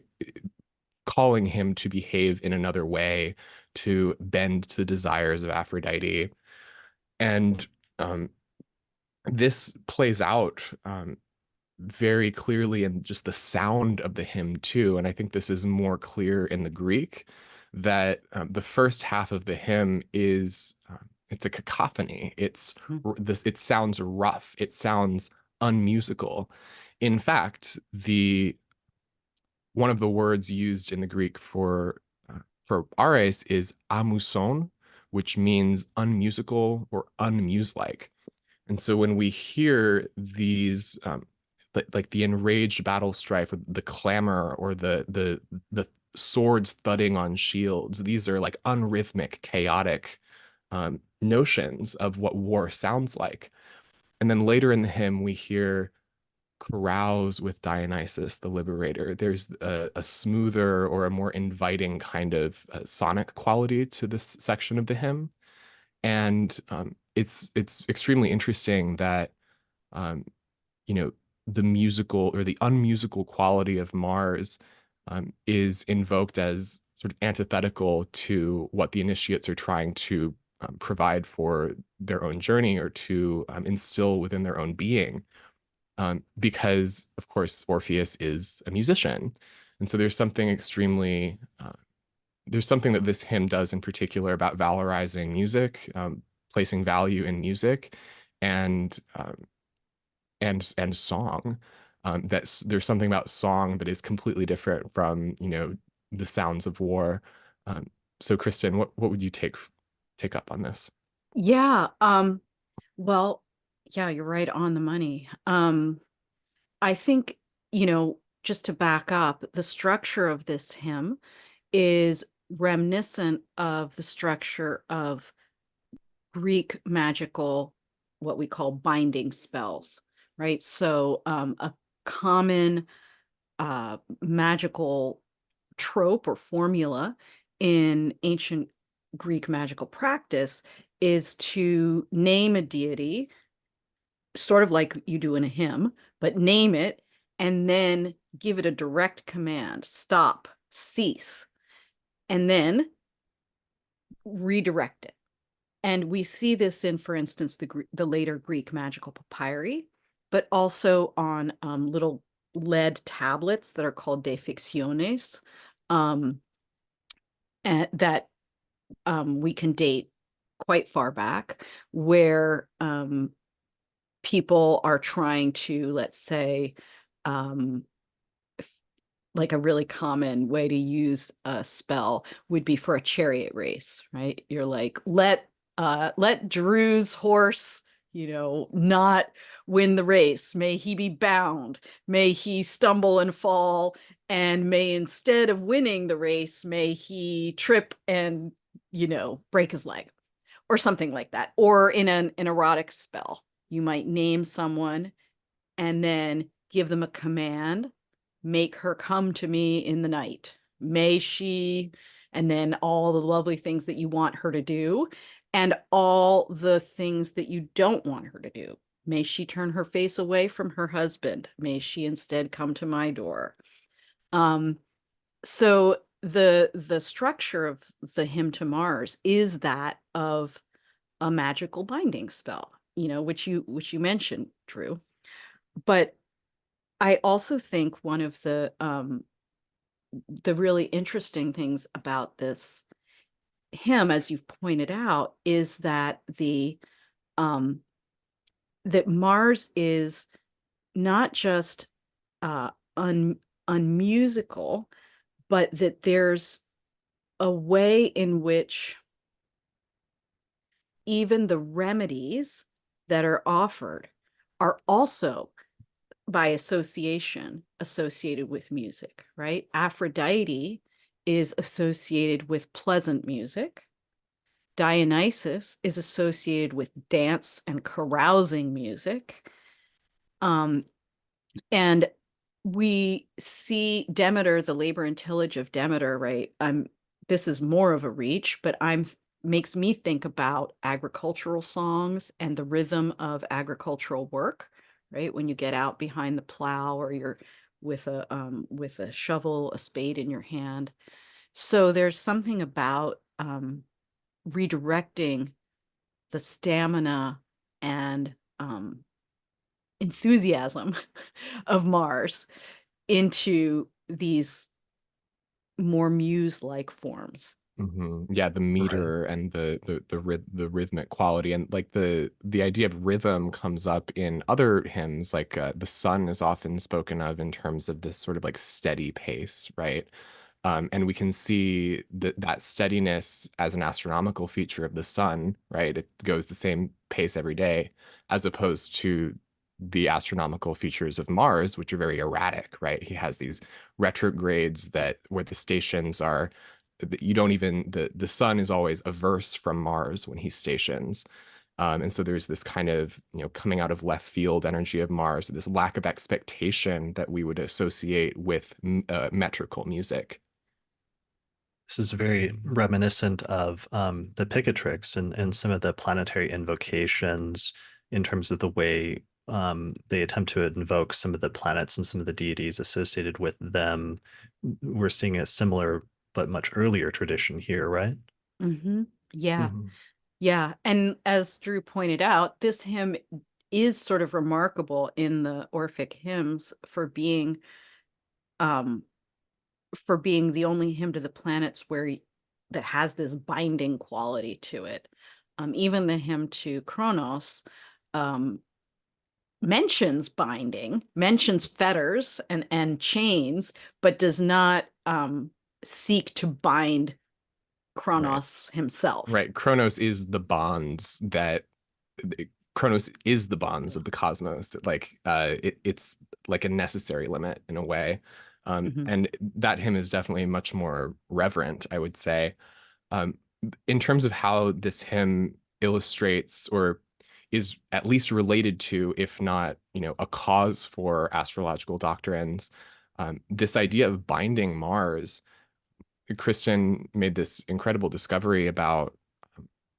calling him to behave in another way, to bend to the desires of Aphrodite, and this plays out very clearly in just the sound of the hymn too. And I think this is more clear in the Greek, that the first half of the hymn is it's a cacophony. It's this. It sounds rough. It sounds unmusical. In fact, one of the words used in the Greek for Ares is amuson, which means unmusical or unmuse-like. And so when we hear these like the enraged battle strife, or the clamor, or the swords thudding on shields, these are like unrhythmic, chaotic notions of what war sounds like. And then later in the hymn, we hear carouse with Dionysus, the liberator. There's a smoother or a more inviting kind of sonic quality to this section of the hymn. And it's extremely interesting that um, you know, the musical or the unmusical quality of Mars is invoked as sort of antithetical to what the initiates are trying to provide for their own journey or to instill within their own being. Because, of course, Orpheus is a musician. And so there's something extremely, there's something that this hymn does in particular about valorizing music, placing value in music, and and song. There's something about song that is completely different from, the sounds of war. So Kristin, what would you take up on this? Yeah. Well, yeah, you're right on the money. I think, just to back up, the structure of this hymn is reminiscent of the structure of Greek magical, what we call binding spells, right? So a common magical trope or formula in ancient Greek magical practice is to name a deity, sort of like you do in a hymn, but name it and then give it a direct command, stop, cease, and then redirect it. And we see this in, for instance, the later Greek magical papyri, but also on little lead tablets that are called deficciones, um, and that we can date quite far back, where people are trying to, let's say, um, like a really common way to use a spell would be for a chariot race, right? You're like, let Drew's horse, not win the race. May he be bound. May he stumble and fall. And may, instead of winning the race, may he trip and, break his leg or something like that. Or in an erotic spell, you might name someone and then give them a command: make her come to me in the night. May she, and then all the lovely things that you want her to do, and all the things that you don't want her to do. May she turn her face away from her husband. May she instead come to my door. So the structure of the hymn to Mars is that of a magical binding spell, which you mentioned, Drew. But I also think one of the really interesting things about this hymn, as you've pointed out, is that um that Mars is not just unmusical, but that there's a way in which even the remedies that are offered are also by association associated with music, right? Aphrodite is associated with pleasant music. Dionysus is associated with dance and carousing music. And we see Demeter, the labor and tillage of Demeter, right? This is more of a reach, but makes me think about agricultural songs and the rhythm of agricultural work, right? When you get out behind the plow or you're with a shovel, a spade in your hand. So there's something about redirecting the stamina and enthusiasm of Mars into these more muse-like forms. Yeah, the Right. meter and the rhythmic quality, and like the idea of rhythm comes up in other hymns, like the sun is often spoken of in terms of this sort of like steady pace, right? And we can see that steadiness as an astronomical feature of the sun, right? It goes the same pace every day, as opposed to the astronomical features of Mars, which are very erratic, right? He has these retrogrades that where the stations are, you don't even, the sun is always averse from Mars when he stations. And so there's this kind of, coming out of left field energy of Mars, this lack of expectation that we would associate with metrical music. This is very reminiscent of the Picatrix and some of the planetary invocations in terms of the way they attempt to invoke some of the planets and some of the deities associated with them. We're seeing a similar but much earlier tradition here, right? Yeah. Mhm. Yeah. And as Drew pointed out, this hymn is sort of remarkable in the Orphic hymns um for being the only hymn to the planets that has this binding quality to it. Even the hymn to Kronos um, mentions binding, mentions fetters and chains, but does not seek to bind Right. Kronos himself. Right. Kronos is the bonds of the cosmos. Like it's like a necessary limit in a way. Mhm. And that hymn is definitely much more reverent, I would say. Um, in terms of how this hymn illustrates or is at least related to, if not, a cause for astrological doctrines, this idea of binding Mars. Kristin made this incredible discovery about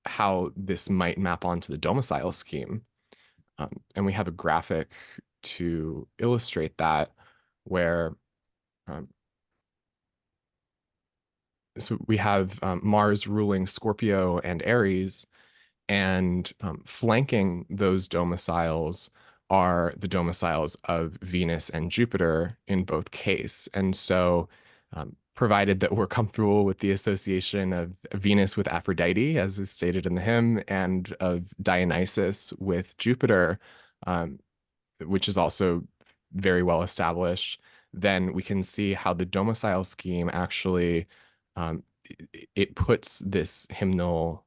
how this might map onto the domicile scheme. And we have a graphic to illustrate that where um, so we have Mars ruling Scorpio and Aries, and flanking those domiciles are the domiciles of Venus and Jupiter in both case. And so, provided that we're comfortable with the association of Venus with Aphrodite, as is stated in the hymn, and of Dionysus with Jupiter, um, which is also very well established, then we can see how the domicile scheme actually um, it puts this hymnal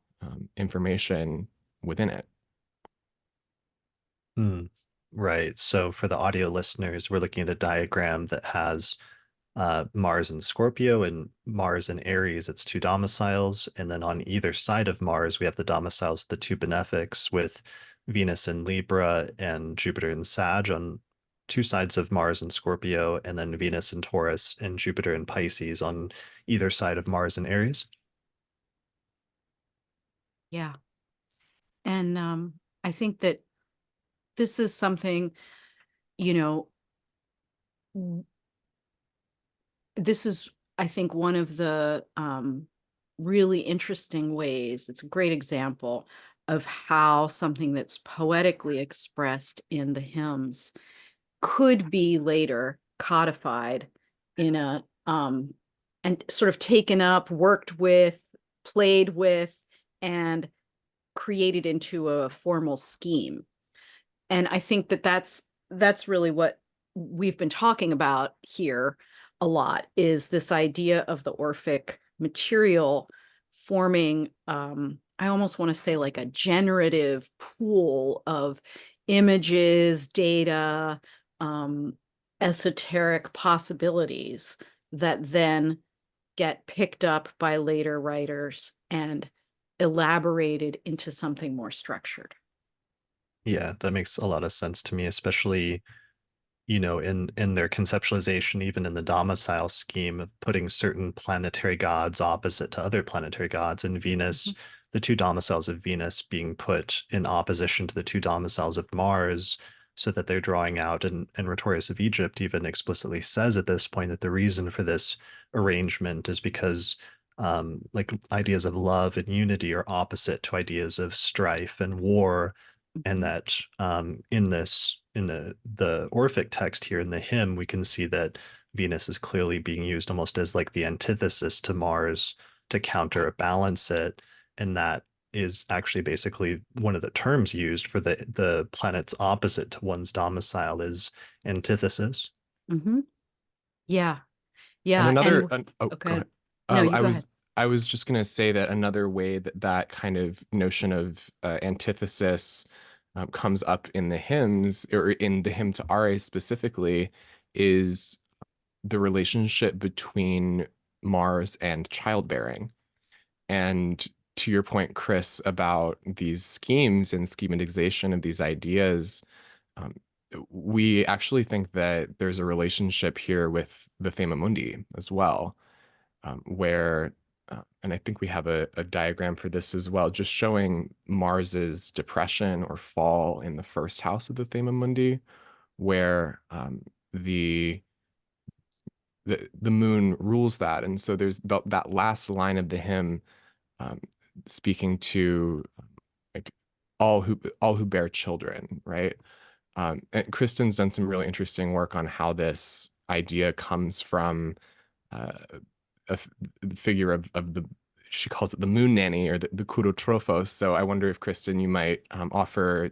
information within it. Hmm. Right. So for the audio listeners, we're looking at a diagram that has Mars and Scorpio and Mars and Aries, it's two domiciles. And then on either side of Mars, we have the domiciles, the two benefics with Venus and Libra and Jupiter and Sag on two sides of Mars and Scorpio, and then Venus and Taurus and Jupiter and Pisces on either side of Mars and Aries. Yeah. And I think that this is something, you know, this is, I think, one of the really interesting ways. It's a great example of how something that's poetically expressed in the hymns could be later codified in a and sort of taken up, worked with, played with, and created into a formal scheme. And I think that that's really what we've been talking about here a lot, is this idea of the Orphic material forming I almost want to say like a generative pool of images, data, um, esoteric possibilities that then get picked up by later writers and elaborated into something more structured. Yeah, that makes a lot of sense to me, especially in their conceptualization, even in the domicile scheme of putting certain planetary gods opposite to other planetary gods, and Venus, Mhm. the two domiciles of Venus being put in opposition to the two domiciles of Mars, so that they're drawing out, and Rhetorius of Egypt even explicitly says at this point that the reason for this arrangement is because like ideas of love and unity are opposite to ideas of strife and war, and Mhm. that in the Orphic text here in the hymn, we can see that Venus is clearly being used almost as like the antithesis to Mars to counter or balance it, and that is actually basically one of the terms used for the planet's opposite to one's domicile is antithesis. Mhm. Yeah. And Yeah. another, And oh, go okay. ahead. No, Um, you I go ahead. was I was just gonna say that another way that that kind of notion of antithesis comes up in the hymns, or in the hymn to Ares specifically, is the relationship between Mars and childbearing. And to your point, Chris, about these schemes and schematization of these ideas, um, we actually think that there's a relationship here with the Thema Mundi as well, where and I think we have a diagram for this as well, just showing Mars's depression or fall in the first house of the Thema Mundi, where the the moon rules that. And so there's that last line of the hymn um, speaking to like all who bear children, right? And Kristin's done some really interesting work on how this idea comes from uh, the figure of the, she calls it the moon nanny or the kurotrophos. So I wonder if Kristin, you might offer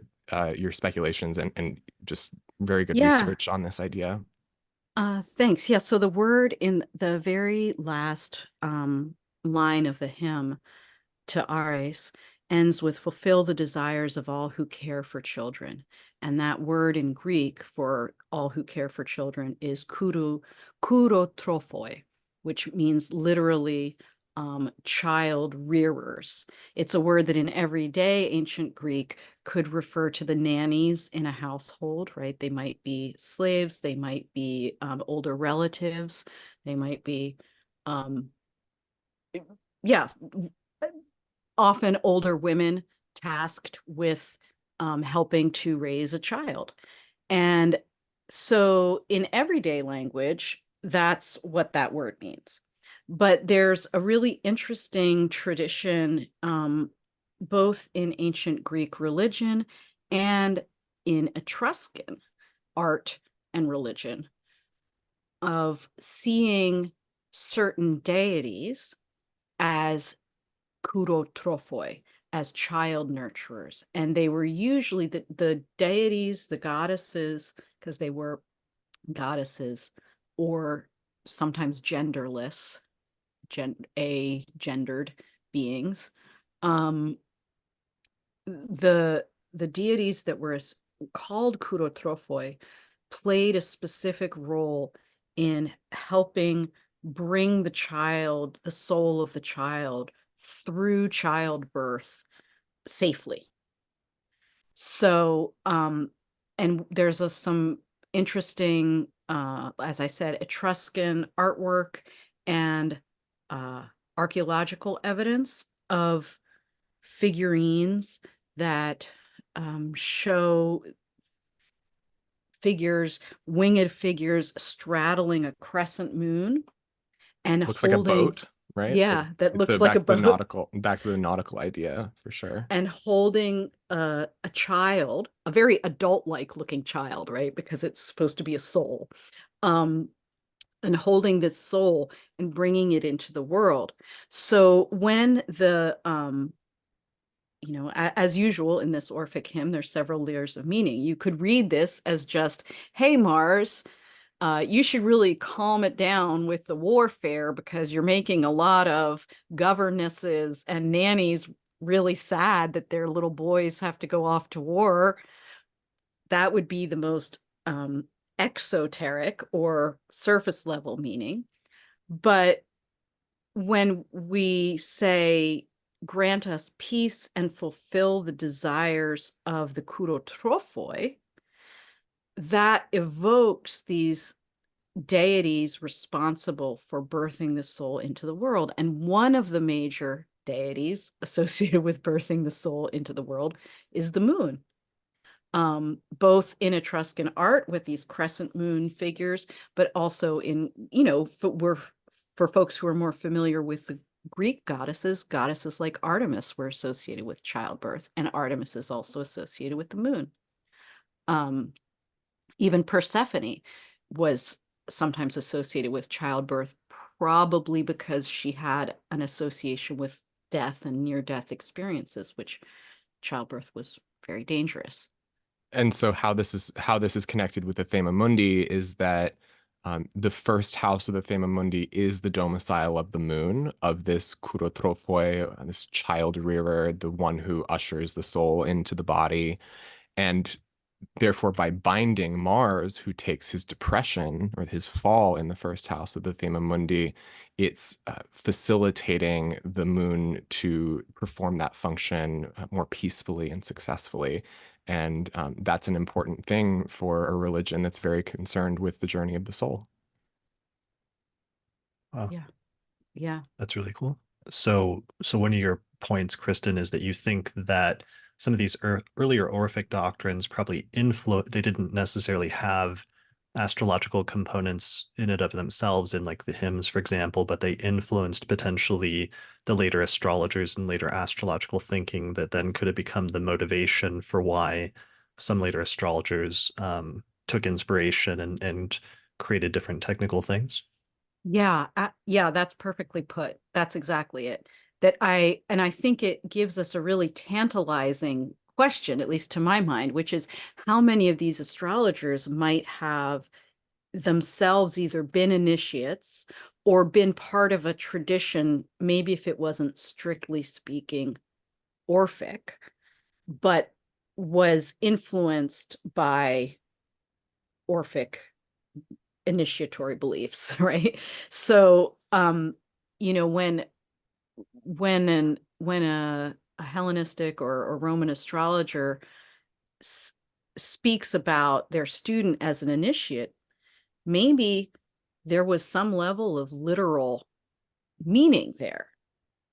your speculations and just very good Yeah. research on this idea. Thanks. Yeah, so the word in the very last line of the hymn to Ares ends with fulfill the desires of all who care for children. And that word in Greek for all who care for children is kurotrophoi, which means literally child rearers. It's a word that in everyday ancient Greek could refer to the nannies in a household, right? They might be slaves, they might be older relatives, they might be, yeah, often older women tasked with helping to raise a child. And so in everyday language, that's what that word means. But there's a really interesting tradition, both in ancient Greek religion and in Etruscan art and religion, of seeing certain deities as kurotrophoi, as child nurturers. And they were usually the deities, the goddesses, because they were goddesses, or sometimes genderless, gendered beings. Um, the deities that were called kurotrophoi played a specific role in helping bring the child, the soul of the child, through childbirth safely. So, and there's some interesting, as I said, Etruscan artwork and archaeological evidence of figurines that show figures, winged figures straddling a crescent moon and Looks like a holding, boat, right? yeah, that looks like Back a to the boat, nautical idea for sure. and holding a child, a very adult-like looking child, right? Because it's supposed to be a soul. And holding this soul and bringing it into the world. So when the you know, as usual in this Orphic hymn, there's several layers of meaning. You could read this as just, hey, Mars, you should really calm it down with the warfare because you're making a lot of governesses and nannies really sad that their little boys have to go off to war. That would be the most exoteric or surface level meaning. But when we say, grant us peace and fulfill the desires of the kurotrophoi, that evokes these deities responsible for birthing the soul into the world. And one of the major deities associated with birthing the soul into the world is the moon. Both in Etruscan art with these crescent moon figures, but also in, you know, for folks who are more familiar with the Greek goddesses like Artemis were associated with childbirth, and Artemis is also associated with the moon. Even Persephone was sometimes associated with childbirth, probably because she had an association with death and near-death experiences, which childbirth was very dangerous. And so how this is connected with the Thema Mundi is that the first house of the Thema Mundi is the domicile of the moon, of this kurotrophoi, this child rearer, the one who ushers the soul into the body. And therefore, by binding Mars, who takes his depression or his fall in the first house of the Thema Mundi, it's facilitating the moon to perform that function more peacefully and successfully. And that's an important thing for a religion that's very concerned with the journey of the soul. Wow. Yeah. Yeah. That's really cool. So one of your points, Kristin, is that you think that some of these earlier Orphic doctrines probably they didn't necessarily have astrological components in it of themselves in like the hymns, for example, but they influenced potentially the later astrologers and later astrological thinking that then could have become the motivation for why some later astrologers took inspiration and created different technical things. Yeah, yeah, that's perfectly put. That's exactly it. And I think it gives us a really tantalizing question, at least to my mind, which is how many of these astrologers might have themselves either been initiates or been part of a tradition, maybe if it wasn't strictly speaking Orphic, but was influenced by Orphic initiatory beliefs, right? So, when a Hellenistic or Roman astrologer speaks about their student as an initiate, maybe there was some level of literal meaning there,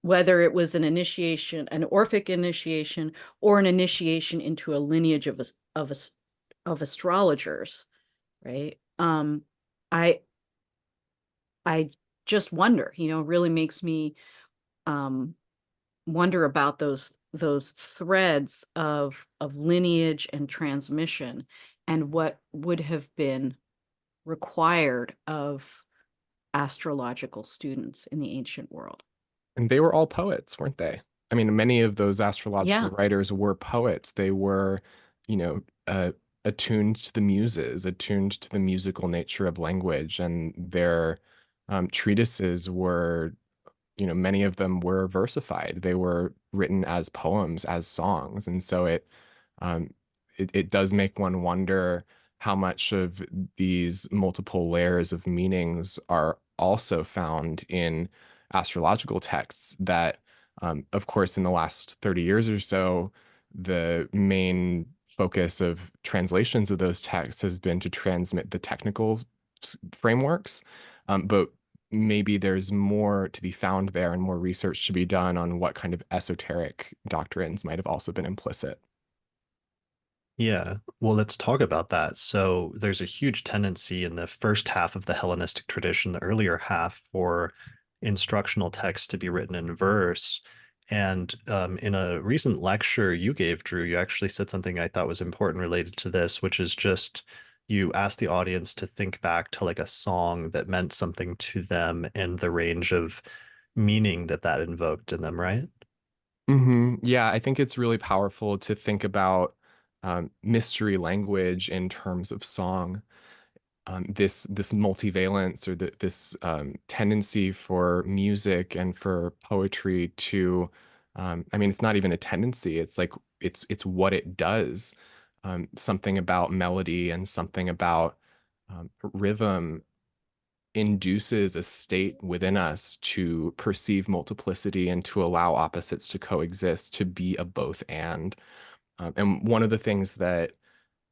whether it was an initiation, an Orphic initiation, or an initiation into a lineage of astrologers, right? I I just wonder, really makes me um, wonder about those threads of lineage and transmission and what would have been required of astrological students in the ancient world. And they were all poets, weren't they? I mean, many of those astrological Yeah. writers were poets. They were, you know, attuned to the muses, attuned to the musical nature of language, and their treatises were, many of them were versified. They were written as poems, as songs, and so um, it does make one wonder how much of these multiple layers of meanings are also found in astrological texts that, of course, in the last 30 years or so, the main focus of translations of those texts has been to transmit the technical frameworks. But maybe there's more to be found there and more research to be done on what kind of esoteric doctrines might have also been implicit. Yeah, well, let's talk about that. So there's a huge tendency in the first half of the Hellenistic tradition, the earlier half, for instructional texts to be written in verse. And in a recent lecture you gave, Drew, you actually said something I thought was important related to this, which is just you asked the audience to think back to like a song that meant something to them and the range of meaning that that invoked in them, right? Yeah, I think it's really powerful to think about mystery language in terms of song. This multivalence or this tendency for music and for poetry to, I mean, it's not even a tendency. It's like it's what it does. Something about melody and something about rhythm induces a state within us to perceive multiplicity and to allow opposites to coexist, to be a both and one of the things that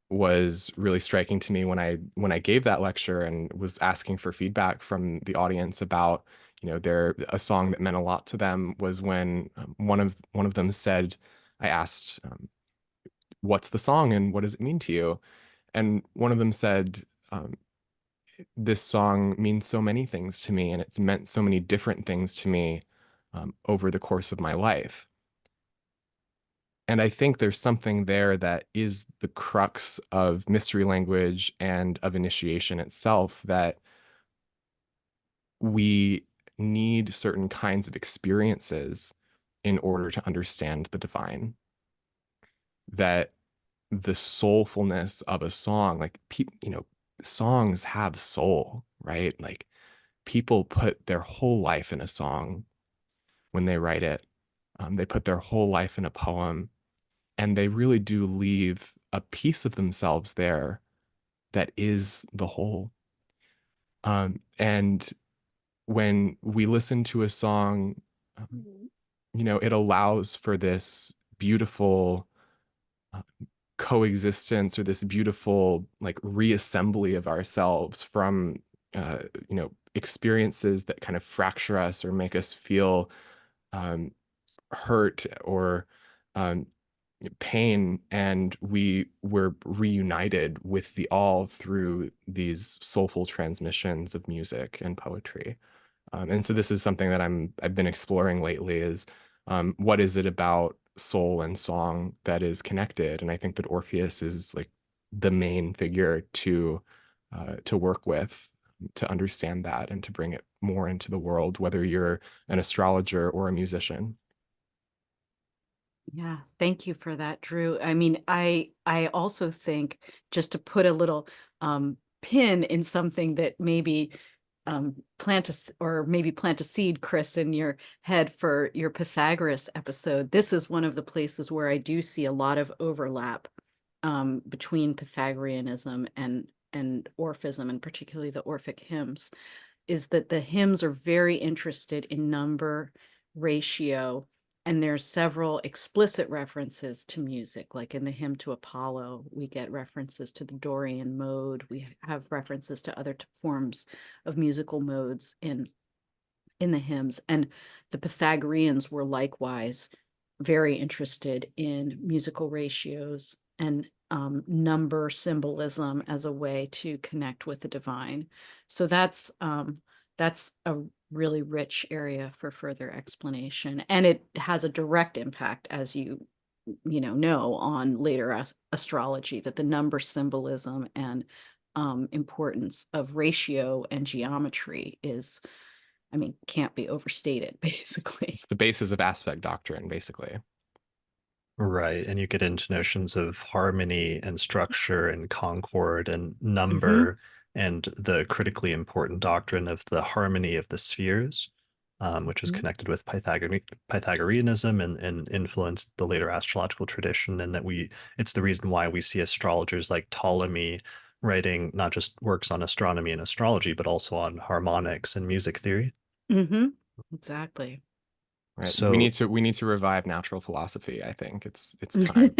was really striking to me when I gave that lecture and was asking for feedback from the audience about, their a song that meant a lot to them was when one of them said, I asked, "What's the song and what does it mean to you?" And one of them said, "This song means so many things to me, and it's meant so many different things to me over the course of my life." And I think there's something there that is the crux of mystery language and of initiation itself, that we need certain kinds of experiences in order to understand the divine. That the soulfulness of a song, like, songs have soul, right? Like, people put their whole life in a song when they write it. They put their whole life in a poem, and they really do leave a piece of themselves there that is the whole. And when we listen to a song, um, it allows for this beautiful uh, coexistence, or this beautiful like reassembly of ourselves from experiences that kind of fracture us or make us feel um, hurt or um, pain, and we were reunited with the all through these soulful transmissions of music and poetry. And so this is something that I've been exploring lately is what is it about soul and song that is connected? And I think that Orpheus is like the main figure to work with, to understand that and to bring it more into the world, whether you're an astrologer or a musician. Yeah, thank you for that, Drew. I mean, I also think, just to put a little pin in something that maybe plant a seed, Chris, in your head for your Pythagoras episode. This is one of the places where I do see a lot of overlap between Pythagoreanism and Orphism, and particularly the Orphic hymns, is that the hymns are very interested in number, ratio, and there's several explicit references to music, like in the hymn to Apollo, we get references to the Dorian mode. We have references to other forms of musical modes in the hymns. And the Pythagoreans were likewise very interested in musical ratios and number symbolism as a way to connect with the divine. So that's a really rich area for further explanation, and it has a direct impact, as you know, on later astrology, that the number symbolism and importance of ratio and geometry is, I mean, can't be overstated, basically. It's the basis of aspect doctrine, basically. Right. And you get into notions of harmony and structure and concord and Mm-hmm. number and the critically important doctrine of the harmony of the spheres, which is connected with Pythagoreanism and influenced the later astrological tradition. And that it's the reason why we see astrologers like Ptolemy writing not just works on astronomy and astrology, but also on harmonics and music theory. Mm-hmm. Exactly. Right. So We need to revive natural philosophy. I think it's time.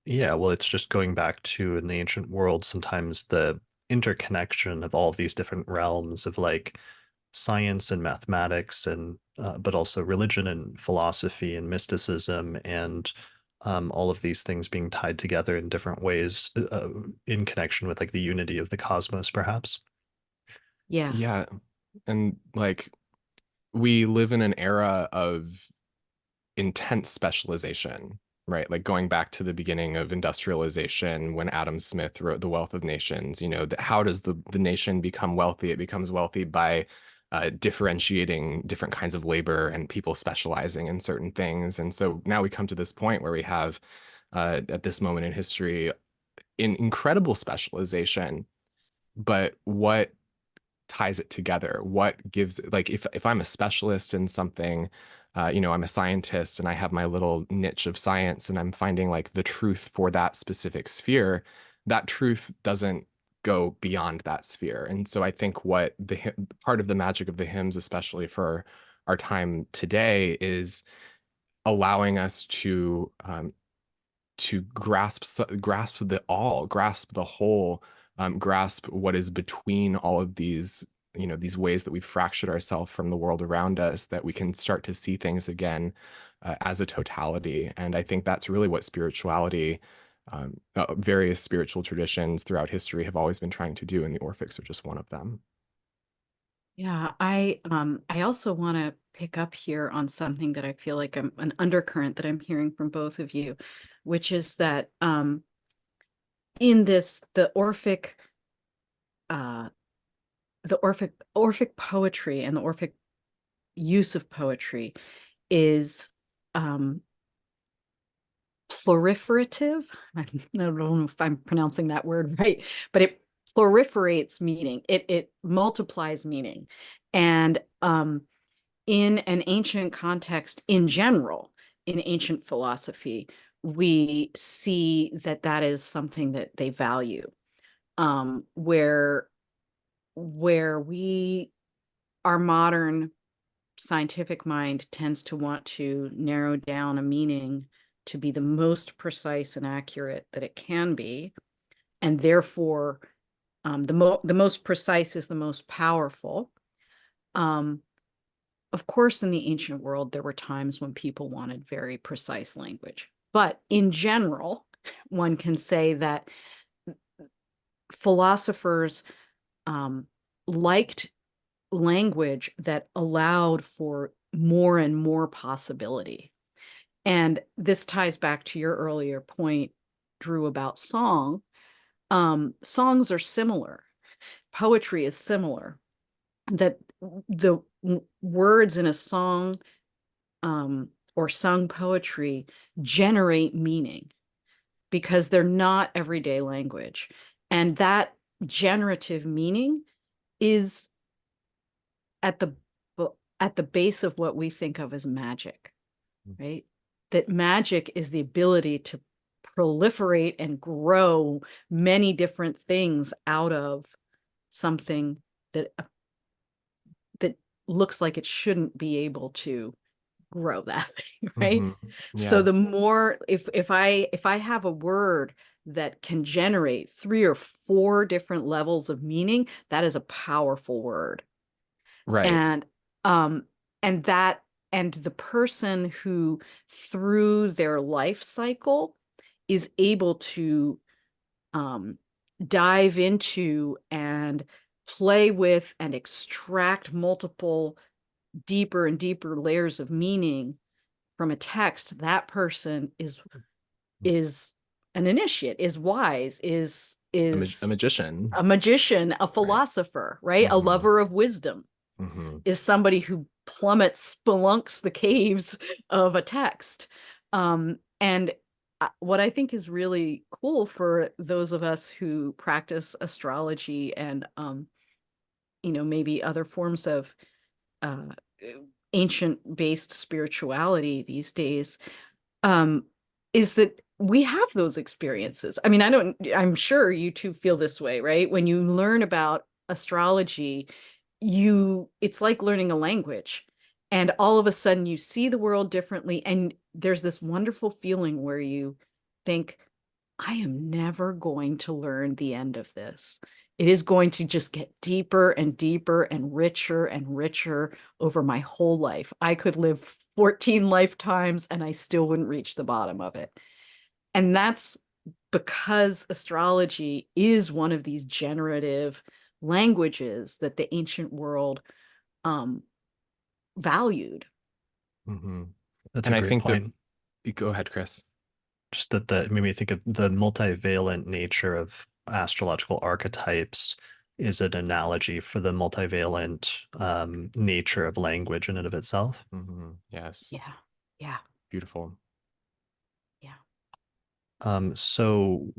yeah, well, it's just going back to in the ancient world, sometimes the interconnection of all of these different realms of like science and mathematics and but also religion and philosophy and mysticism and all of these things being tied together in different ways in connection with like the unity of the cosmos, perhaps. Yeah. Yeah. And like we live in an era of intense specialization, right? Like going back to the beginning of industrialization when Adam Smith wrote The Wealth of Nations, how does the nation become wealthy? It becomes wealthy by differentiating different kinds of labor and people specializing in certain things. And so now we come to this point where we have, at this moment in history, incredible specialization. But what ties it together? What gives, like, if I'm a specialist in something, I'm a scientist and I have my little niche of science and I'm finding like the truth for that specific sphere, that truth doesn't go beyond that sphere. And so I think what part of the magic of the hymns, especially for our time today, is allowing us to grasp the whole, grasp what is between all of these, these ways that we've fractured ourselves from the world around us, that we can start to see things again as a totality. And I think that's really what spirituality, various spiritual traditions throughout history have always been trying to do, and the Orphics are just one of them. Yeah, I also want to pick up here on something that I feel like I'm an undercurrent that I'm hearing from both of you, which is that in this uh Orphic poetry and the Orphic use of poetry is proliferative. I don't know if I'm pronouncing that word right, but it proliferates meaning. It multiplies meaning. And in an ancient context in general, in ancient philosophy, we see that that is something that they value. Where our modern scientific mind tends to want to narrow down a meaning to be the most precise and accurate that it can be, and therefore the most precise is the most powerful. of course, in the ancient world, there were times when people wanted very precise language. But in general, one can say that philosophers liked language that allowed for more and more possibility. And this ties back to your earlier point, Drew, about song. Songs are similar. Poetry is similar. That the words in a song or sung poetry generate meaning because they're not everyday language. And that generative meaning is at the base of what we think of as magic, right? That magic is the ability to proliferate and grow many different things out of something that looks like it shouldn't be able to grow that thing, right? So the more, if I have a word that can generate 3 or 4 different levels of meaning, that is a powerful word. Right. And the person who through their life cycle is able to dive into and play with and extract multiple deeper and deeper layers of meaning from a text, that person is an initiate, is wise, is a magician, a philosopher, right? A lover of wisdom, is somebody who plummets, spelunks the caves of a text. And what I think is really cool for those of us who practice astrology and maybe other forms of ancient based spirituality these days, is that we have those experiences. I mean, I'm sure you two feel this way, right? When you learn about astrology, it's like learning a language, and all of a sudden you see the world differently, and there's this wonderful feeling where you think, I am never going to learn the end of this. It is going to just get deeper and deeper and richer over my whole life. I could live 14 lifetimes and I still wouldn't reach the bottom of it. And that's because astrology is one of these generative languages that the ancient world valued. That's a great point. Go ahead, Chris. Just that it made me think of the multivalent nature of astrological archetypes is an analogy for the multivalent nature of language in and of itself. Yes. Yeah. Beautiful. Yeah. So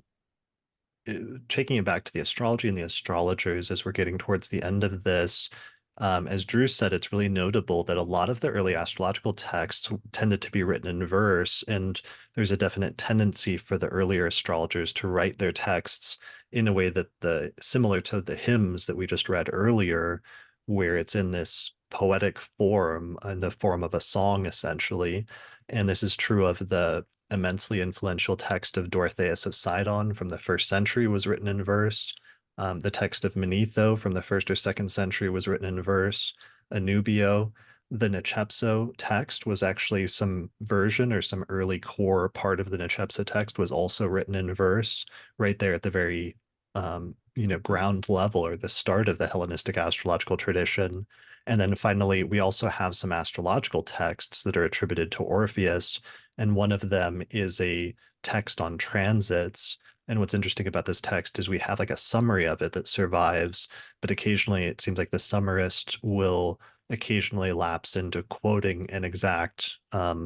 taking it back to the astrology and the astrologers as we're getting towards the end of this, as Drew said, it's really notable that a lot of the early astrological texts tended to be written in verse, and there's a definite tendency for the earlier astrologers to write their texts in a way that similar to the hymns that we just read earlier, where it's in this poetic form, in the form of a song, essentially. And this is true of the immensely influential text of Dorotheus of Sidon from the 1st century was written in verse. The text of Manetho from the 1st or 2nd century was written in verse. Anubio, the Nicepso text was actually some version or some early core part of the Nicepso text was also written in verse right there at the very ground level or the start of the Hellenistic astrological tradition. And then finally, we also have some astrological texts that are attributed to Orpheus, and one of them is a text on transits. And what's interesting about this text is we have like a summary of it that survives, but occasionally it seems like the summarist will occasionally lapse into quoting an exact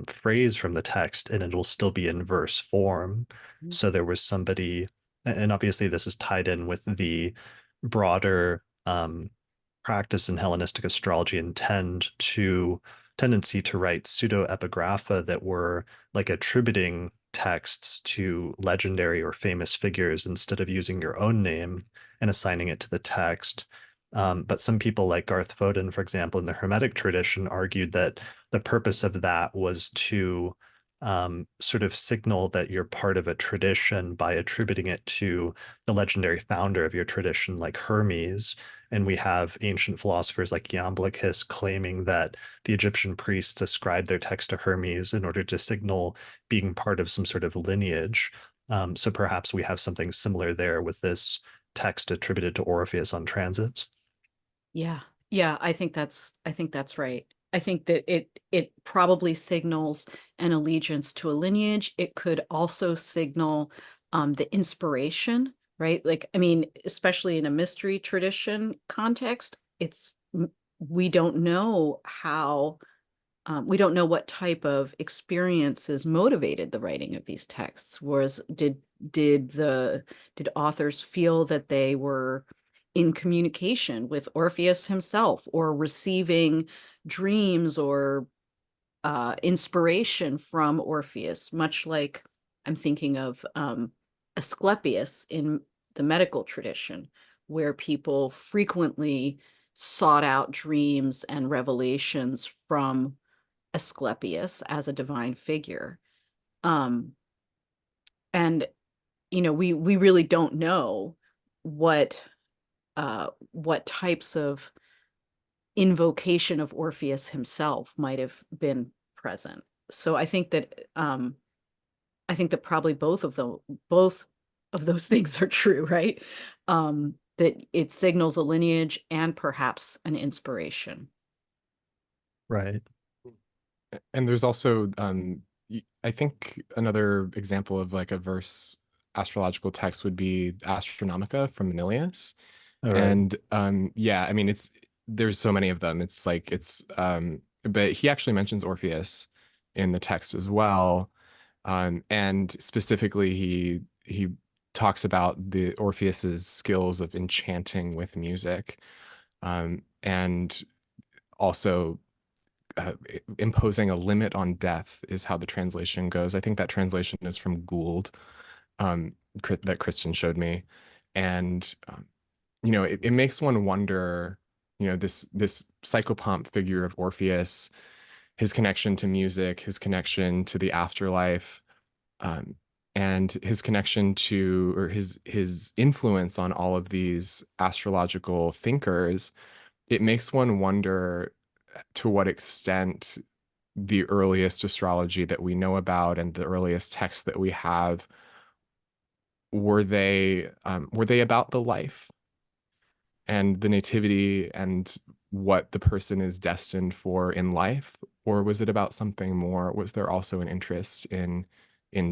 phrase from the text, and it will still be in verse form. So there was somebody, and obviously this is tied in with the broader practice in Hellenistic astrology and tendency to write pseudo-epigrapha that were like attributing texts to legendary or famous figures instead of using your own name and assigning it to the text. But some people like Garth Foden, for example, in the Hermetic tradition, argued that the purpose of that was to sort of signal that you're part of a tradition by attributing it to the legendary founder of your tradition, like Hermes. And we have ancient philosophers like Iamblichus claiming that the Egyptian priests ascribed their text to Hermes in order to signal being part of some sort of lineage. So perhaps we have something similar there with this text attributed to Orpheus on transits. Yeah. Yeah, I think that's right. I think that it probably signals an allegiance to a lineage. It could also signal the inspiration, right? Like, I mean, especially in a mystery tradition context, we don't know how we don't know what type of experiences motivated the writing of these texts. Did authors feel that they were in communication with Orpheus himself, or receiving dreams or inspiration from Orpheus, much like I'm thinking of Asclepius in the medical tradition, where people frequently sought out dreams and revelations from Asclepius as a divine figure. Um, and we really don't know what what types of invocation of Orpheus himself might have been present. So I think that probably both of those things are true, right? That it signals a lineage and perhaps an inspiration. Right. And there's also I think another example of like a verse astrological text would be Astronomica from Manilius. All right. And yeah, I mean there's so many of them. It's like but he actually mentions Orpheus in the text as well. And specifically he talks about the Orpheus's skills of enchanting with music. And also imposing a limit on death is how the translation goes. I think that translation is from Gould, that Kristin showed me. And it makes one wonder, this psychopomp figure of Orpheus, his connection to music, his connection to the afterlife, um, and his connection to, or his influence on all of these astrological thinkers. It makes one wonder to what extent the earliest astrology that we know about and the earliest texts that we have, were they about the life and the nativity and what the person is destined for in life, or was it about something more? Was there also an interest in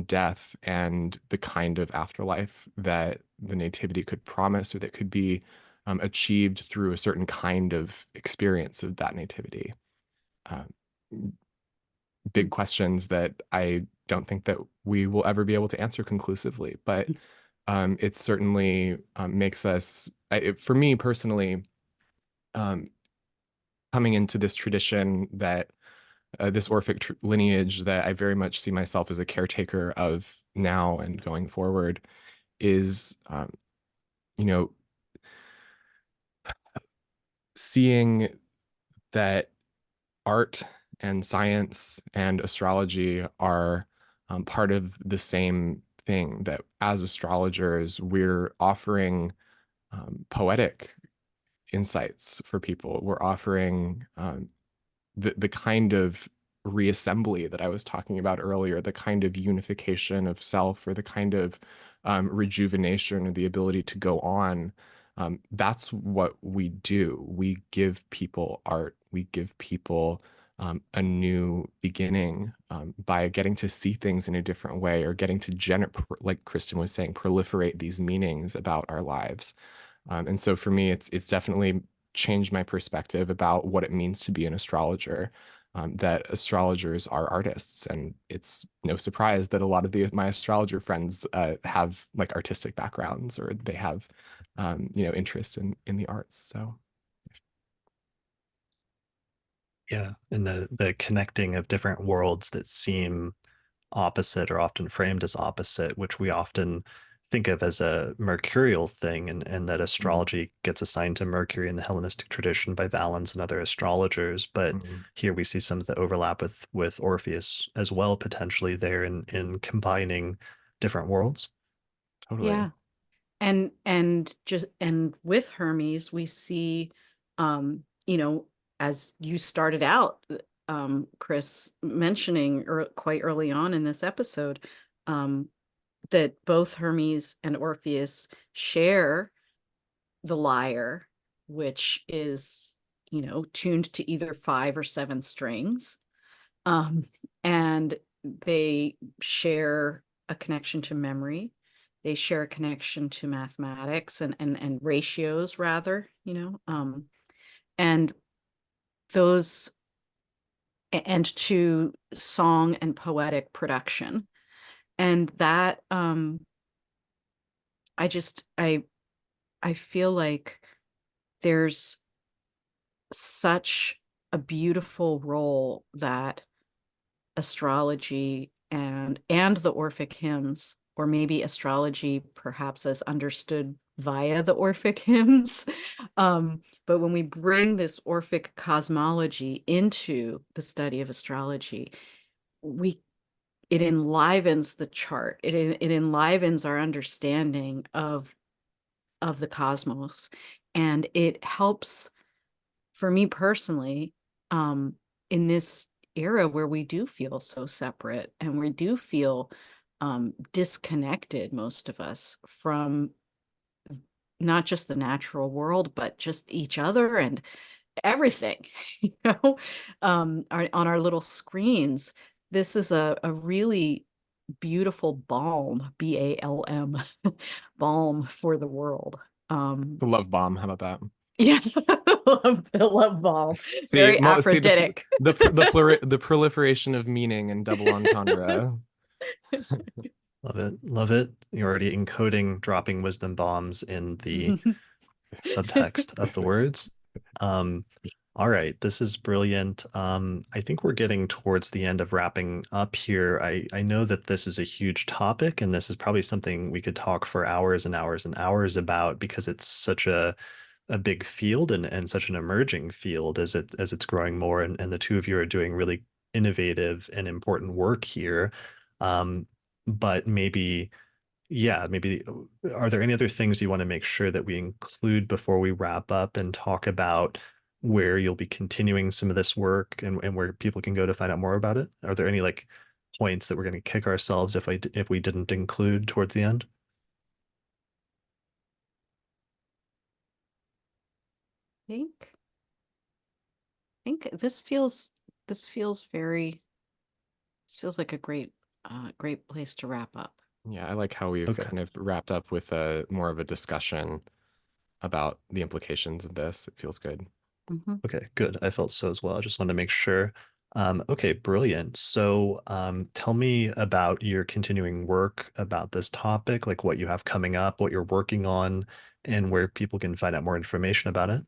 death and the kind of afterlife that the nativity could promise, or that could be achieved through a certain kind of experience of that nativity? Um, Big questions that I don't think that we will ever be able to answer conclusively, but it certainly makes us, for me personally, um, coming into this tradition, that this Orphic lineage that I very much see myself as a caretaker of now and going forward, is, you know, seeing that art and science and astrology are part of the same thing, that as astrologers, we're offering poetic insights for people. We're offering the kind of reassembly that I was talking about earlier, the kind of unification of self, or the kind of rejuvenation, or the ability to go on. That's what we do. We give people art. We give people a new beginning by getting to see things in a different way, or getting to like Kristin was saying, proliferate these meanings about our lives. And so for me, it's definitely changed my perspective about what it means to be an astrologer. That astrologers are artists, and it's no surprise that a lot of my astrologer friends have like artistic backgrounds, or they have interest in the arts. So Yeah. And the connecting of different worlds that seem opposite or often framed as opposite, which we often think of as a mercurial thing, and that mm, astrology gets assigned to Mercury in the Hellenistic tradition by Valens and other astrologers. But mm, here we see some of the overlap with Orpheus as well, potentially there in combining different worlds. totally. Yeah. and with Hermes, we see, you know, as you started out, Chris, mentioning quite early on in this episode, that both Hermes and Orpheus share the lyre, which is, you know, tuned to either 5 or 7 strings. Um, and they share a connection to memory. They share a connection to mathematics and ratios, rather, you know, and those and to song and poetic production. And that I just I feel like there's such a beautiful role that astrology and the Orphic hymns, or maybe astrology perhaps as understood via the Orphic hymns. But when we bring this Orphic cosmology into the study of astrology, it enlivens the chart. It enlivens our understanding of the cosmos, and it helps, for me personally, in this era where we do feel so separate and we do feel disconnected, most of us, from not just the natural world, but just each other and everything, you know, on our little screens. This is a really beautiful balm, BALM, balm for the world. The love bomb. How about that? Yeah, the love balm. See, Very see Aphrodisiac. the proliferation of meaning and double entendre. Love it. Love it. You're already encoding dropping wisdom bombs in the subtext of the words. All right, this is brilliant. I think we're getting towards the end of wrapping up here. I know that this is a huge topic, and this is probably something we could talk for hours and hours and hours about, because it's such a big field and such an emerging field as it's growing more, and the two of you are doing really innovative and important work here. But maybe, yeah, maybe are there any other things you want to make sure that we include before we wrap up and talk about where you'll be continuing some of this work, and where people can go to find out more about it? Are there any like points that we're going to kick ourselves if we didn't include towards the end? think think this feels like a great place to wrap up. Yeah, I like how we've Okay. kind of wrapped up with a more of a discussion about the implications of this. It feels good. Okay, good. I felt so as well. I just wanted to make sure. Okay, brilliant. So, tell me about your continuing work about this topic, like what you have coming up, what you're working on, and where people can find out more information about it.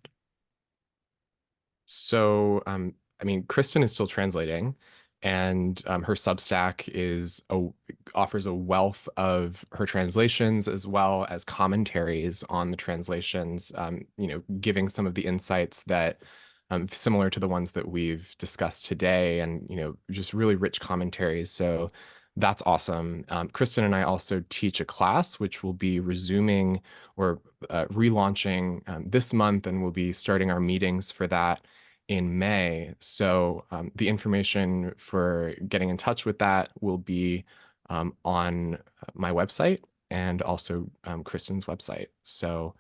So, I mean, Kristin is still translating, and her Substack offers a wealth of her translations as well as commentaries on the translations. Giving some of the insights that similar to the ones that we've discussed today, and just really rich commentaries. So that's awesome. Kristin and I also teach a class which will be resuming or relaunching this month, and we'll be starting our meetings for that in May. So the information for getting in touch with that will be on my website and also Kristin's website. So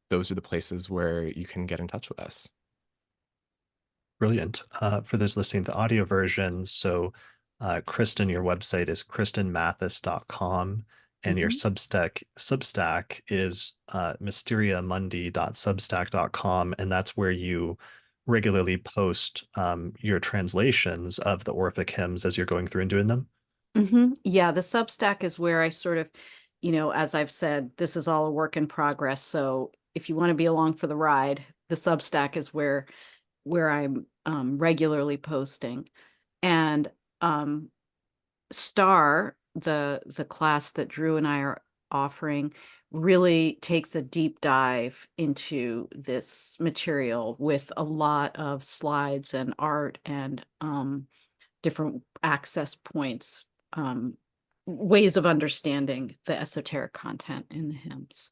those are the places where you can get in touch with us. Brilliant. For those listening to the audio version, so Kristin, your website is kristinmathis.com, and your Substack is mysteriamundi.substack.com, and that's where you regularly post your translations of the Orphic hymns as you're going through and doing them. Yeah, the Substack is where I sort of, as I've said, this is all a work in progress. So if you want to be along for the ride, the Substack is where I'm regularly posting. And Star, the class that Drew and I are offering, really takes a deep dive into this material with a lot of slides and art and different access points ways of understanding the esoteric content in the hymns.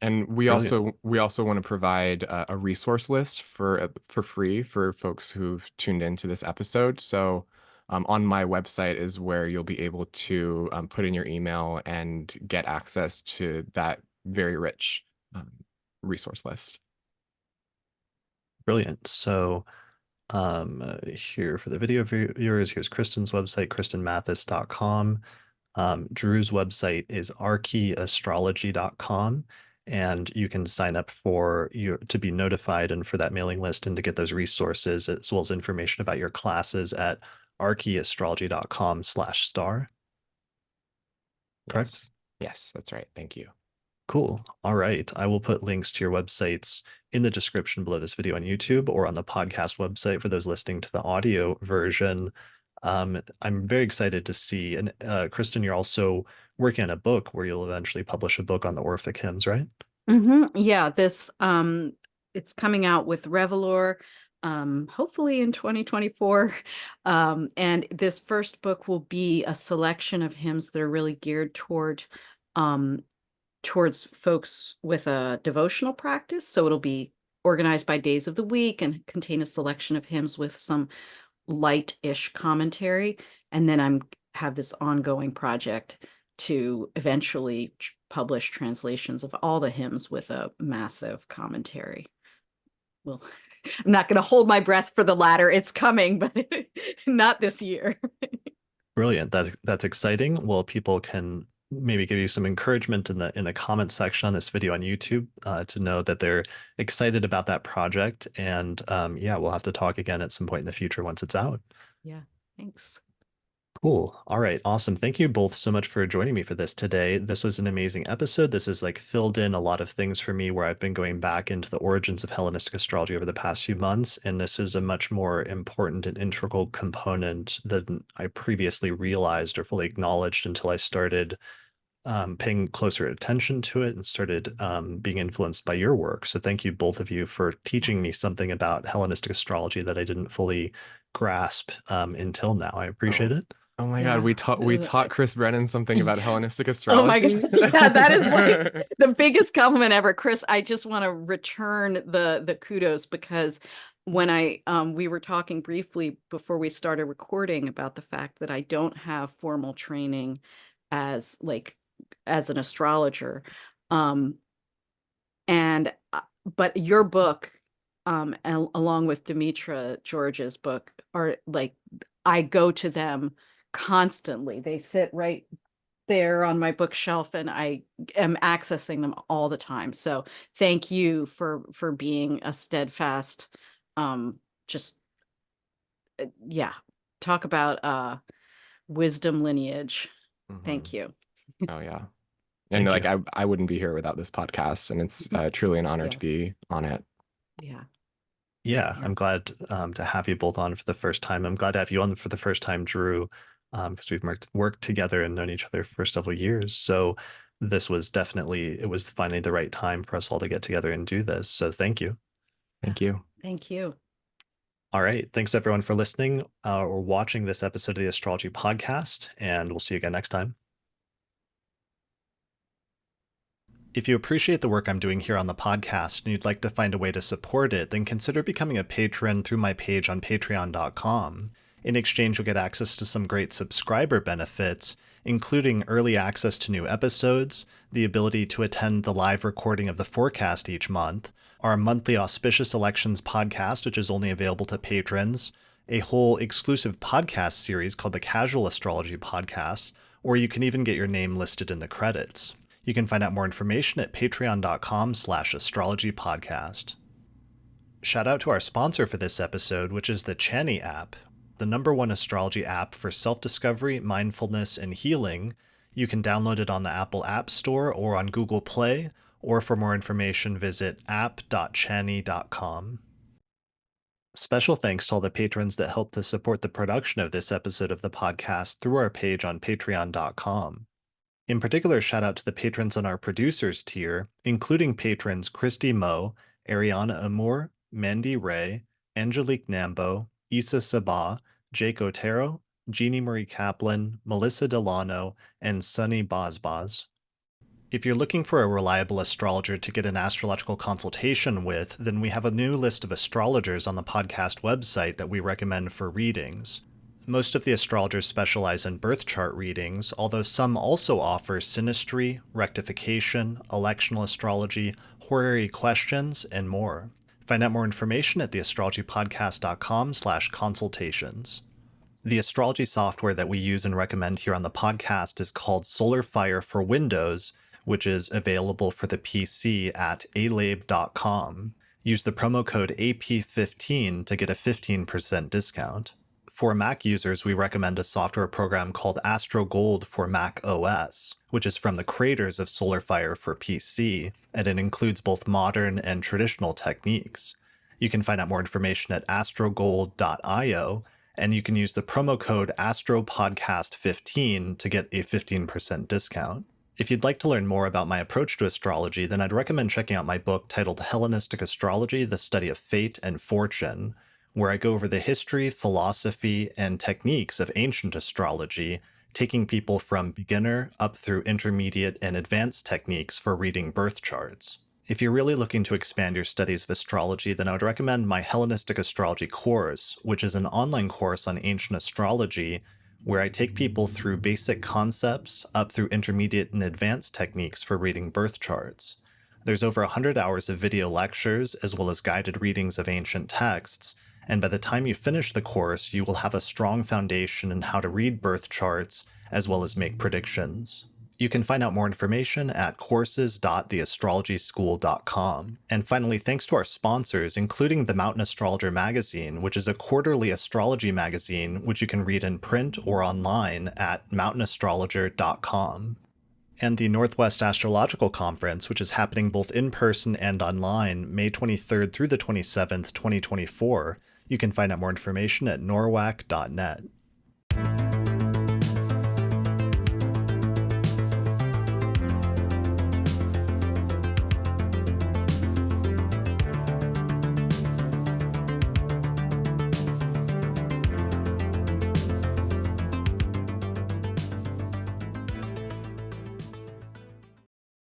And we also want to provide a resource list for free for folks who've tuned into this episode. So on my website is where you'll be able to put in your email and get access to that very rich resource list. Brilliant. So here for the video viewers, here's Kristin's website, kristinmathis.com. Drew's website is archeastrology.com, and you can sign up to be notified and for that mailing list and to get those resources as well as information about your classes at archeastrology.com/star. Correct? Yes, that's right. Thank you. Cool. All right. I will put links to your websites in the description below this video on YouTube or on the podcast website for those listening to the audio version. I'm very excited to see, and Kristin, you're also working on a book where you'll eventually publish a book on the Orphic hymns, right? Yeah, this it's coming out with Revelor, hopefully in 2024. And this first book will be a selection of hymns that are really geared towards folks with a devotional practice. So it'll be organized by days of the week and contain a selection of hymns with some light-ish commentary. And then I have this ongoing project to eventually publish translations of all the hymns with a massive commentary. Well, I'm not going to hold my breath for the latter. It's coming, but not this year. Brilliant. That's exciting. Well, people can maybe give you some encouragement in the comment section on this video on YouTube to know that they're excited about that project. And yeah, we'll have to talk again at some point in the future once it's out. Yeah, thanks. Cool. All right. Awesome. Thank you both so much for joining me for this today. This was an amazing episode. This has like filled in a lot of things for me where I've been going back into the origins of Hellenistic astrology over the past few months. And this is a much more important and integral component than I previously realized or fully acknowledged until I started paying closer attention to it and started being influenced by your work. So thank you, both of you, for teaching me something about Hellenistic astrology that I didn't fully grasp until now. I appreciate it. Oh my God, we taught Chris Brennan something about Hellenistic Oh my astrology. God. Yeah, that is like the biggest compliment ever. Chris, I just want to return the kudos because when we were talking briefly before we started recording about the fact that I don't have formal training as an astrologer. But your book, along with Demetra George's book, are like, I go to them constantly. They sit right there on my bookshelf and I am accessing them all the time. So thank you for being a steadfast, talk about wisdom lineage. Thank you. Oh yeah. And I wouldn't be here without this podcast, and it's truly an honor to be on it. Yeah, I'm glad to have you both on for the first time. I'm glad to have you on for the first time, Drew, because we've worked together and known each other for several years. So this was it was finally the right time for us all to get together and do this. So thank you. Thank you. Thank you. All right. Thanks everyone for listening or watching this episode of the Astrology Podcast, and we'll see you again next time. If you appreciate the work I'm doing here on the podcast and you'd like to find a way to support it, then consider becoming a patron through my page on patreon.com. In exchange, you'll get access to some great subscriber benefits, including early access to new episodes, the ability to attend the live recording of the forecast each month, our monthly Auspicious Elections podcast, which is only available to patrons, a whole exclusive podcast series called the Casual Astrology Podcast, or you can even get your name listed in the credits. You can find out more information at patreon.com/astrologypodcast. Shout out to our sponsor for this episode, which is the Chani app, the #1 astrology app for self-discovery, mindfulness, and healing. You can download it on the Apple App Store or on Google Play, or for more information, visit app.chani.com. Special thanks to all the patrons that helped to support the production of this episode of the podcast through our page on patreon.com. In particular, shout out to the patrons on our producers tier, including patrons Christy Moe, Ariana Amour, Mandy Ray, Angelique Nambo, Issa Sabah, Jake Otero, Jeannie Marie Kaplan, Melissa Delano, and Sunny Bazbaz. If you're looking for a reliable astrologer to get an astrological consultation with, then we have a new list of astrologers on the podcast website that we recommend for readings. Most of the astrologers specialize in birth chart readings, although some also offer synastry, rectification, electional astrology, horary questions, and more. Find out more information at theastrologypodcast.com/consultations. The astrology software that we use and recommend here on the podcast is called SolarFire for Windows, which is available for the PC at alabe.com. Use the promo code AP15 to get a 15% discount. For Mac users, we recommend a software program called Astro Gold for Mac OS, which is from the creators of SolarFire for PC, and it includes both modern and traditional techniques. You can find out more information at astrogold.io, and you can use the promo code AstroPodcast15 to get a 15% discount. If you'd like to learn more about my approach to astrology, then I'd recommend checking out my book titled Hellenistic Astrology, The Study of Fate and Fortune, where I go over the history, philosophy, and techniques of ancient astrology, taking people from beginner up through intermediate and advanced techniques for reading birth charts. If you're really looking to expand your studies of astrology, then I would recommend my Hellenistic Astrology course, which is an online course on ancient astrology where I take people through basic concepts up through intermediate and advanced techniques for reading birth charts. There's over 100 hours of video lectures as well as guided readings of ancient texts, and by the time you finish the course, you will have a strong foundation in how to read birth charts as well as make predictions. You can find out more information at courses.theastrologyschool.com. And finally, thanks to our sponsors, including the Mountain Astrologer magazine, which is a quarterly astrology magazine which you can read in print or online at mountainastrologer.com. And the Northwest Astrological Conference, which is happening both in person and online, May 23rd through the 27th, 2024. You can find out more information at norwac.net.